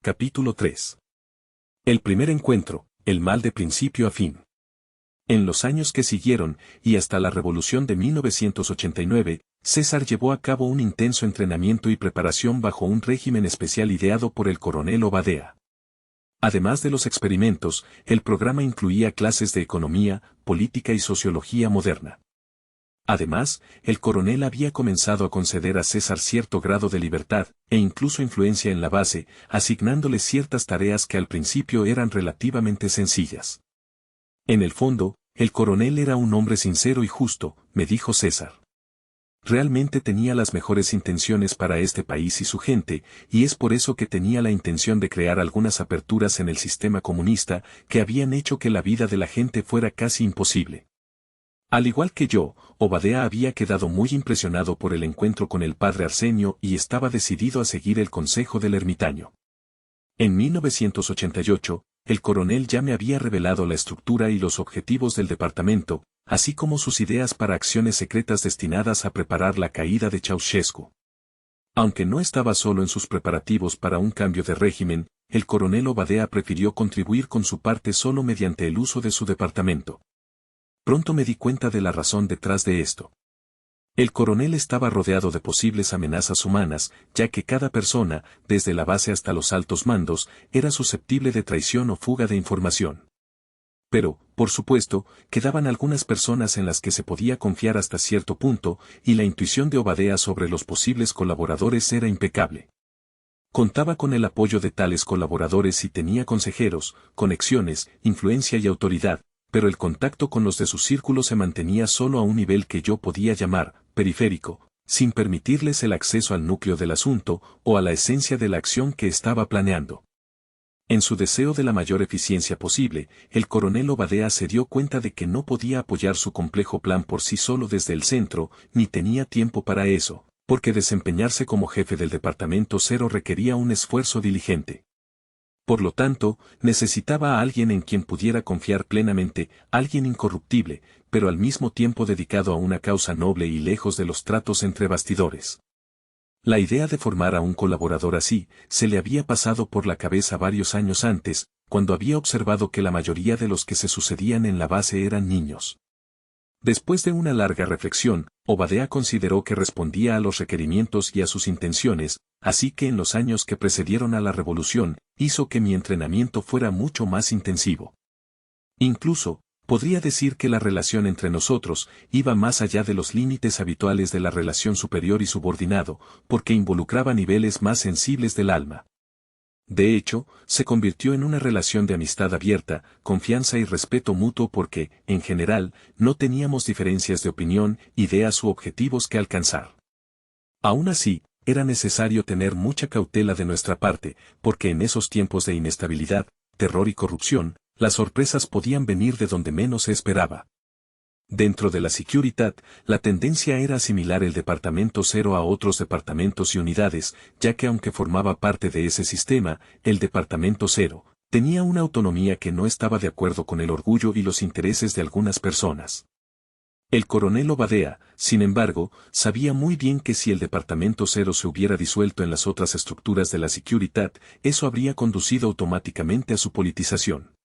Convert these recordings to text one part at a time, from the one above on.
Capítulo 3. El primer encuentro, el mal de principio a fin. En los años que siguieron, y hasta la Revolución de 1989, César llevó a cabo un intenso entrenamiento y preparación bajo un régimen especial ideado por el coronel Obadea. Además de los experimentos, el programa incluía clases de economía, política y sociología moderna. Además, el coronel había comenzado a conceder a César cierto grado de libertad, e incluso influencia en la base, asignándole ciertas tareas que al principio eran relativamente sencillas. En el fondo, el coronel era un hombre sincero y justo, me dijo César. Realmente tenía las mejores intenciones para este país y su gente, y es por eso que tenía la intención de crear algunas aperturas en el sistema comunista que habían hecho que la vida de la gente fuera casi imposible. Al igual que yo, Obadea había quedado muy impresionado por el encuentro con el padre Arsenio y estaba decidido a seguir el consejo del ermitaño. En 1988, el coronel ya me había revelado la estructura y los objetivos del departamento, así como sus ideas para acciones secretas destinadas a preparar la caída de Ceausescu. Aunque no estaba solo en sus preparativos para un cambio de régimen, el coronel Obadea prefirió contribuir con su parte solo mediante el uso de su departamento. Pronto me di cuenta de la razón detrás de esto. El coronel estaba rodeado de posibles amenazas humanas, ya que cada persona, desde la base hasta los altos mandos, era susceptible de traición o fuga de información. Pero, por supuesto, quedaban algunas personas en las que se podía confiar hasta cierto punto, y la intuición de Obadea sobre los posibles colaboradores era impecable. Contaba con el apoyo de tales colaboradores y tenía consejeros, conexiones, influencia y autoridad, pero el contacto con los de su círculo se mantenía solo a un nivel que yo podía llamar periférico, sin permitirles el acceso al núcleo del asunto o a la esencia de la acción que estaba planeando. En su deseo de la mayor eficiencia posible, el coronel Obadea se dio cuenta de que no podía apoyar su complejo plan por sí solo desde el centro, ni tenía tiempo para eso, porque desempeñarse como jefe del Departamento 0 requería un esfuerzo diligente. Por lo tanto, necesitaba a alguien en quien pudiera confiar plenamente, alguien incorruptible, pero al mismo tiempo dedicado a una causa noble y lejos de los tratos entre bastidores. La idea de formar a un colaborador así, se le había pasado por la cabeza varios años antes, cuando había observado que la mayoría de los que se sucedían en la base eran niños. Después de una larga reflexión, Obadea consideró que respondía a los requerimientos y a sus intenciones, así que en los años que precedieron a la revolución, hizo que mi entrenamiento fuera mucho más intensivo. Incluso, podría decir que la relación entre nosotros iba más allá de los límites habituales de la relación superior y subordinado, porque involucraba niveles más sensibles del alma. De hecho, se convirtió en una relación de amistad abierta, confianza y respeto mutuo porque, en general, no teníamos diferencias de opinión, ideas u objetivos que alcanzar. Aún así, era necesario tener mucha cautela de nuestra parte, porque en esos tiempos de inestabilidad, terror y corrupción, las sorpresas podían venir de donde menos se esperaba. Dentro de la Securitat, la tendencia era asimilar el Departamento 0 a otros departamentos y unidades, ya que aunque formaba parte de ese sistema, el Departamento 0 tenía una autonomía que no estaba de acuerdo con el orgullo y los intereses de algunas personas. El coronel Obadea, sin embargo, sabía muy bien que si el Departamento 0 se hubiera disuelto en las otras estructuras de la Securitat, eso habría conducido automáticamente a su politización.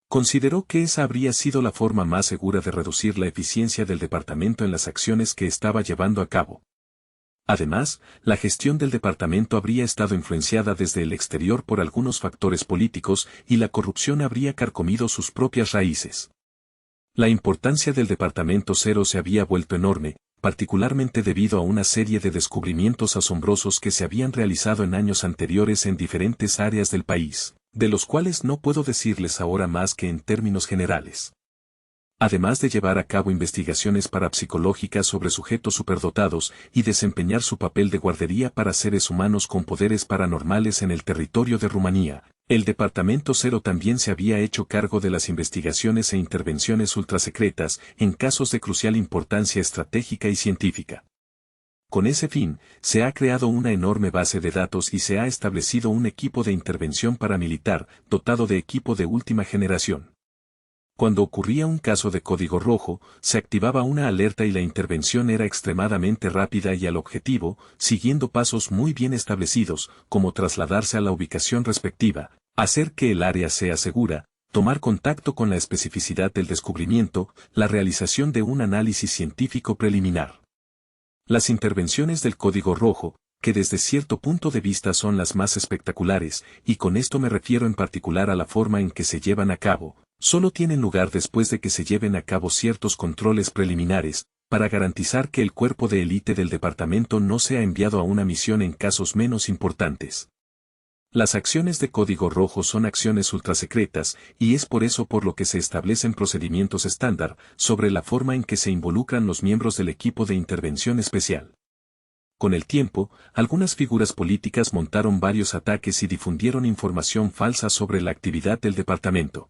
Consideró que esa habría sido la forma más segura de reducir la eficiencia del departamento en las acciones que estaba llevando a cabo. Además, la gestión del departamento habría estado influenciada desde el exterior por algunos factores políticos y la corrupción habría carcomido sus propias raíces. La importancia del Departamento 0 se había vuelto enorme, particularmente debido a una serie de descubrimientos asombrosos que se habían realizado en años anteriores en diferentes áreas del país, de los cuales no puedo decirles ahora más que en términos generales. Además de llevar a cabo investigaciones parapsicológicas sobre sujetos superdotados y desempeñar su papel de guardería para seres humanos con poderes paranormales en el territorio de Rumanía, el Departamento 0 también se había hecho cargo de las investigaciones e intervenciones ultrasecretas en casos de crucial importancia estratégica y científica. Con ese fin, se ha creado una enorme base de datos y se ha establecido un equipo de intervención paramilitar, dotado de equipo de última generación. Cuando ocurría un caso de código rojo, se activaba una alerta y la intervención era extremadamente rápida y al objetivo, siguiendo pasos muy bien establecidos, como trasladarse a la ubicación respectiva, hacer que el área sea segura, tomar contacto con la especificidad del descubrimiento, la realización de un análisis científico preliminar. Las intervenciones del código rojo, que desde cierto punto de vista son las más espectaculares, y con esto me refiero en particular a la forma en que se llevan a cabo, solo tienen lugar después de que se lleven a cabo ciertos controles preliminares, para garantizar que el cuerpo de élite del departamento no sea enviado a una misión en casos menos importantes. Las acciones de código rojo son acciones ultrasecretas, y es por eso por lo que se establecen procedimientos estándar sobre la forma en que se involucran los miembros del equipo de intervención especial. Con el tiempo, algunas figuras políticas montaron varios ataques y difundieron información falsa sobre la actividad del departamento.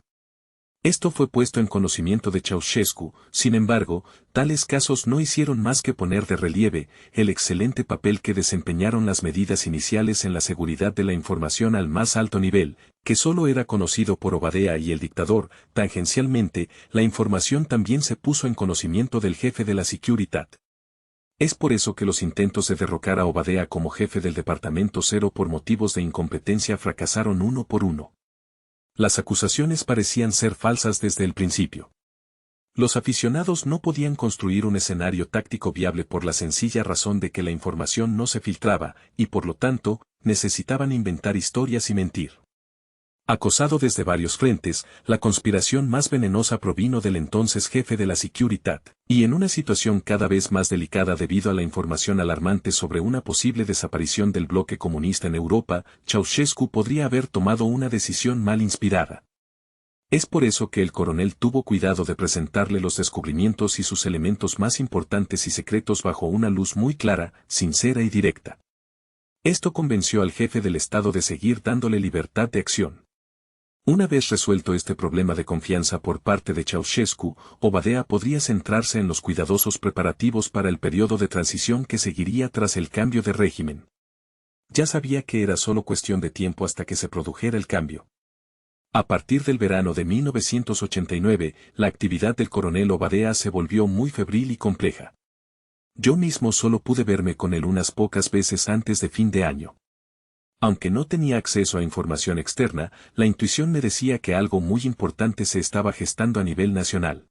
Esto fue puesto en conocimiento de Ceausescu, sin embargo, tales casos no hicieron más que poner de relieve el excelente papel que desempeñaron las medidas iniciales en la seguridad de la información al más alto nivel, que solo era conocido por Obadea y el dictador. Tangencialmente, la información también se puso en conocimiento del jefe de la Securitat. Es por eso que los intentos de derrocar a Obadea como jefe del Departamento Cero por motivos de incompetencia fracasaron uno por uno. Las acusaciones parecían ser falsas desde el principio. Los aficionados no podían construir un escenario táctico viable por la sencilla razón de que la información no se filtraba, y por lo tanto, necesitaban inventar historias y mentir. Acosado desde varios frentes, la conspiración más venenosa provino del entonces jefe de la Securitat, y en una situación cada vez más delicada debido a la información alarmante sobre una posible desaparición del bloque comunista en Europa, Ceausescu podría haber tomado una decisión mal inspirada. Es por eso que el coronel tuvo cuidado de presentarle los descubrimientos y sus elementos más importantes y secretos bajo una luz muy clara, sincera y directa. Esto convenció al jefe del Estado de seguir dándole libertad de acción. Una vez resuelto este problema de confianza por parte de Ceausescu, Obadea podría centrarse en los cuidadosos preparativos para el periodo de transición que seguiría tras el cambio de régimen. Ya sabía que era solo cuestión de tiempo hasta que se produjera el cambio. A partir del verano de 1989, la actividad del coronel Obadea se volvió muy febril y compleja. Yo mismo solo pude verme con él unas pocas veces antes de fin de año. Aunque no tenía acceso a información externa, la intuición me decía que algo muy importante se estaba gestando a nivel nacional.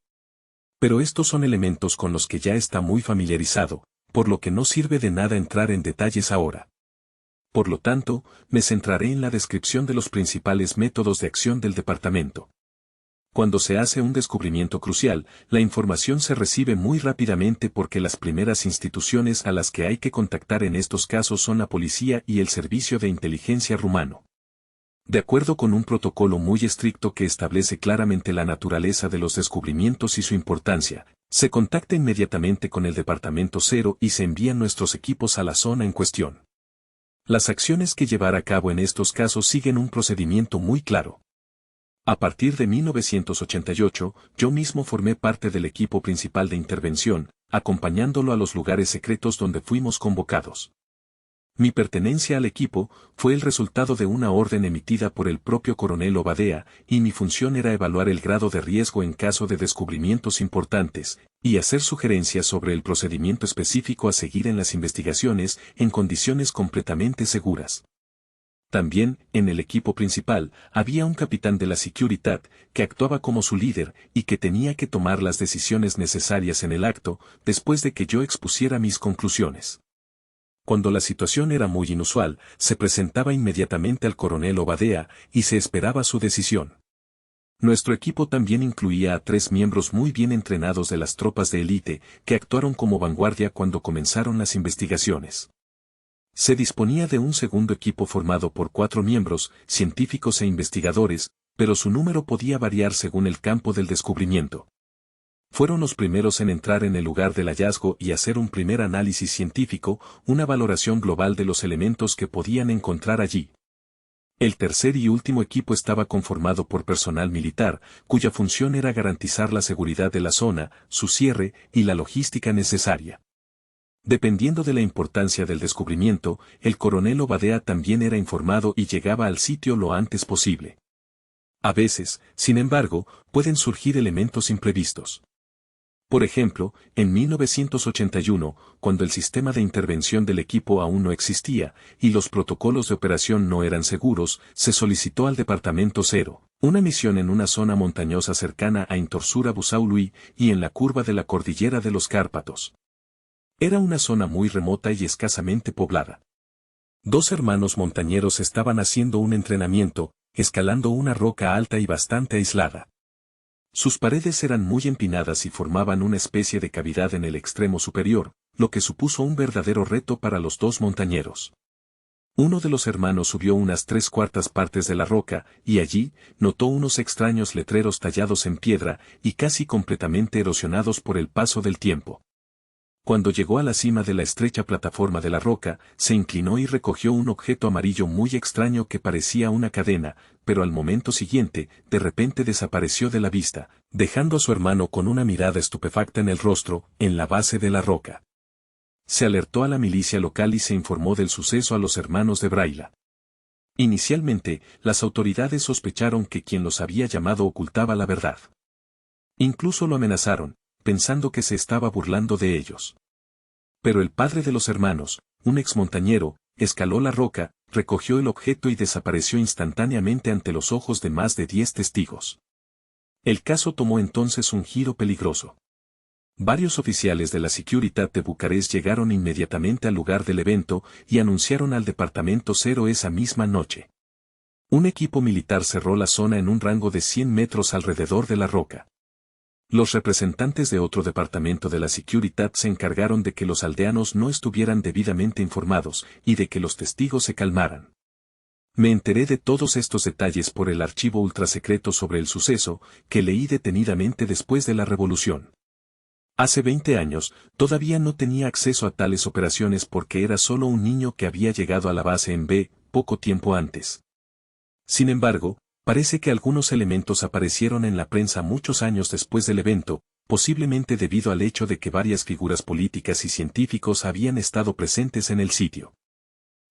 Pero estos son elementos con los que ya está muy familiarizado, por lo que no sirve de nada entrar en detalles ahora. Por lo tanto, me centraré en la descripción de los principales métodos de acción del departamento. Cuando se hace un descubrimiento crucial, la información se recibe muy rápidamente porque las primeras instituciones a las que hay que contactar en estos casos son la policía y el servicio de inteligencia rumano. De acuerdo con un protocolo muy estricto que establece claramente la naturaleza de los descubrimientos y su importancia, se contacta inmediatamente con el Departamento Cero y se envían nuestros equipos a la zona en cuestión. Las acciones que llevar a cabo en estos casos siguen un procedimiento muy claro. A partir de 1988, yo mismo formé parte del equipo principal de intervención, acompañándolo a los lugares secretos donde fuimos convocados. Mi pertenencia al equipo fue el resultado de una orden emitida por el propio coronel Obadea, y mi función era evaluar el grado de riesgo en caso de descubrimientos importantes, y hacer sugerencias sobre el procedimiento específico a seguir en las investigaciones en condiciones completamente seguras. También, en el equipo principal, había un capitán de la Securitat, que actuaba como su líder y que tenía que tomar las decisiones necesarias en el acto, después de que yo expusiera mis conclusiones. Cuando la situación era muy inusual, se presentaba inmediatamente al coronel Obadea y se esperaba su decisión. Nuestro equipo también incluía a 3 miembros muy bien entrenados de las tropas de élite, que actuaron como vanguardia cuando comenzaron las investigaciones. Se disponía de un segundo equipo formado por 4 miembros, científicos e investigadores, pero su número podía variar según el campo del descubrimiento. Fueron los primeros en entrar en el lugar del hallazgo y hacer un primer análisis científico, una valoración global de los elementos que podían encontrar allí. El tercer y último equipo estaba conformado por personal militar, cuya función era garantizar la seguridad de la zona, su cierre y la logística necesaria. Dependiendo de la importancia del descubrimiento, el coronel Obadea también era informado y llegaba al sitio lo antes posible. A veces, sin embargo, pueden surgir elementos imprevistos. Por ejemplo, en 1981, cuando el sistema de intervención del equipo aún no existía, y los protocolos de operación no eran seguros, se solicitó al Departamento 0, una misión en una zona montañosa cercana a Intorsura-Busaului y en la curva de la cordillera de los Cárpatos. Era una zona muy remota y escasamente poblada. Dos hermanos montañeros estaban haciendo un entrenamiento, escalando una roca alta y bastante aislada. Sus paredes eran muy empinadas y formaban una especie de cavidad en el extremo superior, lo que supuso un verdadero reto para los dos montañeros. Uno de los hermanos subió unas 3/4 partes de la roca, y allí, notó unos extraños letreros tallados en piedra y casi completamente erosionados por el paso del tiempo. Cuando llegó a la cima de la estrecha plataforma de la roca, se inclinó y recogió un objeto amarillo muy extraño que parecía una cadena, pero al momento siguiente, de repente desapareció de la vista, dejando a su hermano con una mirada estupefacta en el rostro, en la base de la roca. Se alertó a la milicia local y se informó del suceso a los hermanos de Braila. Inicialmente, las autoridades sospecharon que quien los había llamado ocultaba la verdad. Incluso lo amenazaron, pensando que se estaba burlando de ellos. Pero el padre de los hermanos, un exmontañero, escaló la roca, recogió el objeto y desapareció instantáneamente ante los ojos de más de 10 testigos. El caso tomó entonces un giro peligroso. Varios oficiales de la Securitat de Bucarest llegaron inmediatamente al lugar del evento y anunciaron al Departamento 0 esa misma noche. Un equipo militar cerró la zona en un rango de 100 metros alrededor de la roca. Los representantes de otro departamento de la Securitat se encargaron de que los aldeanos no estuvieran debidamente informados y de que los testigos se calmaran. Me enteré de todos estos detalles por el archivo ultrasecreto sobre el suceso, que leí detenidamente después de la revolución. Hace 20 años, todavía no tenía acceso a tales operaciones porque era solo un niño que había llegado a la base en B, poco tiempo antes. Sin embargo, parece que algunos elementos aparecieron en la prensa muchos años después del evento, posiblemente debido al hecho de que varias figuras políticas y científicos habían estado presentes en el sitio.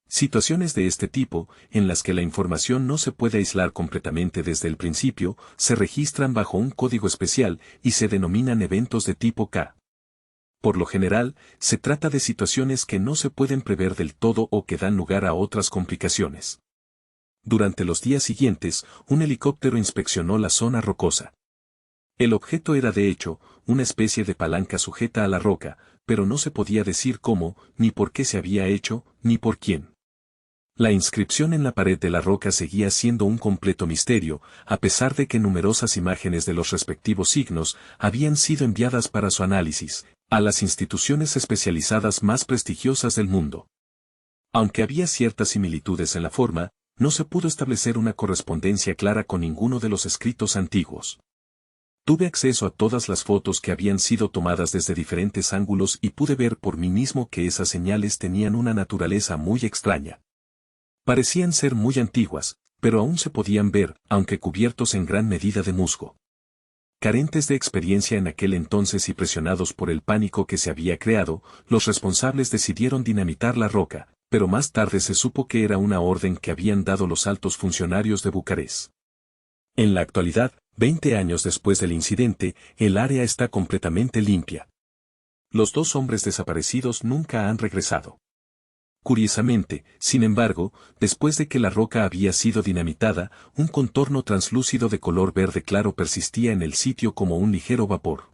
Situaciones de este tipo, en las que la información no se puede aislar completamente desde el principio, se registran bajo un código especial y se denominan eventos de tipo K. Por lo general, se trata de situaciones que no se pueden prever del todo o que dan lugar a otras complicaciones. Durante los días siguientes, un helicóptero inspeccionó la zona rocosa. El objeto era de hecho, una especie de palanca sujeta a la roca, pero no se podía decir cómo, ni por qué se había hecho, ni por quién. La inscripción en la pared de la roca seguía siendo un completo misterio, a pesar de que numerosas imágenes de los respectivos signos habían sido enviadas para su análisis, a las instituciones especializadas más prestigiosas del mundo. Aunque había ciertas similitudes en la forma, no se pudo establecer una correspondencia clara con ninguno de los escritos antiguos. Tuve acceso a todas las fotos que habían sido tomadas desde diferentes ángulos y pude ver por mí mismo que esas señales tenían una naturaleza muy extraña. Parecían ser muy antiguas, pero aún se podían ver, aunque cubiertos en gran medida de musgo. Carentes de experiencia en aquel entonces y presionados por el pánico que se había creado, los responsables decidieron dinamitar la roca, pero más tarde se supo que era una orden que habían dado los altos funcionarios de Bucarest. En la actualidad, 20 años después del incidente, el área está completamente limpia. Los dos hombres desaparecidos nunca han regresado. Curiosamente, sin embargo, después de que la roca había sido dinamitada, un contorno translúcido de color verde claro persistía en el sitio como un ligero vapor.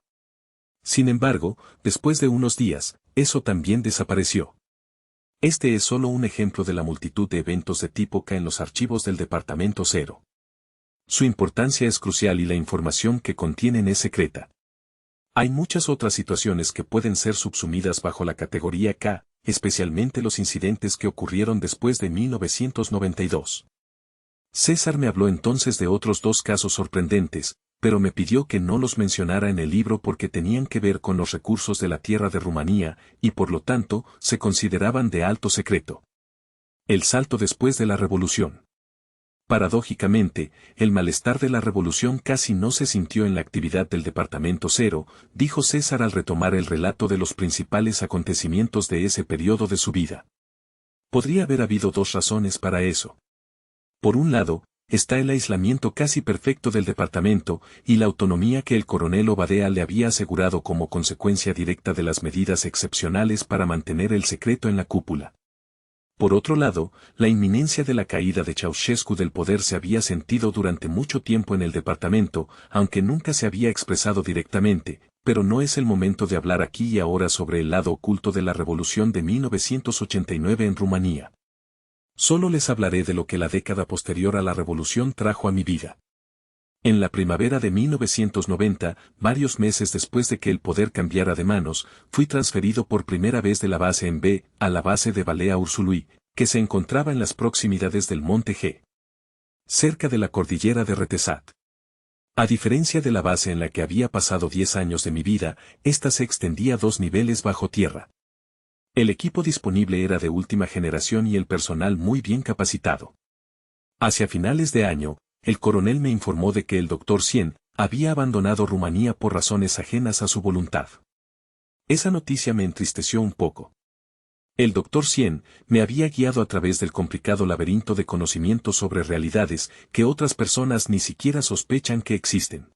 Sin embargo, después de unos días, eso también desapareció. Este es solo un ejemplo de la multitud de eventos de tipo K en los archivos del Departamento 0. Su importancia es crucial y la información que contienen es secreta. Hay muchas otras situaciones que pueden ser subsumidas bajo la categoría K, especialmente los incidentes que ocurrieron después de 1992. César me habló entonces de otros dos casos sorprendentes, pero me pidió que no los mencionara en el libro porque tenían que ver con los recursos de la tierra de Rumanía, y por lo tanto, se consideraban de alto secreto. El salto después de la revolución. Paradójicamente, el malestar de la revolución casi no se sintió en la actividad del Departamento 0, dijo César al retomar el relato de los principales acontecimientos de ese periodo de su vida. Podría haber habido dos razones para eso. Por un lado, está el aislamiento casi perfecto del departamento y la autonomía que el coronel Obadea le había asegurado como consecuencia directa de las medidas excepcionales para mantener el secreto en la cúpula. Por otro lado, la inminencia de la caída de Ceausescu del poder se había sentido durante mucho tiempo en el departamento, aunque nunca se había expresado directamente, pero no es el momento de hablar aquí y ahora sobre el lado oculto de la revolución de 1989 en Rumanía. Solo les hablaré de lo que la década posterior a la revolución trajo a mi vida. En la primavera de 1990, varios meses después de que el poder cambiara de manos, fui transferido por primera vez de la base en B a la base de Balea Ursului, que se encontraba en las proximidades del Monte G, cerca de la cordillera de Retezat. A diferencia de la base en la que había pasado 10 años de mi vida, esta se extendía 2 niveles bajo tierra. El equipo disponible era de última generación y el personal muy bien capacitado. Hacia finales de año, el coronel me informó de que el Dr. Sien había abandonado Rumanía por razones ajenas a su voluntad. Esa noticia me entristeció un poco. El Dr. Sien me había guiado a través del complicado laberinto de conocimientos sobre realidades que otras personas ni siquiera sospechan que existen.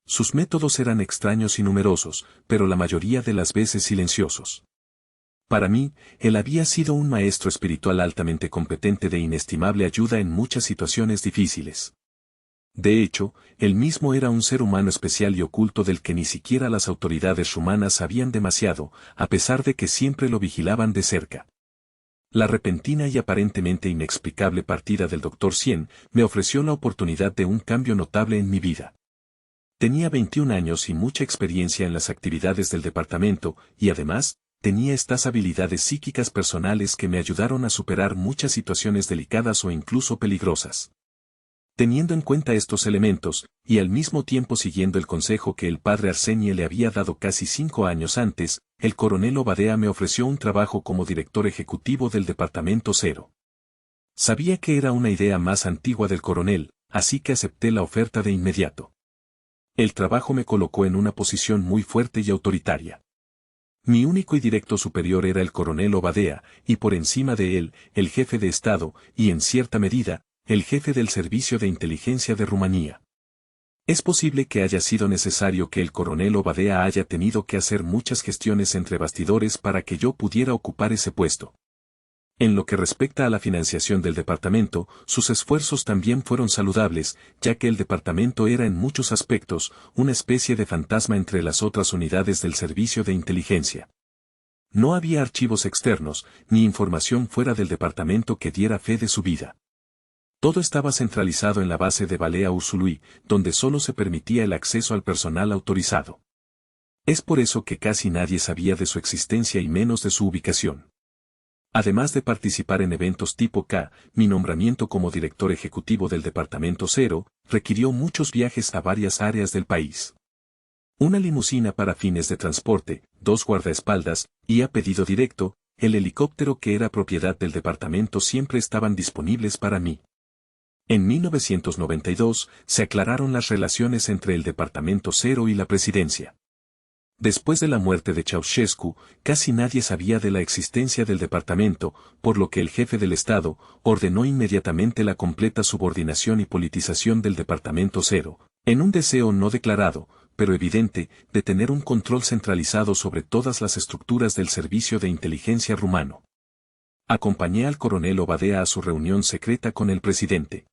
Sus métodos eran extraños y numerosos, pero la mayoría de las veces silenciosos. Para mí, él había sido un maestro espiritual altamente competente de inestimable ayuda en muchas situaciones difíciles. De hecho, él mismo era un ser humano especial y oculto del que ni siquiera las autoridades rumanas sabían demasiado, a pesar de que siempre lo vigilaban de cerca. La repentina y aparentemente inexplicable partida del Dr. Sien me ofreció la oportunidad de un cambio notable en mi vida. Tenía 21 años y mucha experiencia en las actividades del departamento, y además, tenía estas habilidades psíquicas personales que me ayudaron a superar muchas situaciones delicadas o incluso peligrosas. Teniendo en cuenta estos elementos, y al mismo tiempo siguiendo el consejo que el padre Arsenie le había dado casi 5 años antes, el coronel Obadea me ofreció un trabajo como director ejecutivo del Departamento 0. Sabía que era una idea más antigua del coronel, así que acepté la oferta de inmediato. El trabajo me colocó en una posición muy fuerte y autoritaria. Mi único y directo superior era el coronel Obadea, y por encima de él, el jefe de Estado, y en cierta medida, el jefe del Servicio de Inteligencia de Rumanía. Es posible que haya sido necesario que el coronel Obadea haya tenido que hacer muchas gestiones entre bastidores para que yo pudiera ocupar ese puesto. En lo que respecta a la financiación del departamento, sus esfuerzos también fueron saludables, ya que el departamento era en muchos aspectos una especie de fantasma entre las otras unidades del servicio de inteligencia. No había archivos externos, ni información fuera del departamento que diera fe de su vida. Todo estaba centralizado en la base de Balea Ursului, donde solo se permitía el acceso al personal autorizado. Es por eso que casi nadie sabía de su existencia y menos de su ubicación. Además de participar en eventos tipo K, mi nombramiento como director ejecutivo del Departamento 0 requirió muchos viajes a varias áreas del país. Una limusina para fines de transporte, 2 guardaespaldas, y a pedido directo, el helicóptero que era propiedad del departamento siempre estaban disponibles para mí. En 1992 se aclararon las relaciones entre el Departamento 0 y la presidencia. Después de la muerte de Ceausescu, casi nadie sabía de la existencia del departamento, por lo que el jefe del Estado ordenó inmediatamente la completa subordinación y politización del Departamento 0, en un deseo no declarado, pero evidente, de tener un control centralizado sobre todas las estructuras del servicio de inteligencia rumano. Acompañé al coronel Obadea a su reunión secreta con el presidente.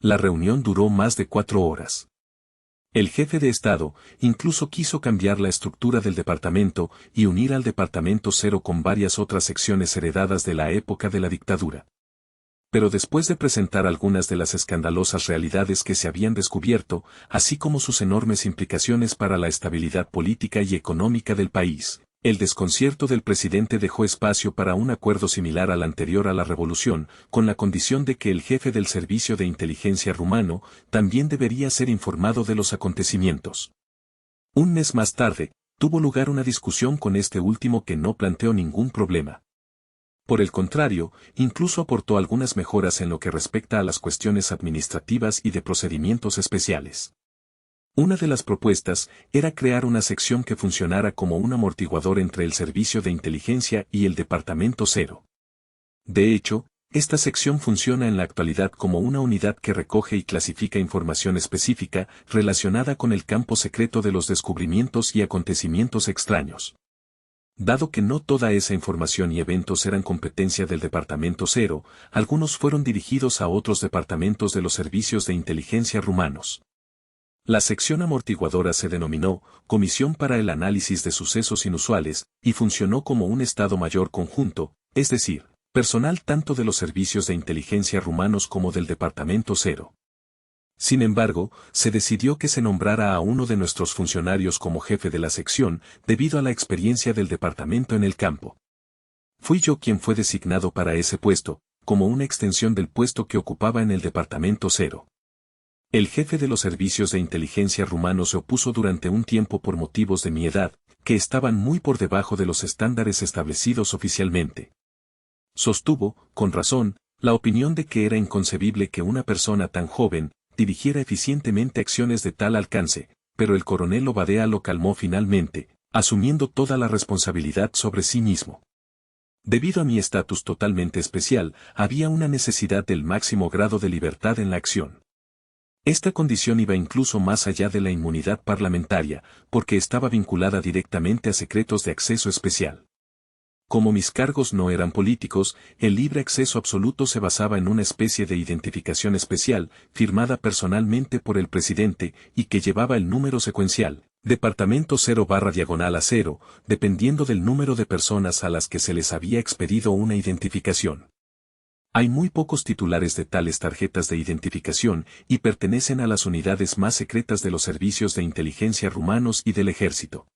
La reunión duró más de 4 horas. El jefe de Estado incluso quiso cambiar la estructura del departamento y unir al Departamento 0 con varias otras secciones heredadas de la época de la dictadura. Pero después de presentar algunas de las escandalosas realidades que se habían descubierto, así como sus enormes implicaciones para la estabilidad política y económica del país, el desconcierto del presidente dejó espacio para un acuerdo similar al anterior a la revolución, con la condición de que el jefe del servicio de inteligencia rumano también debería ser informado de los acontecimientos. Un mes más tarde, tuvo lugar una discusión con este último que no planteó ningún problema. Por el contrario, incluso aportó algunas mejoras en lo que respecta a las cuestiones administrativas y de procedimientos especiales. Una de las propuestas era crear una sección que funcionara como un amortiguador entre el servicio de inteligencia y el Departamento 0. De hecho, Esta sección funciona en la actualidad como una unidad que recoge y clasifica información específica relacionada con el campo secreto de los descubrimientos y acontecimientos extraños. Dado que no toda esa información y eventos eran competencia del Departamento Cero, algunos fueron dirigidos a otros departamentos de los servicios de inteligencia rumanos. La sección amortiguadora se denominó Comisión para el Análisis de Sucesos Inusuales y funcionó como un Estado Mayor conjunto, es decir, personal tanto de los servicios de inteligencia rumanos como del Departamento Cero. Sin embargo, se decidió que se nombrara a uno de nuestros funcionarios como jefe de la sección, debido a la experiencia del departamento en el campo. Fui yo quien fue designado para ese puesto, como una extensión del puesto que ocupaba en el Departamento Cero. El jefe de los servicios de inteligencia rumanos se opuso durante un tiempo por motivos de mi edad, que estaban muy por debajo de los estándares establecidos oficialmente. Sostuvo, con razón, la opinión de que era inconcebible que una persona tan joven dirigiera eficientemente acciones de tal alcance, pero el coronel Obadea lo calmó finalmente, asumiendo toda la responsabilidad sobre sí mismo. Debido a mi estatus totalmente especial, había una necesidad del máximo grado de libertad en la acción. Esta condición iba incluso más allá de la inmunidad parlamentaria, porque estaba vinculada directamente a secretos de acceso especial. Como mis cargos no eran políticos, el libre acceso absoluto se basaba en una especie de identificación especial, firmada personalmente por el presidente, y que llevaba el número secuencial, Departamento 0/A0, dependiendo del número de personas a las que se les había expedido una identificación. Hay muy pocos titulares de tales tarjetas de identificación y pertenecen a las unidades más secretas de los servicios de inteligencia rumanos y del ejército.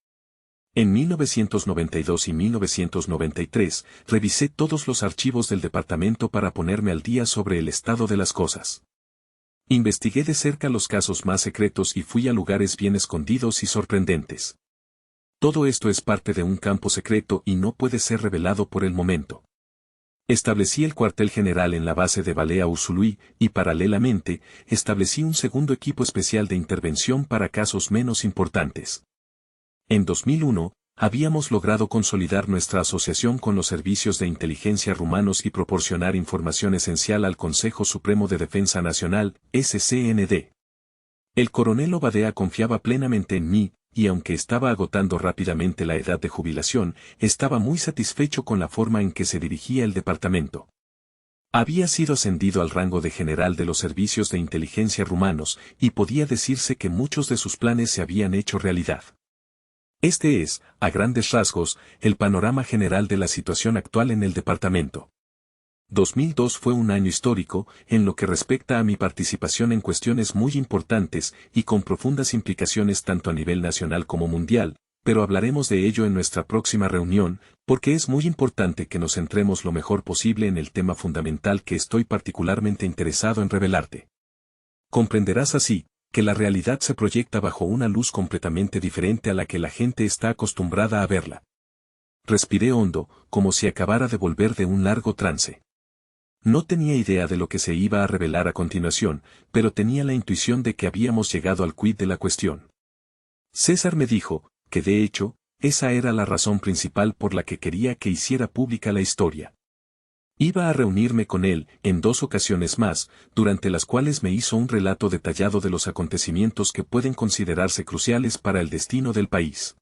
En 1992 y 1993, revisé todos los archivos del departamento para ponerme al día sobre el estado de las cosas. Investigué de cerca los casos más secretos y fui a lugares bien escondidos y sorprendentes. Todo esto es parte de un campo secreto y no puede ser revelado por el momento. Establecí el cuartel general en la base de Balea Usului y paralelamente, establecí un segundo equipo especial de intervención para casos menos importantes. En 2001, habíamos logrado consolidar nuestra asociación con los servicios de inteligencia rumanos y proporcionar información esencial al Consejo Supremo de Defensa Nacional, SCND. El coronel Obadea confiaba plenamente en mí, y aunque estaba agotando rápidamente la edad de jubilación, estaba muy satisfecho con la forma en que se dirigía el departamento. Había sido ascendido al rango de general de los servicios de inteligencia rumanos, y podía decirse que muchos de sus planes se habían hecho realidad. Este es, a grandes rasgos, el panorama general de la situación actual en el departamento. 2002 fue un año histórico, en lo que respecta a mi participación en cuestiones muy importantes y con profundas implicaciones tanto a nivel nacional como mundial, pero hablaremos de ello en nuestra próxima reunión, porque es muy importante que nos centremos lo mejor posible en el tema fundamental que estoy particularmente interesado en revelarte. Comprenderás así, que la realidad se proyecta bajo una luz completamente diferente a la que la gente está acostumbrada a verla. Respiré hondo, como si acabara de volver de un largo trance. No tenía idea de lo que se iba a revelar a continuación, pero tenía la intuición de que habíamos llegado al quid de la cuestión. César me dijo, que de hecho, esa era la razón principal por la que quería que hiciera pública la historia. Iba a reunirme con él, en 2 ocasiones más, durante las cuales me hizo un relato detallado de los acontecimientos que pueden considerarse cruciales para el destino del país.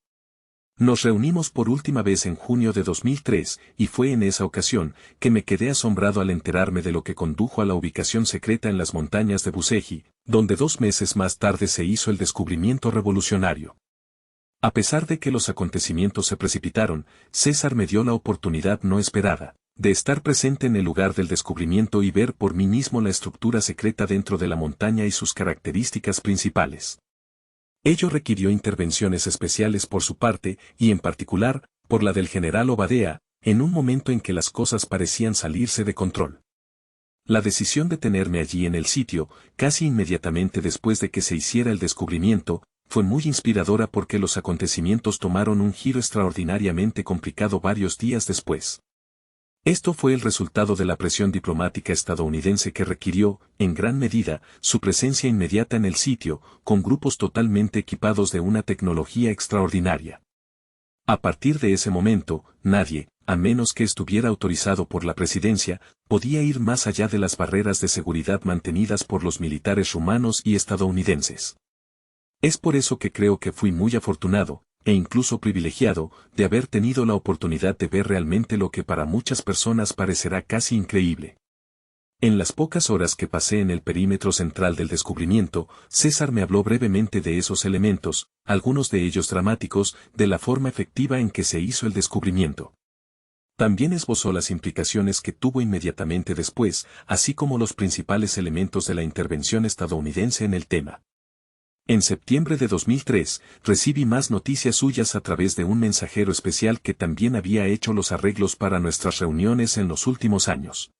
Nos reunimos por última vez en junio de 2003, y fue en esa ocasión que me quedé asombrado al enterarme de lo que condujo a la ubicación secreta en las montañas de Buseji, donde 2 meses más tarde se hizo el descubrimiento revolucionario. A pesar de que los acontecimientos se precipitaron, César me dio la oportunidad no esperada de estar presente en el lugar del descubrimiento y ver por mí mismo la estructura secreta dentro de la montaña y sus características principales. Ello requirió intervenciones especiales por su parte, y en particular, por la del general Obadea, en un momento en que las cosas parecían salirse de control. La decisión de tenerme allí en el sitio, casi inmediatamente después de que se hiciera el descubrimiento, fue muy inspiradora porque los acontecimientos tomaron un giro extraordinariamente complicado varios días después. Esto fue el resultado de la presión diplomática estadounidense que requirió, en gran medida, su presencia inmediata en el sitio, con grupos totalmente equipados de una tecnología extraordinaria. A partir de ese momento, nadie, a menos que estuviera autorizado por la presidencia, podía ir más allá de las barreras de seguridad mantenidas por los militares rumanos y estadounidenses. Es por eso que creo que fui muy afortunado, e incluso privilegiado, de haber tenido la oportunidad de ver realmente lo que para muchas personas parecerá casi increíble. En las pocas horas que pasé en el perímetro central del descubrimiento, César me habló brevemente de esos elementos, algunos de ellos dramáticos, de la forma efectiva en que se hizo el descubrimiento. También esbozó las implicaciones que tuvo inmediatamente después, así como los principales elementos de la intervención estadounidense en el tema. En septiembre de 2003, recibí más noticias suyas a través de un mensajero especial que también había hecho los arreglos para nuestras reuniones en los últimos años.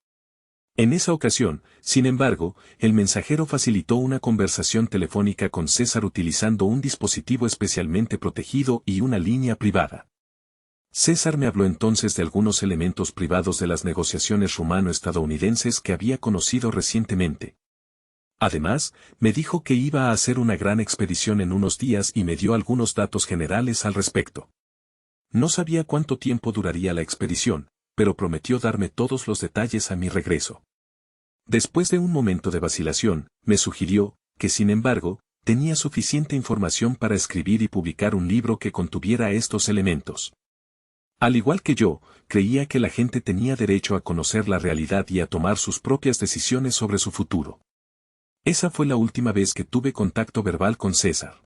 En esa ocasión, sin embargo, el mensajero facilitó una conversación telefónica con César utilizando un dispositivo especialmente protegido y una línea privada. César me habló entonces de algunos elementos privados de las negociaciones rumano-estadounidenses que había conocido recientemente. Además, me dijo que iba a hacer una gran expedición en unos días y me dio algunos datos generales al respecto. No sabía cuánto tiempo duraría la expedición, pero prometió darme todos los detalles a mi regreso. Después de un momento de vacilación, me sugirió, que sin embargo, tenía suficiente información para escribir y publicar un libro que contuviera estos elementos. Al igual que yo, creía que la gente tenía derecho a conocer la realidad y a tomar sus propias decisiones sobre su futuro. Esa fue la última vez que tuve contacto verbal con César.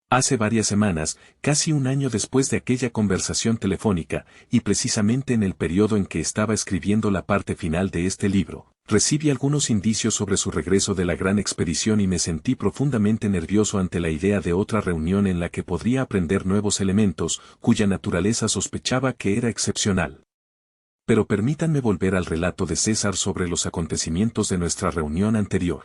Hace varias semanas, casi un año después de aquella conversación telefónica, y precisamente en el periodo en que estaba escribiendo la parte final de este libro, recibí algunos indicios sobre su regreso de la gran expedición y me sentí profundamente nervioso ante la idea de otra reunión en la que podría aprender nuevos elementos, cuya naturaleza sospechaba que era excepcional. Pero permítanme volver al relato de César sobre los acontecimientos de nuestra reunión anterior.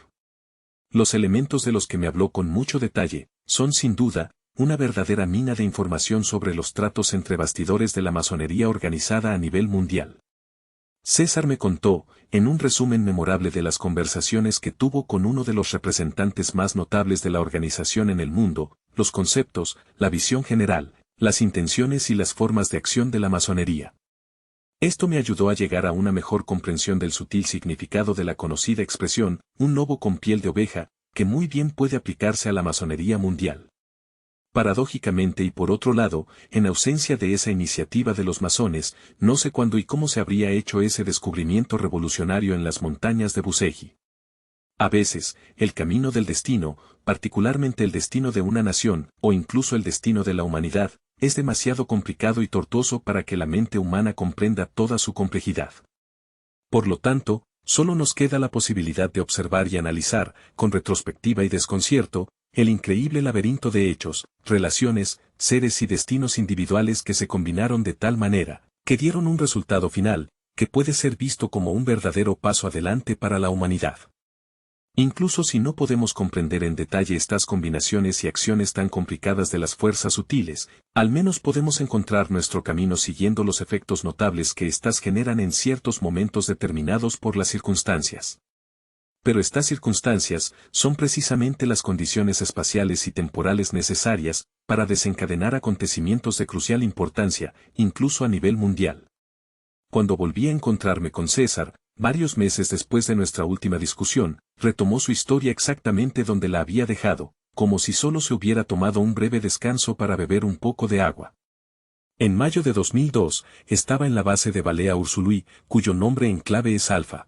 Los elementos de los que me habló con mucho detalle, son sin duda, una verdadera mina de información sobre los tratos entre bastidores de la masonería organizada a nivel mundial. César me contó, en un resumen memorable de las conversaciones que tuvo con uno de los representantes más notables de la organización en el mundo, los conceptos, la visión general, las intenciones y las formas de acción de la masonería. Esto me ayudó a llegar a una mejor comprensión del sutil significado de la conocida expresión, un lobo con piel de oveja, que muy bien puede aplicarse a la masonería mundial. Paradójicamente y por otro lado, en ausencia de esa iniciativa de los masones, no sé cuándo y cómo se habría hecho ese descubrimiento revolucionario en las montañas de Bucegi. A veces, el camino del destino, particularmente el destino de una nación, o incluso el destino de la humanidad, es demasiado complicado y tortuoso para que la mente humana comprenda toda su complejidad. Por lo tanto, solo nos queda la posibilidad de observar y analizar, con retrospectiva y desconcierto, el increíble laberinto de hechos, relaciones, seres y destinos individuales que se combinaron de tal manera, que dieron un resultado final, que puede ser visto como un verdadero paso adelante para la humanidad. Incluso si no podemos comprender en detalle estas combinaciones y acciones tan complicadas de las fuerzas sutiles, al menos podemos encontrar nuestro camino siguiendo los efectos notables que éstas generan en ciertos momentos determinados por las circunstancias. Pero estas circunstancias son precisamente las condiciones espaciales y temporales necesarias para desencadenar acontecimientos de crucial importancia, incluso a nivel mundial. Cuando volví a encontrarme con César, varios meses después de nuestra última discusión, retomó su historia exactamente donde la había dejado, como si solo se hubiera tomado un breve descanso para beber un poco de agua. En mayo de 2002, estaba en la base de Balea Ursului, cuyo nombre en clave es Alfa.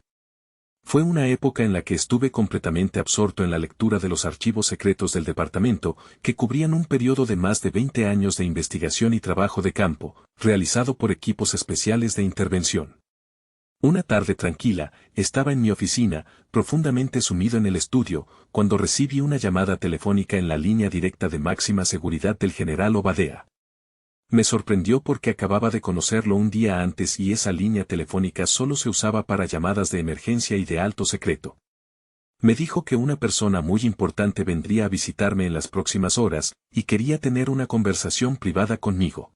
Fue una época en la que estuve completamente absorto en la lectura de los archivos secretos del departamento, que cubrían un periodo de más de 20 años de investigación y trabajo de campo, realizado por equipos especiales de intervención. Una tarde tranquila, estaba en mi oficina, profundamente sumido en el estudio, cuando recibí una llamada telefónica en la línea directa de máxima seguridad del general Obadea. Me sorprendió porque acababa de conocerlo un día antes y esa línea telefónica solo se usaba para llamadas de emergencia y de alto secreto. Me dijo que una persona muy importante vendría a visitarme en las próximas horas, y quería tener una conversación privada conmigo.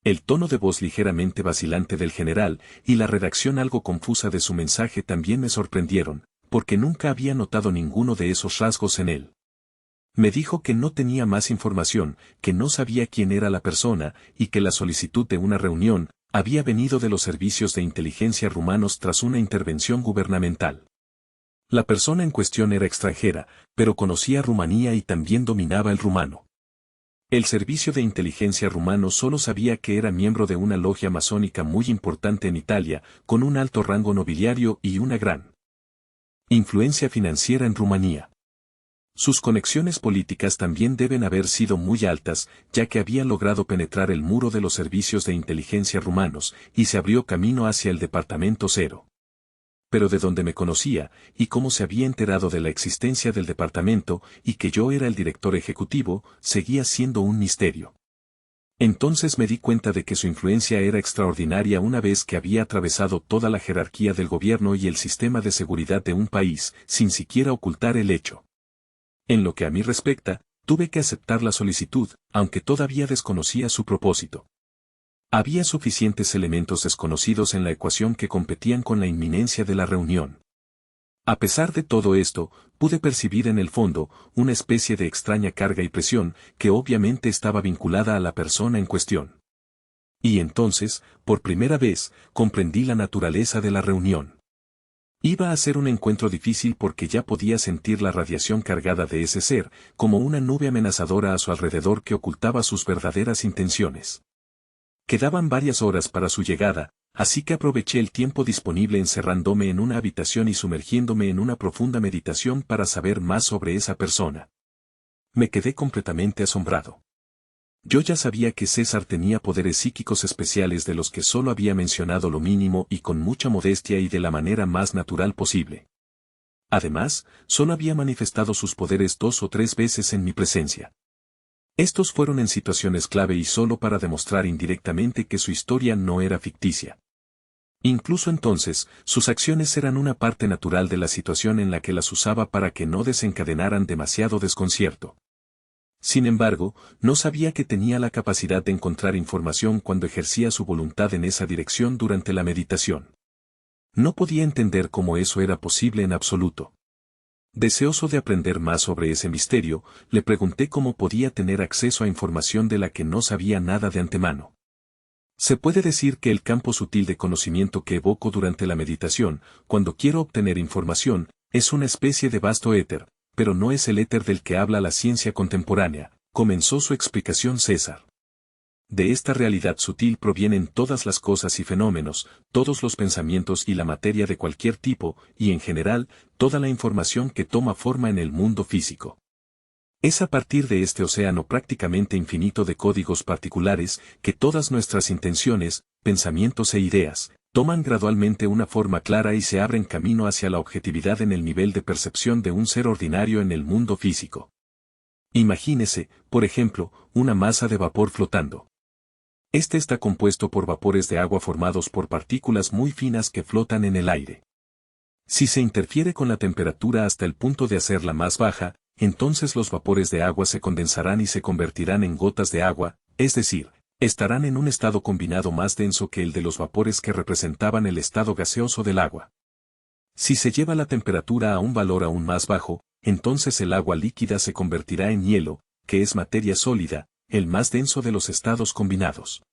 El tono de voz ligeramente vacilante del general, y la redacción algo confusa de su mensaje también me sorprendieron, porque nunca había notado ninguno de esos rasgos en él. Me dijo que no tenía más información, que no sabía quién era la persona, y que la solicitud de una reunión, Había venido de los servicios de inteligencia rumanos tras una intervención gubernamental. La persona en cuestión era extranjera, pero conocía Rumanía y también dominaba el rumano. El servicio de inteligencia rumano solo sabía que era miembro de una logia masónica muy importante en Italia, con un alto rango nobiliario y una gran influencia financiera en Rumanía. Sus conexiones políticas también deben haber sido muy altas, ya que había logrado penetrar el muro de los servicios de inteligencia rumanos, y se abrió camino hacia el Departamento Cero. Pero de dónde me conocía, y cómo se había enterado de la existencia del departamento, y que yo era el director ejecutivo, seguía siendo un misterio. Entonces me di cuenta de que su influencia era extraordinaria una vez que había atravesado toda la jerarquía del gobierno y el sistema de seguridad de un país, sin siquiera ocultar el hecho. En lo que a mí respecta, tuve que aceptar la solicitud, aunque todavía desconocía su propósito. Había suficientes elementos desconocidos en la ecuación que competían con la inminencia de la reunión. A pesar de todo esto, pude percibir en el fondo una especie de extraña carga y presión que obviamente estaba vinculada a la persona en cuestión. Y entonces, por primera vez, comprendí la naturaleza de la reunión. Iba a ser un encuentro difícil porque ya podía sentir la radiación cargada de ese ser, como una nube amenazadora a su alrededor que ocultaba sus verdaderas intenciones. Quedaban varias horas para su llegada, así que aproveché el tiempo disponible encerrándome en una habitación y sumergiéndome en una profunda meditación para saber más sobre esa persona. Me quedé completamente asombrado. Yo ya sabía que César tenía poderes psíquicos especiales de los que solo había mencionado lo mínimo y con mucha modestia y de la manera más natural posible. Además, solo había manifestado sus poderes 2 o 3 veces en mi presencia. Estos fueron en situaciones clave y solo para demostrar indirectamente que su historia no era ficticia. Incluso entonces, sus acciones eran una parte natural de la situación en la que las usaba para que no desencadenaran demasiado desconcierto. Sin embargo, no sabía que tenía la capacidad de encontrar información cuando ejercía su voluntad en esa dirección durante la meditación. No podía entender cómo eso era posible en absoluto. Deseoso de aprender más sobre ese misterio, le pregunté cómo podía tener acceso a información de la que no sabía nada de antemano. Se puede decir que el campo sutil de conocimiento que evoco durante la meditación, cuando quiero obtener información, es una especie de vasto éter, pero no es el éter del que habla la ciencia contemporánea, comenzó su explicación César. De esta realidad sutil provienen todas las cosas y fenómenos, todos los pensamientos y la materia de cualquier tipo, y en general, toda la información que toma forma en el mundo físico. Es a partir de este océano prácticamente infinito de códigos particulares que todas nuestras intenciones, pensamientos e ideas, toman gradualmente una forma clara y se abren camino hacia la objetividad en el nivel de percepción de un ser ordinario en el mundo físico. Imagínese, por ejemplo, una masa de vapor flotando. Este está compuesto por vapores de agua formados por partículas muy finas que flotan en el aire. Si se interfiere con la temperatura hasta el punto de hacerla más baja, entonces los vapores de agua se condensarán y se convertirán en gotas de agua, es decir, estarán en un estado combinado más denso que el de los vapores que representaban el estado gaseoso del agua. Si se lleva la temperatura a un valor aún más bajo, entonces el agua líquida se convertirá en hielo, que es materia sólida, el más denso de los estados combinados.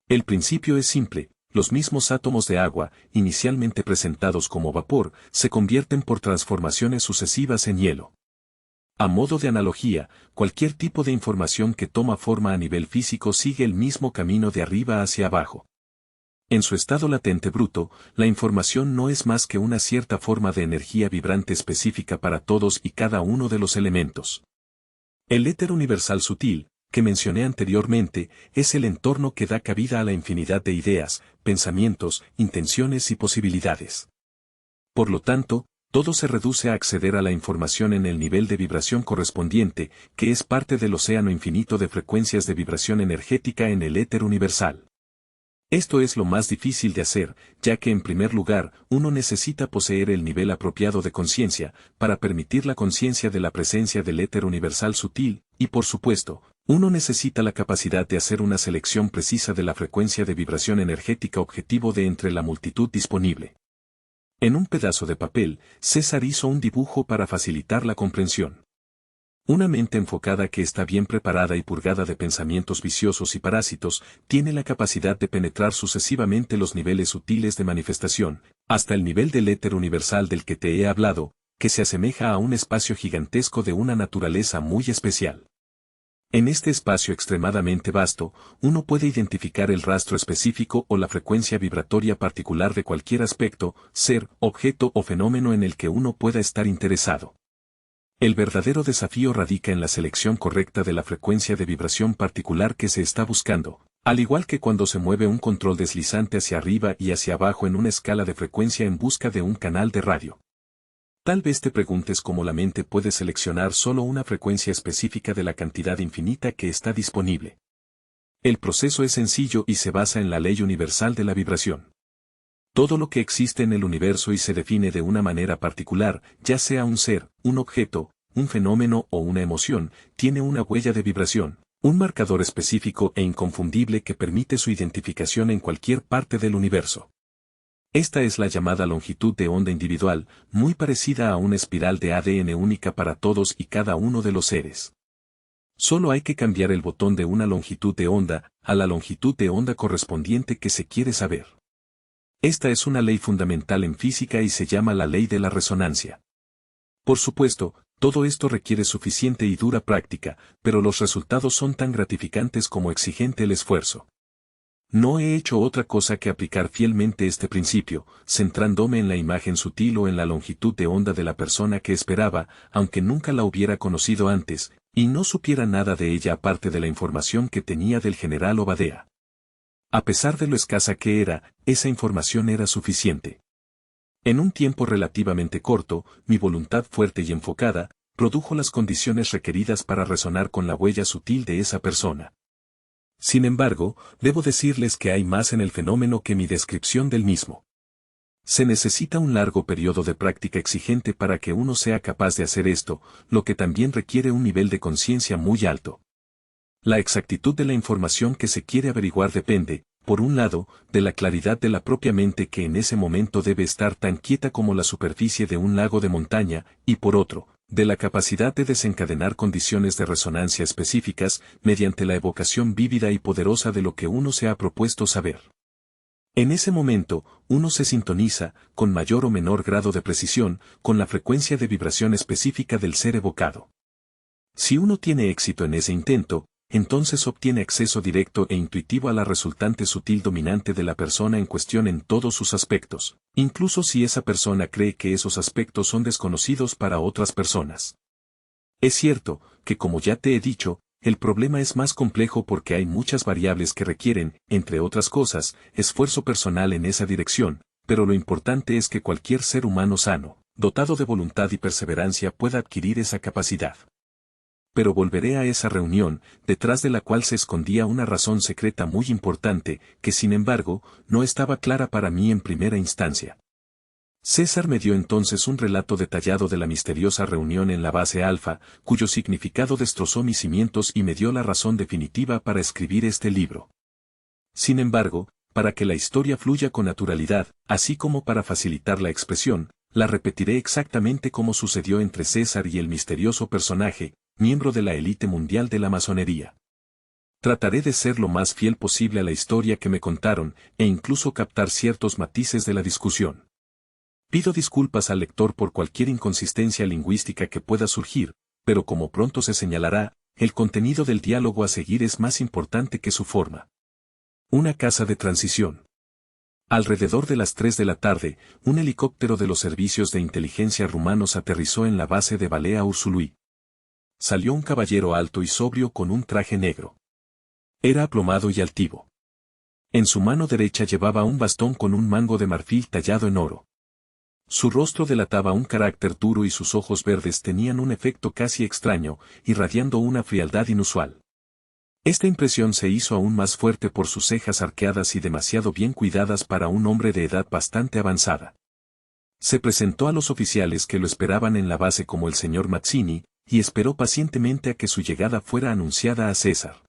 El principio es simple, los mismos átomos de agua, inicialmente presentados como vapor, se convierten por transformaciones sucesivas en hielo. A modo de analogía, cualquier tipo de información que toma forma a nivel físico sigue el mismo camino de arriba hacia abajo. En su estado latente bruto, la información no es más que una cierta forma de energía vibrante específica para todos y cada uno de los elementos. El éter universal sutil, que mencioné anteriormente, es el entorno que da cabida a la infinidad de ideas, pensamientos, intenciones y posibilidades. Por lo tanto, todo se reduce a acceder a la información en el nivel de vibración correspondiente, que es parte del océano infinito de frecuencias de vibración energética en el éter universal. Esto es lo más difícil de hacer, ya que en primer lugar, uno necesita poseer el nivel apropiado de conciencia, para permitir la conciencia de la presencia del éter universal sutil, y por supuesto, uno necesita la capacidad de hacer una selección precisa de la frecuencia de vibración energética objetivo de entre la multitud disponible. En un pedazo de papel, César hizo un dibujo para facilitar la comprensión. Una mente enfocada que está bien preparada y purgada de pensamientos viciosos y parásitos, tiene la capacidad de penetrar sucesivamente los niveles sutiles de manifestación, hasta el nivel del éter universal del que te he hablado, que se asemeja a un espacio gigantesco de una naturaleza muy especial. En este espacio extremadamente vasto, uno puede identificar el rastro específico o la frecuencia vibratoria particular de cualquier aspecto, ser, objeto o fenómeno en el que uno pueda estar interesado. El verdadero desafío radica en la selección correcta de la frecuencia de vibración particular que se está buscando, al igual que cuando se mueve un control deslizante hacia arriba y hacia abajo en una escala de frecuencia en busca de un canal de radio. Tal vez te preguntes cómo la mente puede seleccionar solo una frecuencia específica de la cantidad infinita que está disponible. El proceso es sencillo y se basa en la ley universal de la vibración. Todo lo que existe en el universo y se define de una manera particular, ya sea un ser, un objeto, un fenómeno o una emoción, tiene una huella de vibración, un marcador específico e inconfundible que permite su identificación en cualquier parte del universo. Esta es la llamada longitud de onda individual, muy parecida a una espiral de ADN única para todos y cada uno de los seres. Solo hay que cambiar el botón de una longitud de onda a la longitud de onda correspondiente que se quiere saber. Esta es una ley fundamental en física y se llama la ley de la resonancia. Por supuesto, todo esto requiere suficiente y dura práctica, pero los resultados son tan gratificantes como exigente el esfuerzo. No he hecho otra cosa que aplicar fielmente este principio, centrándome en la imagen sutil o en la longitud de onda de la persona que esperaba, aunque nunca la hubiera conocido antes, y no supiera nada de ella aparte de la información que tenía del general Obadea. A pesar de lo escasa que era, esa información era suficiente. En un tiempo relativamente corto, mi voluntad fuerte y enfocada, produjo las condiciones requeridas para resonar con la huella sutil de esa persona. Sin embargo, debo decirles que hay más en el fenómeno que mi descripción del mismo. Se necesita un largo periodo de práctica exigente para que uno sea capaz de hacer esto, lo que también requiere un nivel de conciencia muy alto. La exactitud de la información que se quiere averiguar depende, por un lado, de la claridad de la propia mente que en ese momento debe estar tan quieta como la superficie de un lago de montaña, y por otro, de la capacidad de desencadenar condiciones de resonancia específicas mediante la evocación vívida y poderosa de lo que uno se ha propuesto saber. En ese momento, uno se sintoniza, con mayor o menor grado de precisión, con la frecuencia de vibración específica del ser evocado. Si uno tiene éxito en ese intento, entonces obtiene acceso directo e intuitivo a la resultante sutil dominante de la persona en cuestión en todos sus aspectos, incluso si esa persona cree que esos aspectos son desconocidos para otras personas. Es cierto, que como ya te he dicho, el problema es más complejo porque hay muchas variables que requieren, entre otras cosas, esfuerzo personal en esa dirección, pero lo importante es que cualquier ser humano sano, dotado de voluntad y perseverancia pueda adquirir esa capacidad. Pero volveré a esa reunión, detrás de la cual se escondía una razón secreta muy importante, que sin embargo, no estaba clara para mí en primera instancia. César me dio entonces un relato detallado de la misteriosa reunión en la base Alfa, cuyo significado destrozó mis cimientos y me dio la razón definitiva para escribir este libro. Sin embargo, para que la historia fluya con naturalidad, así como para facilitar la expresión, la repetiré exactamente como sucedió entre César y el misterioso personaje, miembro de la élite mundial de la masonería. Trataré de ser lo más fiel posible a la historia que me contaron, e incluso captar ciertos matices de la discusión. Pido disculpas al lector por cualquier inconsistencia lingüística que pueda surgir, pero como pronto se señalará, el contenido del diálogo a seguir es más importante que su forma. Una casa de transición. Alrededor de las 3 de la tarde, un helicóptero de los servicios de inteligencia rumanos aterrizó en la base de Balea Ursului. Salió un caballero alto y sobrio con un traje negro. Era aplomado y altivo. En su mano derecha llevaba un bastón con un mango de marfil tallado en oro. Su rostro delataba un carácter duro y sus ojos verdes tenían un efecto casi extraño, irradiando una frialdad inusual. Esta impresión se hizo aún más fuerte por sus cejas arqueadas y demasiado bien cuidadas para un hombre de edad bastante avanzada. Se presentó a los oficiales que lo esperaban en la base como el señor Mazzini, y esperó pacientemente a que su llegada fuera anunciada a César.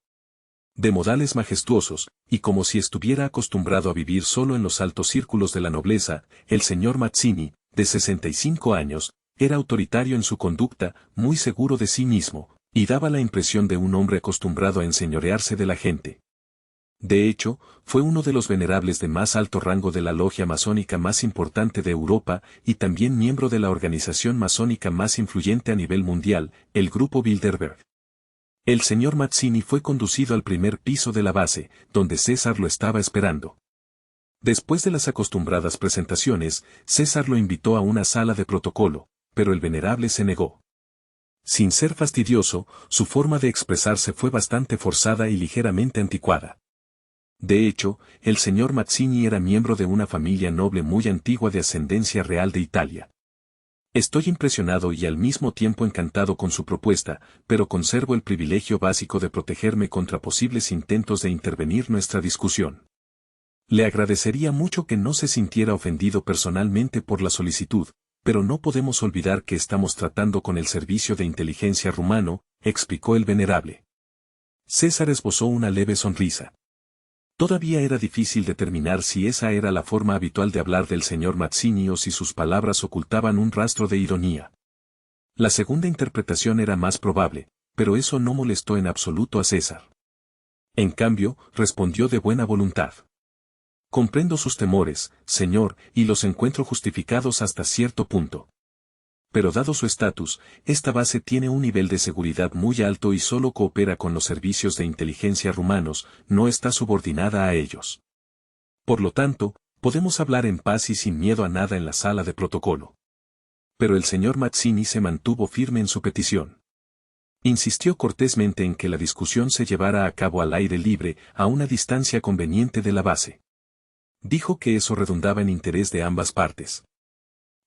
De modales majestuosos, y como si estuviera acostumbrado a vivir solo en los altos círculos de la nobleza, el señor Mazzini, de 65 años, era autoritario en su conducta, muy seguro de sí mismo, y daba la impresión de un hombre acostumbrado a enseñorearse de la gente. De hecho, fue uno de los venerables de más alto rango de la logia masónica más importante de Europa y también miembro de la organización masónica más influyente a nivel mundial, el Grupo Bilderberg. El señor Mazzini fue conducido al primer piso de la base, donde César lo estaba esperando. Después de las acostumbradas presentaciones, César lo invitó a una sala de protocolo, pero el venerable se negó. Sin ser fastidioso, su forma de expresarse fue bastante forzada y ligeramente anticuada. De hecho, el señor Mazzini era miembro de una familia noble muy antigua de ascendencia real de Italia. Estoy impresionado y al mismo tiempo encantado con su propuesta, pero conservo el privilegio básico de protegerme contra posibles intentos de intervenir nuestra discusión. Le agradecería mucho que no se sintiera ofendido personalmente por la solicitud, pero no podemos olvidar que estamos tratando con el servicio de inteligencia rumano, explicó el venerable. César esbozó una leve sonrisa. Todavía era difícil determinar si esa era la forma habitual de hablar del señor Mazzini o si sus palabras ocultaban un rastro de ironía. La segunda interpretación era más probable, pero eso no molestó en absoluto a César. En cambio, respondió de buena voluntad. Comprendo sus temores, señor, y los encuentro justificados hasta cierto punto. Pero dado su estatus, esta base tiene un nivel de seguridad muy alto y solo coopera con los servicios de inteligencia rumanos, no está subordinada a ellos. Por lo tanto, podemos hablar en paz y sin miedo a nada en la sala de protocolo. Pero el señor Mazzini se mantuvo firme en su petición. Insistió cortésmente en que la discusión se llevara a cabo al aire libre, a una distancia conveniente de la base. Dijo que eso redundaba en interés de ambas partes.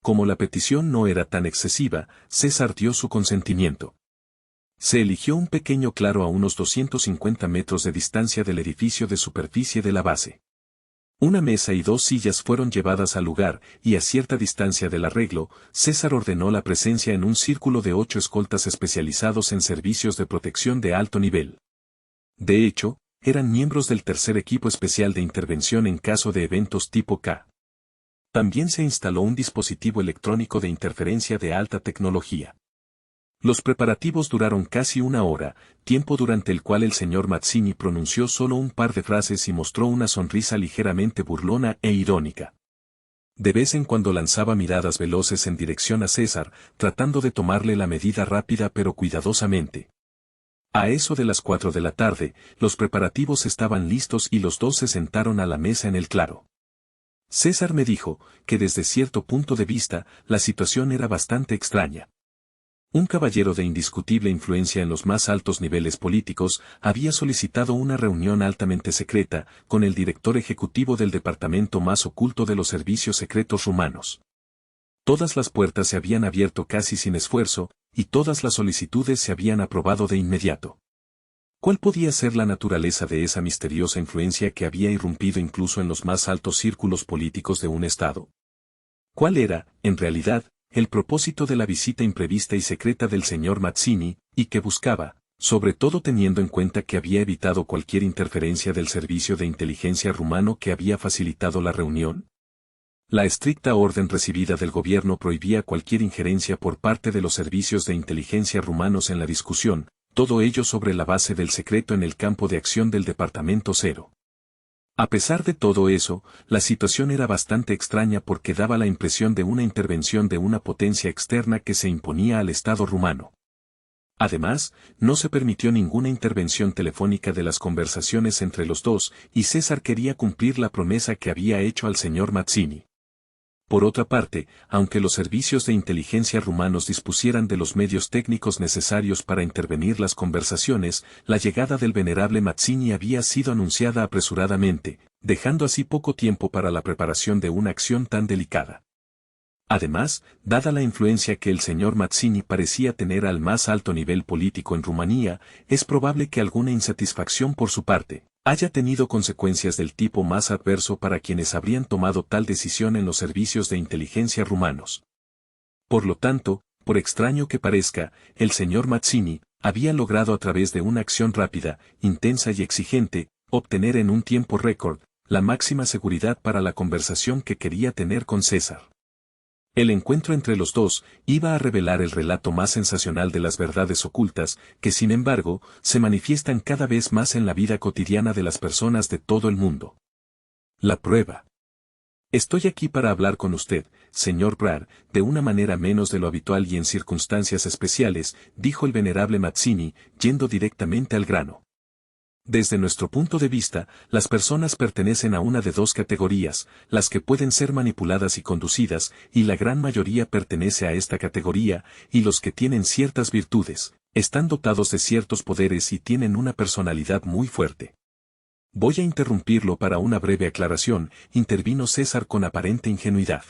Como la petición no era tan excesiva, César dio su consentimiento. Se eligió un pequeño claro a unos 250 metros de distancia del edificio de superficie de la base. Una mesa y 2 sillas fueron llevadas al lugar, y a cierta distancia del arreglo, César ordenó la presencia en un círculo de 8 escoltas especializados en servicios de protección de alto nivel. De hecho, eran miembros del tercer equipo especial de intervención en caso de eventos tipo K. También se instaló un dispositivo electrónico de interferencia de alta tecnología. Los preparativos duraron casi una hora, tiempo durante el cual el señor Mazzini pronunció solo un par de frases y mostró una sonrisa ligeramente burlona e irónica. De vez en cuando lanzaba miradas veloces en dirección a César, tratando de tomarle la medida rápida pero cuidadosamente. A eso de las 4 de la tarde, los preparativos estaban listos y los dos se sentaron a la mesa en el claro. César me dijo que desde cierto punto de vista, la situación era bastante extraña. Un caballero de indiscutible influencia en los más altos niveles políticos había solicitado una reunión altamente secreta con el director ejecutivo del departamento más oculto de los servicios secretos rumanos. Todas las puertas se habían abierto casi sin esfuerzo, y todas las solicitudes se habían aprobado de inmediato. ¿Cuál podía ser la naturaleza de esa misteriosa influencia que había irrumpido incluso en los más altos círculos políticos de un Estado? ¿Cuál era, en realidad, el propósito de la visita imprevista y secreta del señor Mazzini, y que buscaba, sobre todo teniendo en cuenta que había evitado cualquier interferencia del servicio de inteligencia rumano que había facilitado la reunión? La estricta orden recibida del gobierno prohibía cualquier injerencia por parte de los servicios de inteligencia rumanos en la discusión, todo ello sobre la base del secreto en el campo de acción del Departamento Cero. A pesar de todo eso, la situación era bastante extraña porque daba la impresión de una intervención de una potencia externa que se imponía al Estado rumano. Además, no se permitió ninguna intervención telefónica de las conversaciones entre los dos, y César quería cumplir la promesa que había hecho al señor Mazzini. Por otra parte, aunque los servicios de inteligencia rumanos dispusieran de los medios técnicos necesarios para intervenir las conversaciones, la llegada del venerable Mazzini había sido anunciada apresuradamente, dejando así poco tiempo para la preparación de una acción tan delicada. Además, dada la influencia que el señor Mazzini parecía tener al más alto nivel político en Rumanía, es probable que alguna insatisfacción por su parte haya tenido consecuencias del tipo más adverso para quienes habrían tomado tal decisión en los servicios de inteligencia rumanos. Por lo tanto, por extraño que parezca, el señor Mazzini había logrado a través de una acción rápida, intensa y exigente, obtener en un tiempo récord la máxima seguridad para la conversación que quería tener con César. El encuentro entre los dos iba a revelar el relato más sensacional de las verdades ocultas, que sin embargo, se manifiestan cada vez más en la vida cotidiana de las personas de todo el mundo. La prueba. Estoy aquí para hablar con usted, señor Brad, de una manera menos de lo habitual y en circunstancias especiales, dijo el venerable Mazzini, yendo directamente al grano. Desde nuestro punto de vista, las personas pertenecen a una de dos categorías, las que pueden ser manipuladas y conducidas, y la gran mayoría pertenece a esta categoría, y los que tienen ciertas virtudes, están dotados de ciertos poderes y tienen una personalidad muy fuerte. Voy a interrumpirlo para una breve aclaración, intervino César con aparente ingenuidad.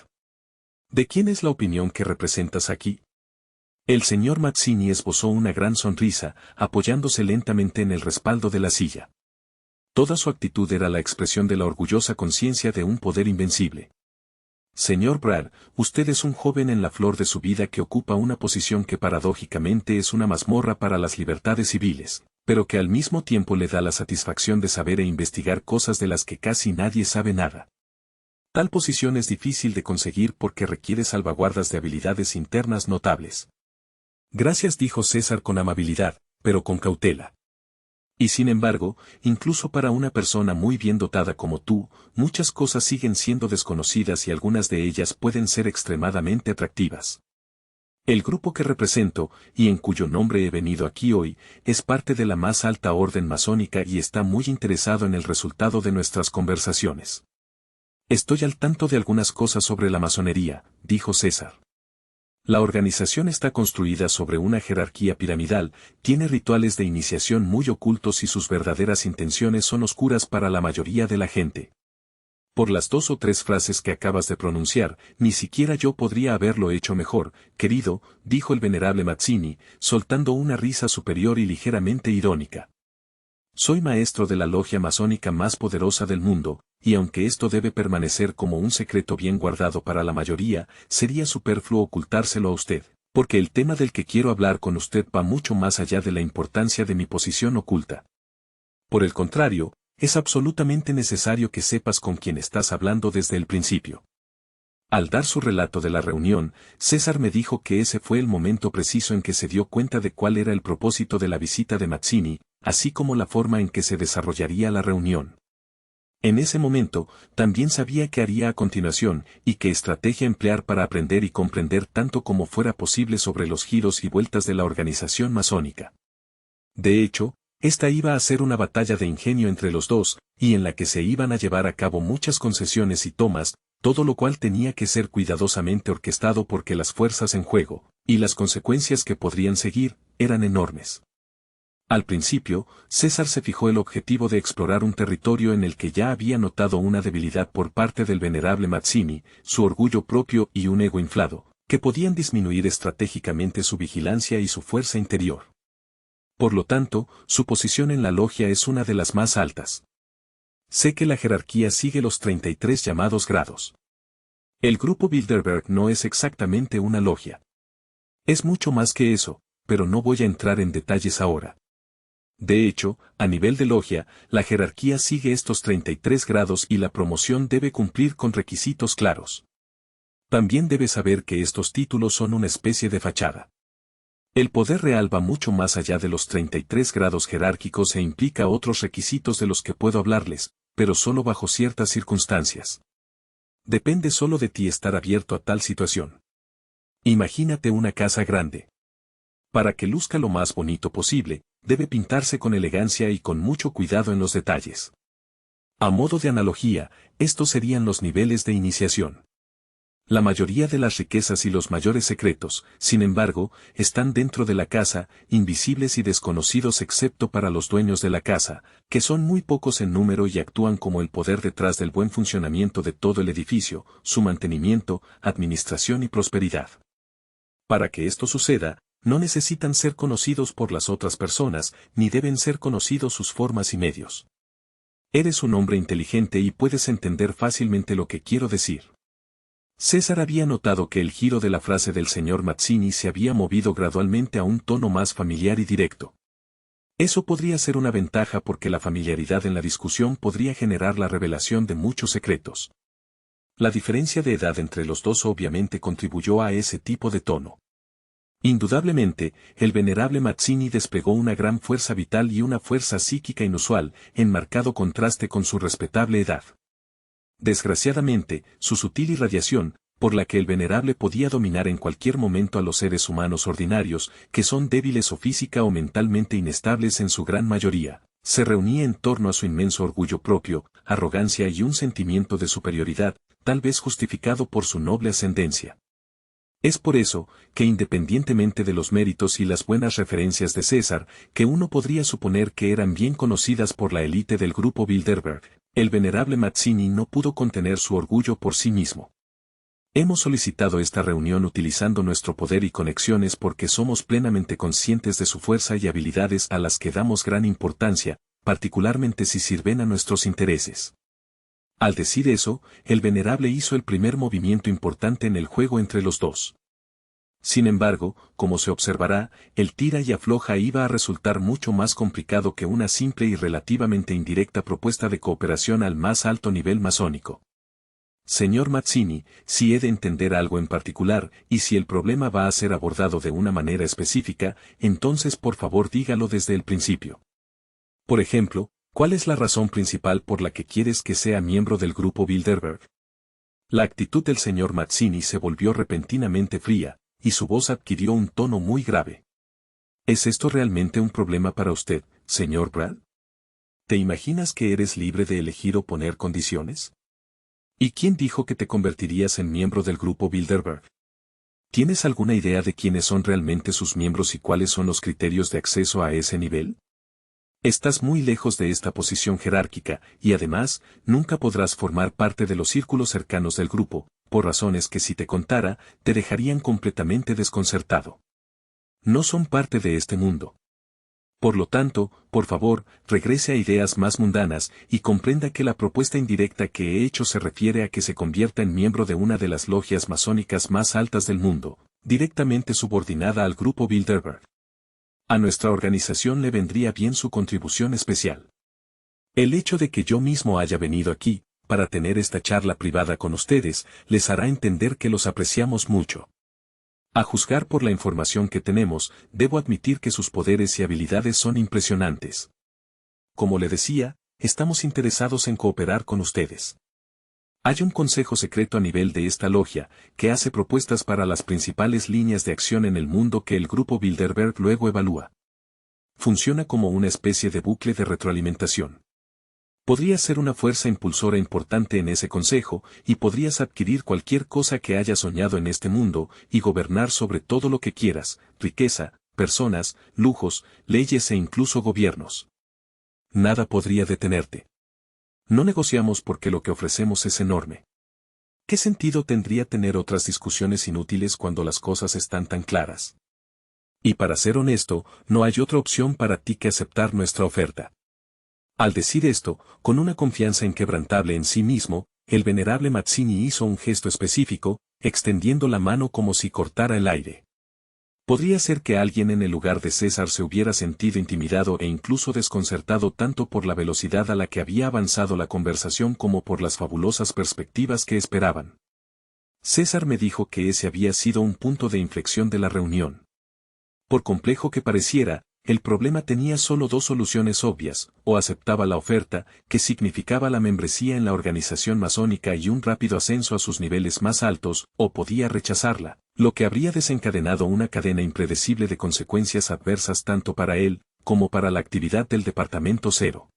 ¿De quién es la opinión que representas aquí? El señor Mazzini esbozó una gran sonrisa, apoyándose lentamente en el respaldo de la silla. Toda su actitud era la expresión de la orgullosa conciencia de un poder invencible. Señor Brad, usted es un joven en la flor de su vida que ocupa una posición que paradójicamente es una mazmorra para las libertades civiles, pero que al mismo tiempo le da la satisfacción de saber e investigar cosas de las que casi nadie sabe nada. Tal posición es difícil de conseguir porque requiere salvaguardas de habilidades internas notables. Gracias, dijo César con amabilidad, pero con cautela. Y sin embargo, incluso para una persona muy bien dotada como tú, muchas cosas siguen siendo desconocidas y algunas de ellas pueden ser extremadamente atractivas. El grupo que represento, y en cuyo nombre he venido aquí hoy, es parte de la más alta orden masónica y está muy interesado en el resultado de nuestras conversaciones. Estoy al tanto de algunas cosas sobre la masonería, dijo César. La organización está construida sobre una jerarquía piramidal, tiene rituales de iniciación muy ocultos y sus verdaderas intenciones son oscuras para la mayoría de la gente. Por las 2 o 3 frases que acabas de pronunciar, ni siquiera yo podría haberlo hecho mejor, querido, dijo el venerable Mazzini, soltando una risa superior y ligeramente irónica. Soy maestro de la logia masónica más poderosa del mundo, y aunque esto debe permanecer como un secreto bien guardado para la mayoría, sería superfluo ocultárselo a usted, porque el tema del que quiero hablar con usted va mucho más allá de la importancia de mi posición oculta. Por el contrario, es absolutamente necesario que sepas con quién estás hablando desde el principio. Al dar su relato de la reunión, César me dijo que ese fue el momento preciso en que se dio cuenta de cuál era el propósito de la visita de Mazzini, así como la forma en que se desarrollaría la reunión. En ese momento, también sabía qué haría a continuación, y qué estrategia emplear para aprender y comprender tanto como fuera posible sobre los giros y vueltas de la organización masónica. De hecho, esta iba a ser una batalla de ingenio entre los dos, y en la que se iban a llevar a cabo muchas concesiones y tomas, todo lo cual tenía que ser cuidadosamente orquestado porque las fuerzas en juego, y las consecuencias que podrían seguir, eran enormes. Al principio, César se fijó el objetivo de explorar un territorio en el que ya había notado una debilidad por parte del venerable Mazzini, su orgullo propio y un ego inflado, que podían disminuir estratégicamente su vigilancia y su fuerza interior. Por lo tanto, su posición en la logia es una de las más altas. Sé que la jerarquía sigue los 33 llamados grados. El grupo Bilderberg no es exactamente una logia. Es mucho más que eso, pero no voy a entrar en detalles ahora. De hecho, a nivel de logia, la jerarquía sigue estos 33 grados y la promoción debe cumplir con requisitos claros. También debes saber que estos títulos son una especie de fachada. El poder real va mucho más allá de los 33 grados jerárquicos e implica otros requisitos de los que puedo hablarles, pero solo bajo ciertas circunstancias. Depende solo de ti estar abierto a tal situación. Imagínate una casa grande. Para que luzca lo más bonito posible, debe pintarse con elegancia y con mucho cuidado en los detalles. A modo de analogía, estos serían los niveles de iniciación. La mayoría de las riquezas y los mayores secretos, sin embargo, están dentro de la casa, invisibles y desconocidos excepto para los dueños de la casa, que son muy pocos en número y actúan como el poder detrás del buen funcionamiento de todo el edificio, su mantenimiento, administración y prosperidad. Para que esto suceda, no necesitan ser conocidos por las otras personas, ni deben ser conocidos sus formas y medios. Eres un hombre inteligente y puedes entender fácilmente lo que quiero decir. César había notado que el giro de la frase del señor Mazzini se había movido gradualmente a un tono más familiar y directo. Eso podría ser una ventaja porque la familiaridad en la discusión podría generar la revelación de muchos secretos. La diferencia de edad entre los dos obviamente contribuyó a ese tipo de tono. Indudablemente, el venerable Mazzini desplegó una gran fuerza vital y una fuerza psíquica inusual, en marcado contraste con su respetable edad. Desgraciadamente, su sutil irradiación, por la que el venerable podía dominar en cualquier momento a los seres humanos ordinarios, que son débiles o física o mentalmente inestables en su gran mayoría, se reunía en torno a su inmenso orgullo propio, arrogancia y un sentimiento de superioridad, tal vez justificado por su noble ascendencia. Es por eso, que independientemente de los méritos y las buenas referencias de César, que uno podría suponer que eran bien conocidas por la élite del grupo Bilderberg, el venerable Mazzini no pudo contener su orgullo por sí mismo. Hemos solicitado esta reunión utilizando nuestro poder y conexiones porque somos plenamente conscientes de su fuerza y habilidades a las que damos gran importancia, particularmente si sirven a nuestros intereses. Al decir eso, el venerable hizo el primer movimiento importante en el juego entre los dos. Sin embargo, como se observará, el tira y afloja iba a resultar mucho más complicado que una simple y relativamente indirecta propuesta de cooperación al más alto nivel masónico. Señor Mazzini, si he de entender algo en particular, y si el problema va a ser abordado de una manera específica, entonces por favor dígalo desde el principio. Por ejemplo, ¿cuál es la razón principal por la que quieres que sea miembro del grupo Bilderberg? La actitud del señor Mazzini se volvió repentinamente fría, y su voz adquirió un tono muy grave. ¿Es esto realmente un problema para usted, señor Brad? ¿Te imaginas que eres libre de elegir o poner condiciones? ¿Y quién dijo que te convertirías en miembro del grupo Bilderberg? ¿Tienes alguna idea de quiénes son realmente sus miembros y cuáles son los criterios de acceso a ese nivel? Estás muy lejos de esta posición jerárquica, y además, nunca podrás formar parte de los círculos cercanos del grupo, por razones que si te contara, te dejarían completamente desconcertado. No son parte de este mundo. Por lo tanto, por favor, regrese a ideas más mundanas, y comprenda que la propuesta indirecta que he hecho se refiere a que se convierta en miembro de una de las logias masónicas más altas del mundo, directamente subordinada al grupo Bilderberg. A nuestra organización le vendría bien su contribución especial. El hecho de que yo mismo haya venido aquí, para tener esta charla privada con ustedes, les hará entender que los apreciamos mucho. A juzgar por la información que tenemos, debo admitir que sus poderes y habilidades son impresionantes. Como le decía, estamos interesados en cooperar con ustedes. Hay un consejo secreto a nivel de esta logia, que hace propuestas para las principales líneas de acción en el mundo que el grupo Bilderberg luego evalúa. Funciona como una especie de bucle de retroalimentación. Podrías ser una fuerza impulsora importante en ese consejo, y podrías adquirir cualquier cosa que hayas soñado en este mundo, y gobernar sobre todo lo que quieras, riqueza, personas, lujos, leyes e incluso gobiernos. Nada podría detenerte. No negociamos porque lo que ofrecemos es enorme. ¿Qué sentido tendría tener otras discusiones inútiles cuando las cosas están tan claras? Y para ser honesto, no hay otra opción para ti que aceptar nuestra oferta. Al decir esto, con una confianza inquebrantable en sí mismo, el venerable Mazzini hizo un gesto específico, extendiendo la mano como si cortara el aire. Podría ser que alguien en el lugar de César se hubiera sentido intimidado e incluso desconcertado tanto por la velocidad a la que había avanzado la conversación como por las fabulosas perspectivas que esperaban. César me dijo que ese había sido un punto de inflexión de la reunión. Por complejo que pareciera, el problema tenía solo dos soluciones obvias: o aceptaba la oferta, que significaba la membresía en la organización masónica y un rápido ascenso a sus niveles más altos, o podía rechazarla, lo que habría desencadenado una cadena impredecible de consecuencias adversas tanto para él, como para la actividad del Departamento Cero.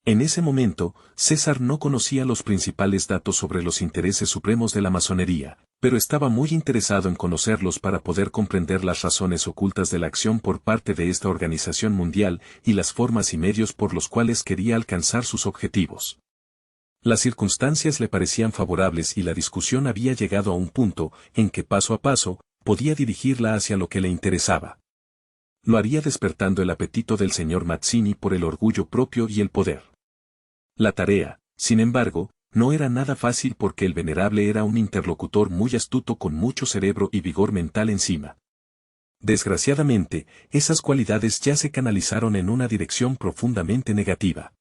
En ese momento, César no conocía los principales datos sobre los intereses supremos de la masonería, pero estaba muy interesado en conocerlos para poder comprender las razones ocultas de la acción por parte de esta organización mundial y las formas y medios por los cuales quería alcanzar sus objetivos. Las circunstancias le parecían favorables y la discusión había llegado a un punto en que paso a paso, podía dirigirla hacia lo que le interesaba. Lo haría despertando el apetito del señor Mazzini por el orgullo propio y el poder. La tarea, sin embargo, no era nada fácil porque el venerable era un interlocutor muy astuto con mucho cerebro y vigor mental encima. Desgraciadamente, esas cualidades ya se canalizaron en una dirección profundamente negativa.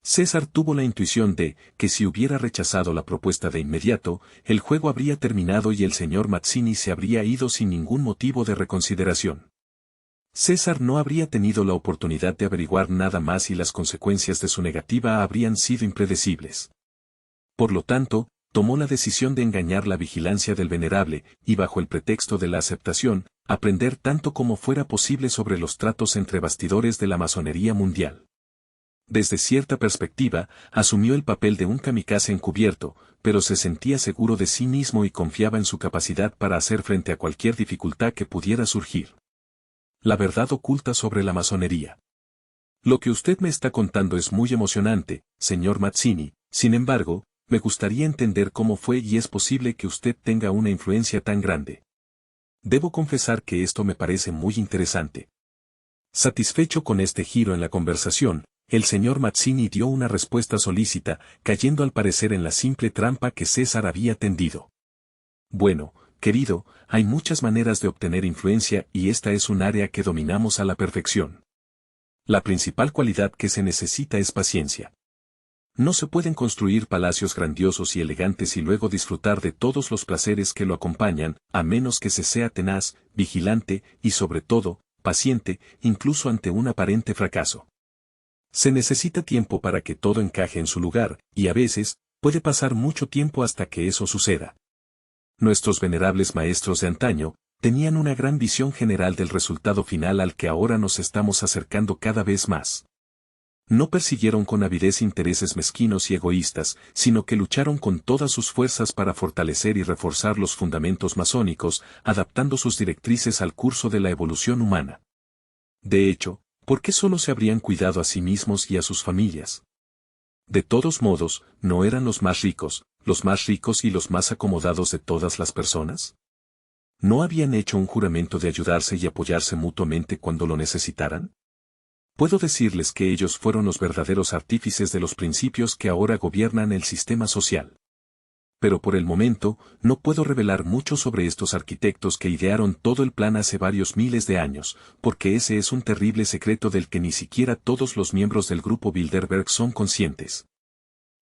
César tuvo la intuición de que si hubiera rechazado la propuesta de inmediato, el juego habría terminado y el señor Mazzini se habría ido sin ningún motivo de reconsideración. César no habría tenido la oportunidad de averiguar nada más y las consecuencias de su negativa habrían sido impredecibles. Por lo tanto, tomó la decisión de engañar la vigilancia del venerable, y bajo el pretexto de la aceptación, aprender tanto como fuera posible sobre los tratos entre bastidores de la masonería mundial. Desde cierta perspectiva, asumió el papel de un kamikaze encubierto, pero se sentía seguro de sí mismo y confiaba en su capacidad para hacer frente a cualquier dificultad que pudiera surgir. La verdad oculta sobre la masonería. Lo que usted me está contando es muy emocionante, señor Mazzini, sin embargo, me gustaría entender cómo fue y es posible que usted tenga una influencia tan grande. Debo confesar que esto me parece muy interesante. Satisfecho con este giro en la conversación, el señor Mazzini dio una respuesta solícita, cayendo al parecer en la simple trampa que César había tendido. Bueno, querido, hay muchas maneras de obtener influencia y esta es un área que dominamos a la perfección. La principal cualidad que se necesita es paciencia. No se pueden construir palacios grandiosos y elegantes y luego disfrutar de todos los placeres que lo acompañan, a menos que se sea tenaz, vigilante y sobre todo, paciente, incluso ante un aparente fracaso. Se necesita tiempo para que todo encaje en su lugar, y a veces, puede pasar mucho tiempo hasta que eso suceda. Nuestros venerables maestros de antaño, tenían una gran visión general del resultado final al que ahora nos estamos acercando cada vez más. No persiguieron con avidez intereses mezquinos y egoístas, sino que lucharon con todas sus fuerzas para fortalecer y reforzar los fundamentos masónicos, adaptando sus directrices al curso de la evolución humana. De hecho, ¿por qué solo se habrían cuidado a sí mismos y a sus familias? De todos modos, ¿no eran los más ricos y los más acomodados de todas las personas? ¿No habían hecho un juramento de ayudarse y apoyarse mutuamente cuando lo necesitaran? Puedo decirles que ellos fueron los verdaderos artífices de los principios que ahora gobiernan el sistema social. Pero por el momento, no puedo revelar mucho sobre estos arquitectos que idearon todo el plan hace varios miles de años, porque ese es un terrible secreto del que ni siquiera todos los miembros del grupo Bilderberg son conscientes.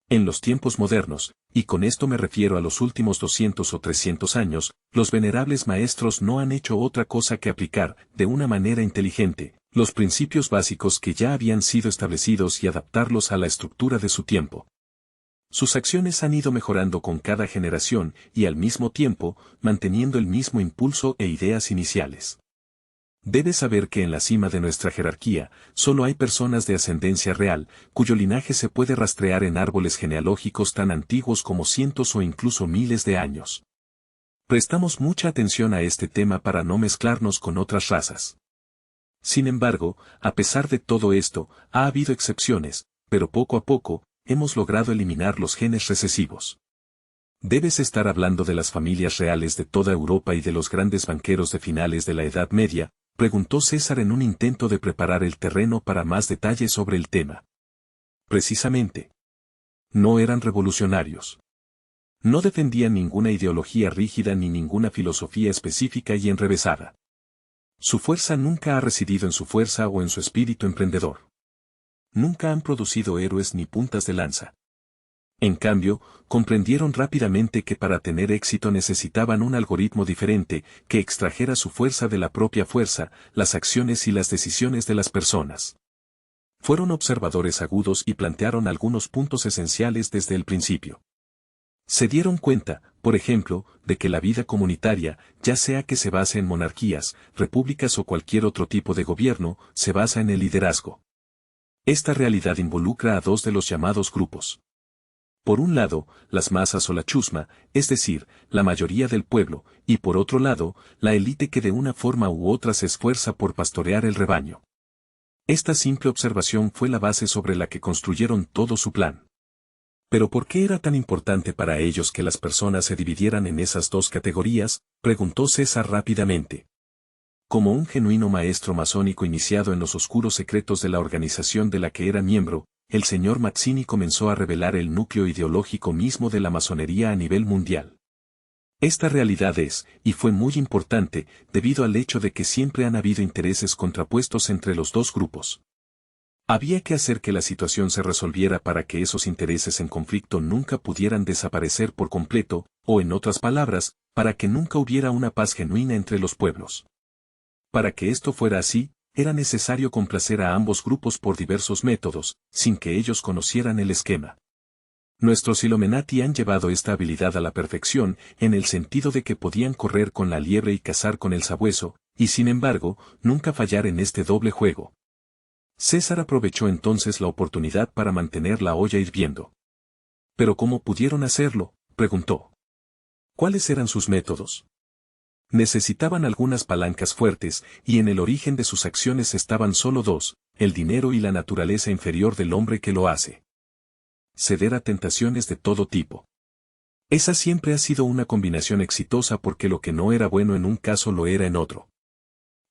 En los tiempos modernos, y con esto me refiero a los últimos 200 o 300 años, los venerables maestros no han hecho otra cosa que aplicar, de una manera inteligente, los principios básicos que ya habían sido establecidos y adaptarlos a la estructura de su tiempo. Sus acciones han ido mejorando con cada generación y al mismo tiempo, manteniendo el mismo impulso e ideas iniciales. Debes saber que en la cima de nuestra jerarquía, solo hay personas de ascendencia real, cuyo linaje se puede rastrear en árboles genealógicos tan antiguos como cientos o incluso miles de años. Prestamos mucha atención a este tema para no mezclarnos con otras razas. Sin embargo, a pesar de todo esto, ha habido excepciones, pero poco a poco, hemos logrado eliminar los genes recesivos. Debes estar hablando de las familias reales de toda Europa y de los grandes banqueros de finales de la Edad Media, preguntó César en un intento de preparar el terreno para más detalles sobre el tema. Precisamente. No eran revolucionarios. No defendían ninguna ideología rígida ni ninguna filosofía específica y enrevesada. Su fuerza nunca ha residido en su fuerza o en su espíritu emprendedor. Nunca han producido héroes ni puntas de lanza. En cambio, comprendieron rápidamente que para tener éxito necesitaban un algoritmo diferente, que extrajera su fuerza de la propia fuerza, las acciones y las decisiones de las personas. Fueron observadores agudos y plantearon algunos puntos esenciales desde el principio. Se dieron cuenta, por ejemplo, de que la vida comunitaria, ya sea que se base en monarquías, repúblicas o cualquier otro tipo de gobierno, se basa en el liderazgo. Esta realidad involucra a dos de los llamados grupos. Por un lado, las masas o la chusma, es decir, la mayoría del pueblo, y por otro lado, la élite que de una forma u otra se esfuerza por pastorear el rebaño. Esta simple observación fue la base sobre la que construyeron todo su plan. ¿Pero por qué era tan importante para ellos que las personas se dividieran en esas dos categorías?, preguntó César rápidamente. Como un genuino maestro masónico iniciado en los oscuros secretos de la organización de la que era miembro, el señor Mazzini comenzó a revelar el núcleo ideológico mismo de la masonería a nivel mundial. Esta realidad es, y fue muy importante, debido al hecho de que siempre han habido intereses contrapuestos entre los dos grupos. Había que hacer que la situación se resolviera para que esos intereses en conflicto nunca pudieran desaparecer por completo, o en otras palabras, para que nunca hubiera una paz genuina entre los pueblos. Para que esto fuera así, era necesario complacer a ambos grupos por diversos métodos, sin que ellos conocieran el esquema. Nuestros Illuminati han llevado esta habilidad a la perfección, en el sentido de que podían correr con la liebre y cazar con el sabueso, y sin embargo, nunca fallar en este doble juego. César aprovechó entonces la oportunidad para mantener la olla hirviendo. ¿Pero cómo pudieron hacerlo?, preguntó. ¿Cuáles eran sus métodos? Necesitaban algunas palancas fuertes, y en el origen de sus acciones estaban solo dos, el dinero y la naturaleza inferior del hombre que lo hace. Ceder a tentaciones de todo tipo. Esa siempre ha sido una combinación exitosa porque lo que no era bueno en un caso lo era en otro.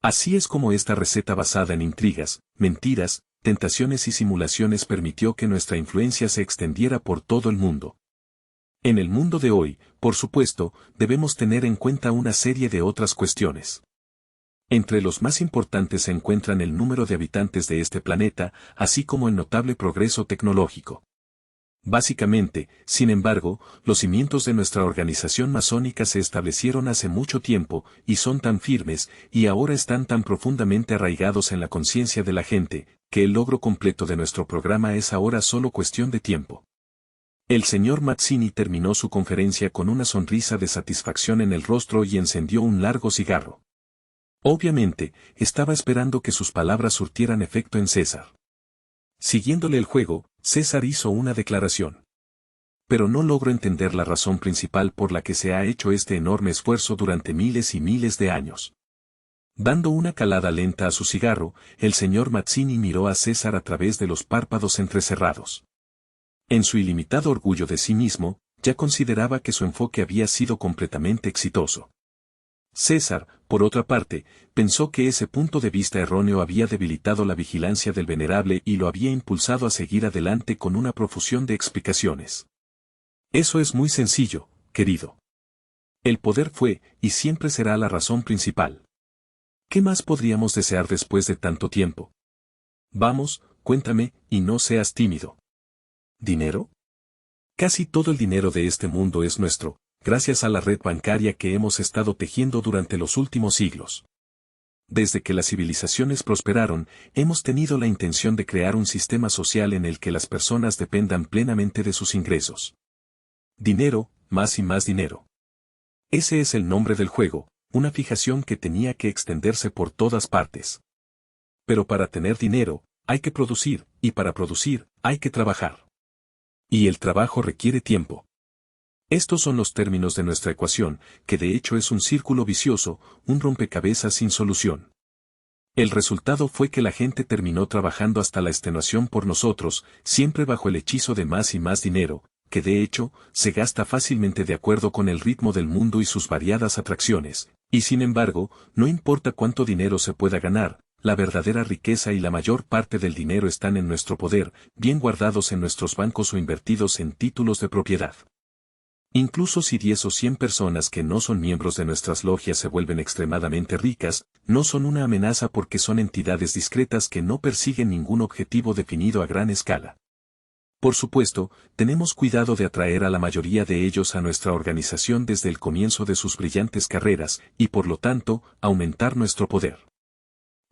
Así es como esta receta basada en intrigas, mentiras, tentaciones y simulaciones permitió que nuestra influencia se extendiera por todo el mundo. En el mundo de hoy, por supuesto, debemos tener en cuenta una serie de otras cuestiones. Entre los más importantes se encuentran el número de habitantes de este planeta, así como el notable progreso tecnológico. Básicamente, sin embargo, los cimientos de nuestra organización masónica se establecieron hace mucho tiempo, y son tan firmes, y ahora están tan profundamente arraigados en la conciencia de la gente, que el logro completo de nuestro programa es ahora solo cuestión de tiempo. El señor Mazzini terminó su conferencia con una sonrisa de satisfacción en el rostro y encendió un largo cigarro. Obviamente, estaba esperando que sus palabras surtieran efecto en César. Siguiéndole el juego, César hizo una declaración. Pero no logro entender la razón principal por la que se ha hecho este enorme esfuerzo durante miles y miles de años. Dando una calada lenta a su cigarro, el señor Mazzini miró a César a través de los párpados entrecerrados. En su ilimitado orgullo de sí mismo, ya consideraba que su enfoque había sido completamente exitoso. César, por otra parte, pensó que ese punto de vista erróneo había debilitado la vigilancia del venerable y lo había impulsado a seguir adelante con una profusión de explicaciones. Eso es muy sencillo, querido. El poder fue, y siempre será la razón principal. ¿Qué más podríamos desear después de tanto tiempo? Vamos, cuéntame, y no seas tímido. ¿Dinero? Casi todo el dinero de este mundo es nuestro, gracias a la red bancaria que hemos estado tejiendo durante los últimos siglos. Desde que las civilizaciones prosperaron, hemos tenido la intención de crear un sistema social en el que las personas dependan plenamente de sus ingresos. Dinero, más y más dinero. Ese es el nombre del juego, una fijación que tenía que extenderse por todas partes. Pero para tener dinero, hay que producir, y para producir, hay que trabajar. Y el trabajo requiere tiempo. Estos son los términos de nuestra ecuación, que de hecho es un círculo vicioso, un rompecabezas sin solución. El resultado fue que la gente terminó trabajando hasta la extenuación por nosotros, siempre bajo el hechizo de más y más dinero, que de hecho, se gasta fácilmente de acuerdo con el ritmo del mundo y sus variadas atracciones, y sin embargo, no importa cuánto dinero se pueda ganar, la verdadera riqueza y la mayor parte del dinero están en nuestro poder, bien guardados en nuestros bancos o invertidos en títulos de propiedad. Incluso si 10 o 100 personas que no son miembros de nuestras logias se vuelven extremadamente ricas, no son una amenaza porque son entidades discretas que no persiguen ningún objetivo definido a gran escala. Por supuesto, tenemos cuidado de atraer a la mayoría de ellos a nuestra organización desde el comienzo de sus brillantes carreras, y por lo tanto, aumentar nuestro poder.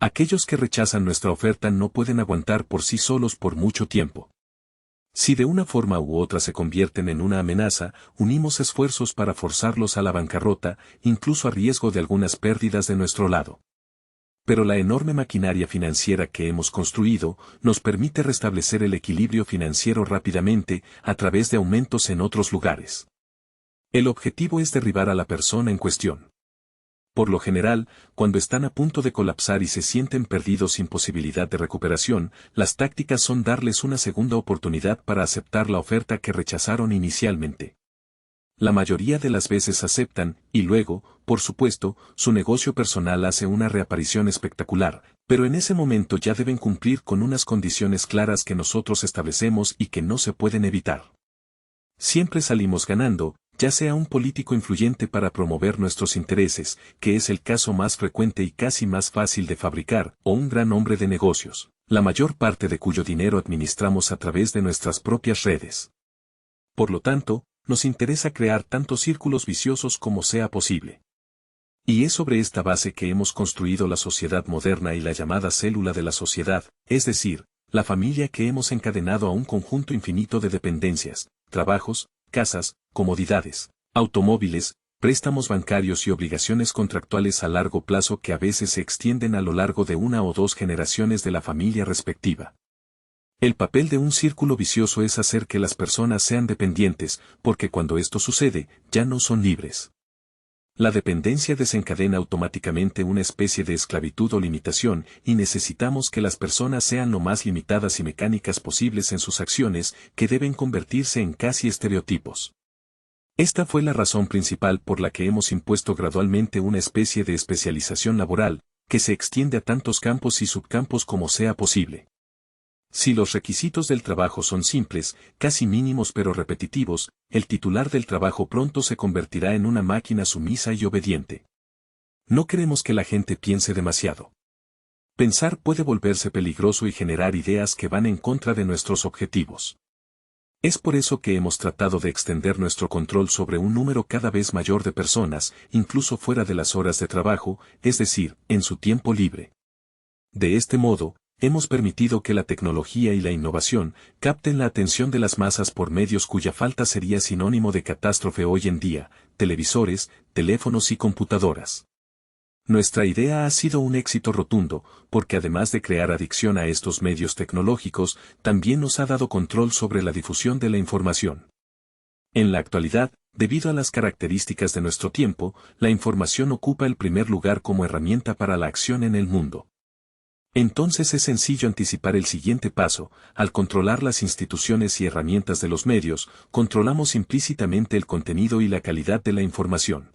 Aquellos que rechazan nuestra oferta no pueden aguantar por sí solos por mucho tiempo. Si de una forma u otra se convierten en una amenaza, unimos esfuerzos para forzarlos a la bancarrota, incluso a riesgo de algunas pérdidas de nuestro lado. Pero la enorme maquinaria financiera que hemos construido nos permite restablecer el equilibrio financiero rápidamente a través de aumentos en otros lugares. El objetivo es derribar a la persona en cuestión. Por lo general, cuando están a punto de colapsar y se sienten perdidos sin posibilidad de recuperación, las tácticas son darles una segunda oportunidad para aceptar la oferta que rechazaron inicialmente. La mayoría de las veces aceptan, y luego, por supuesto, su negocio personal hace una reaparición espectacular, pero en ese momento ya deben cumplir con unas condiciones claras que nosotros establecemos y que no se pueden evitar. Siempre salimos ganando, ya sea un político influyente para promover nuestros intereses, que es el caso más frecuente y casi más fácil de fabricar, o un gran hombre de negocios, la mayor parte de cuyo dinero administramos a través de nuestras propias redes. Por lo tanto, nos interesa crear tantos círculos viciosos como sea posible. Y es sobre esta base que hemos construido la sociedad moderna y la llamada célula de la sociedad, es decir, la familia que hemos encadenado a un conjunto infinito de dependencias, trabajos, casas, comodidades, automóviles, préstamos bancarios y obligaciones contractuales a largo plazo que a veces se extienden a lo largo de una o dos generaciones de la familia respectiva. El papel de un círculo vicioso es hacer que las personas sean dependientes, porque cuando esto sucede, ya no son libres. La dependencia desencadena automáticamente una especie de esclavitud o limitación, y necesitamos que las personas sean lo más limitadas y mecánicas posibles en sus acciones, que deben convertirse en casi estereotipos. Esta fue la razón principal por la que hemos impuesto gradualmente una especie de especialización laboral, que se extiende a tantos campos y subcampos como sea posible. Si los requisitos del trabajo son simples, casi mínimos pero repetitivos, el titular del trabajo pronto se convertirá en una máquina sumisa y obediente. No queremos que la gente piense demasiado. Pensar puede volverse peligroso y generar ideas que van en contra de nuestros objetivos. Es por eso que hemos tratado de extender nuestro control sobre un número cada vez mayor de personas, incluso fuera de las horas de trabajo, es decir, en su tiempo libre. De este modo, hemos permitido que la tecnología y la innovación capten la atención de las masas por medios cuya falta sería sinónimo de catástrofe hoy en día, televisores, teléfonos y computadoras. Nuestra idea ha sido un éxito rotundo, porque además de crear adicción a estos medios tecnológicos, también nos ha dado control sobre la difusión de la información. En la actualidad, debido a las características de nuestro tiempo, la información ocupa el primer lugar como herramienta para la acción en el mundo. Entonces es sencillo anticipar el siguiente paso: al controlar las instituciones y herramientas de los medios, controlamos implícitamente el contenido y la calidad de la información.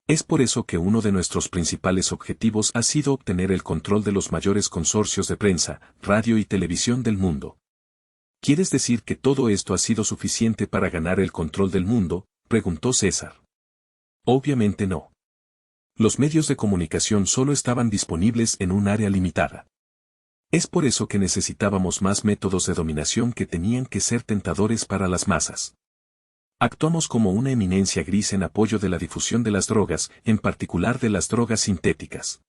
Es por eso que uno de nuestros principales objetivos ha sido obtener el control de los mayores consorcios de prensa, radio y televisión del mundo. ¿Quieres decir que todo esto ha sido suficiente para ganar el control del mundo?, preguntó César. Obviamente no. Los medios de comunicación solo estaban disponibles en un área limitada. Es por eso que necesitábamos más métodos de dominación que tenían que ser tentadores para las masas. Actuamos como una eminencia gris en apoyo de la difusión de las drogas, en particular de las drogas sintéticas.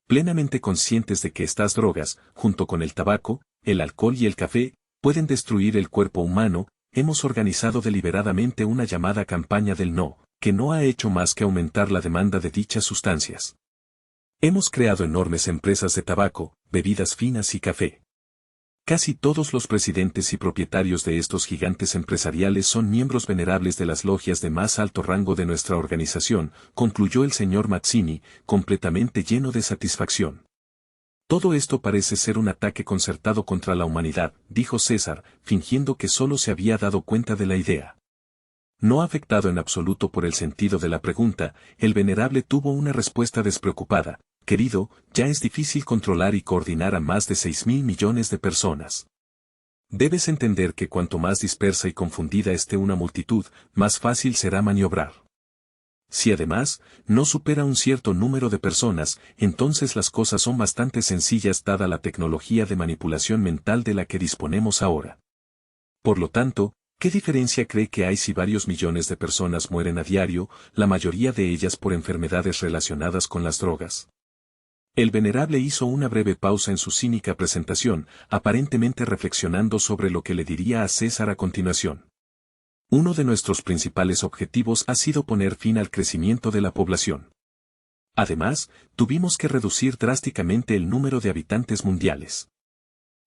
Plenamente conscientes de que estas drogas, junto con el tabaco, el alcohol y el café, pueden destruir el cuerpo humano, hemos organizado deliberadamente una llamada campaña del no, que no ha hecho más que aumentar la demanda de dichas sustancias. Hemos creado enormes empresas de tabaco, bebidas finas y café. Casi todos los presidentes y propietarios de estos gigantes empresariales son miembros venerables de las logias de más alto rango de nuestra organización, concluyó el señor Mazzini, completamente lleno de satisfacción. Todo esto parece ser un ataque concertado contra la humanidad, dijo César, fingiendo que solo se había dado cuenta de la idea. No afectado en absoluto por el sentido de la pregunta, el venerable tuvo una respuesta despreocupada: querido, ya es difícil controlar y coordinar a más de 6.000 millones de personas. Debes entender que cuanto más dispersa y confundida esté una multitud, más fácil será maniobrar. Si además, no supera un cierto número de personas, entonces las cosas son bastante sencillas dada la tecnología de manipulación mental de la que disponemos ahora. Por lo tanto, ¿qué diferencia cree que hay si varios millones de personas mueren a diario, la mayoría de ellas por enfermedades relacionadas con las drogas? El venerable hizo una breve pausa en su cínica presentación, aparentemente reflexionando sobre lo que le diría a César a continuación. Uno de nuestros principales objetivos ha sido poner fin al crecimiento de la población. Además, tuvimos que reducir drásticamente el número de habitantes mundiales.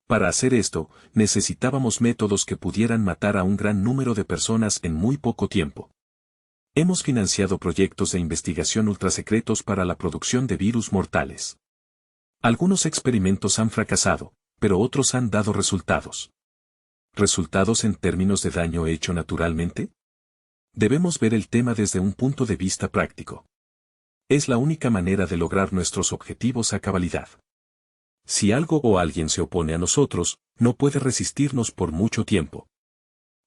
Para hacer esto, necesitábamos métodos que pudieran matar a un gran número de personas en muy poco tiempo. Hemos financiado proyectos de investigación ultrasecretos para la producción de virus mortales. Algunos experimentos han fracasado, pero otros han dado resultados. ¿Resultados en términos de daño hecho naturalmente? Debemos ver el tema desde un punto de vista práctico. Es la única manera de lograr nuestros objetivos a cabalidad. Si algo o alguien se opone a nosotros, no puede resistirnos por mucho tiempo.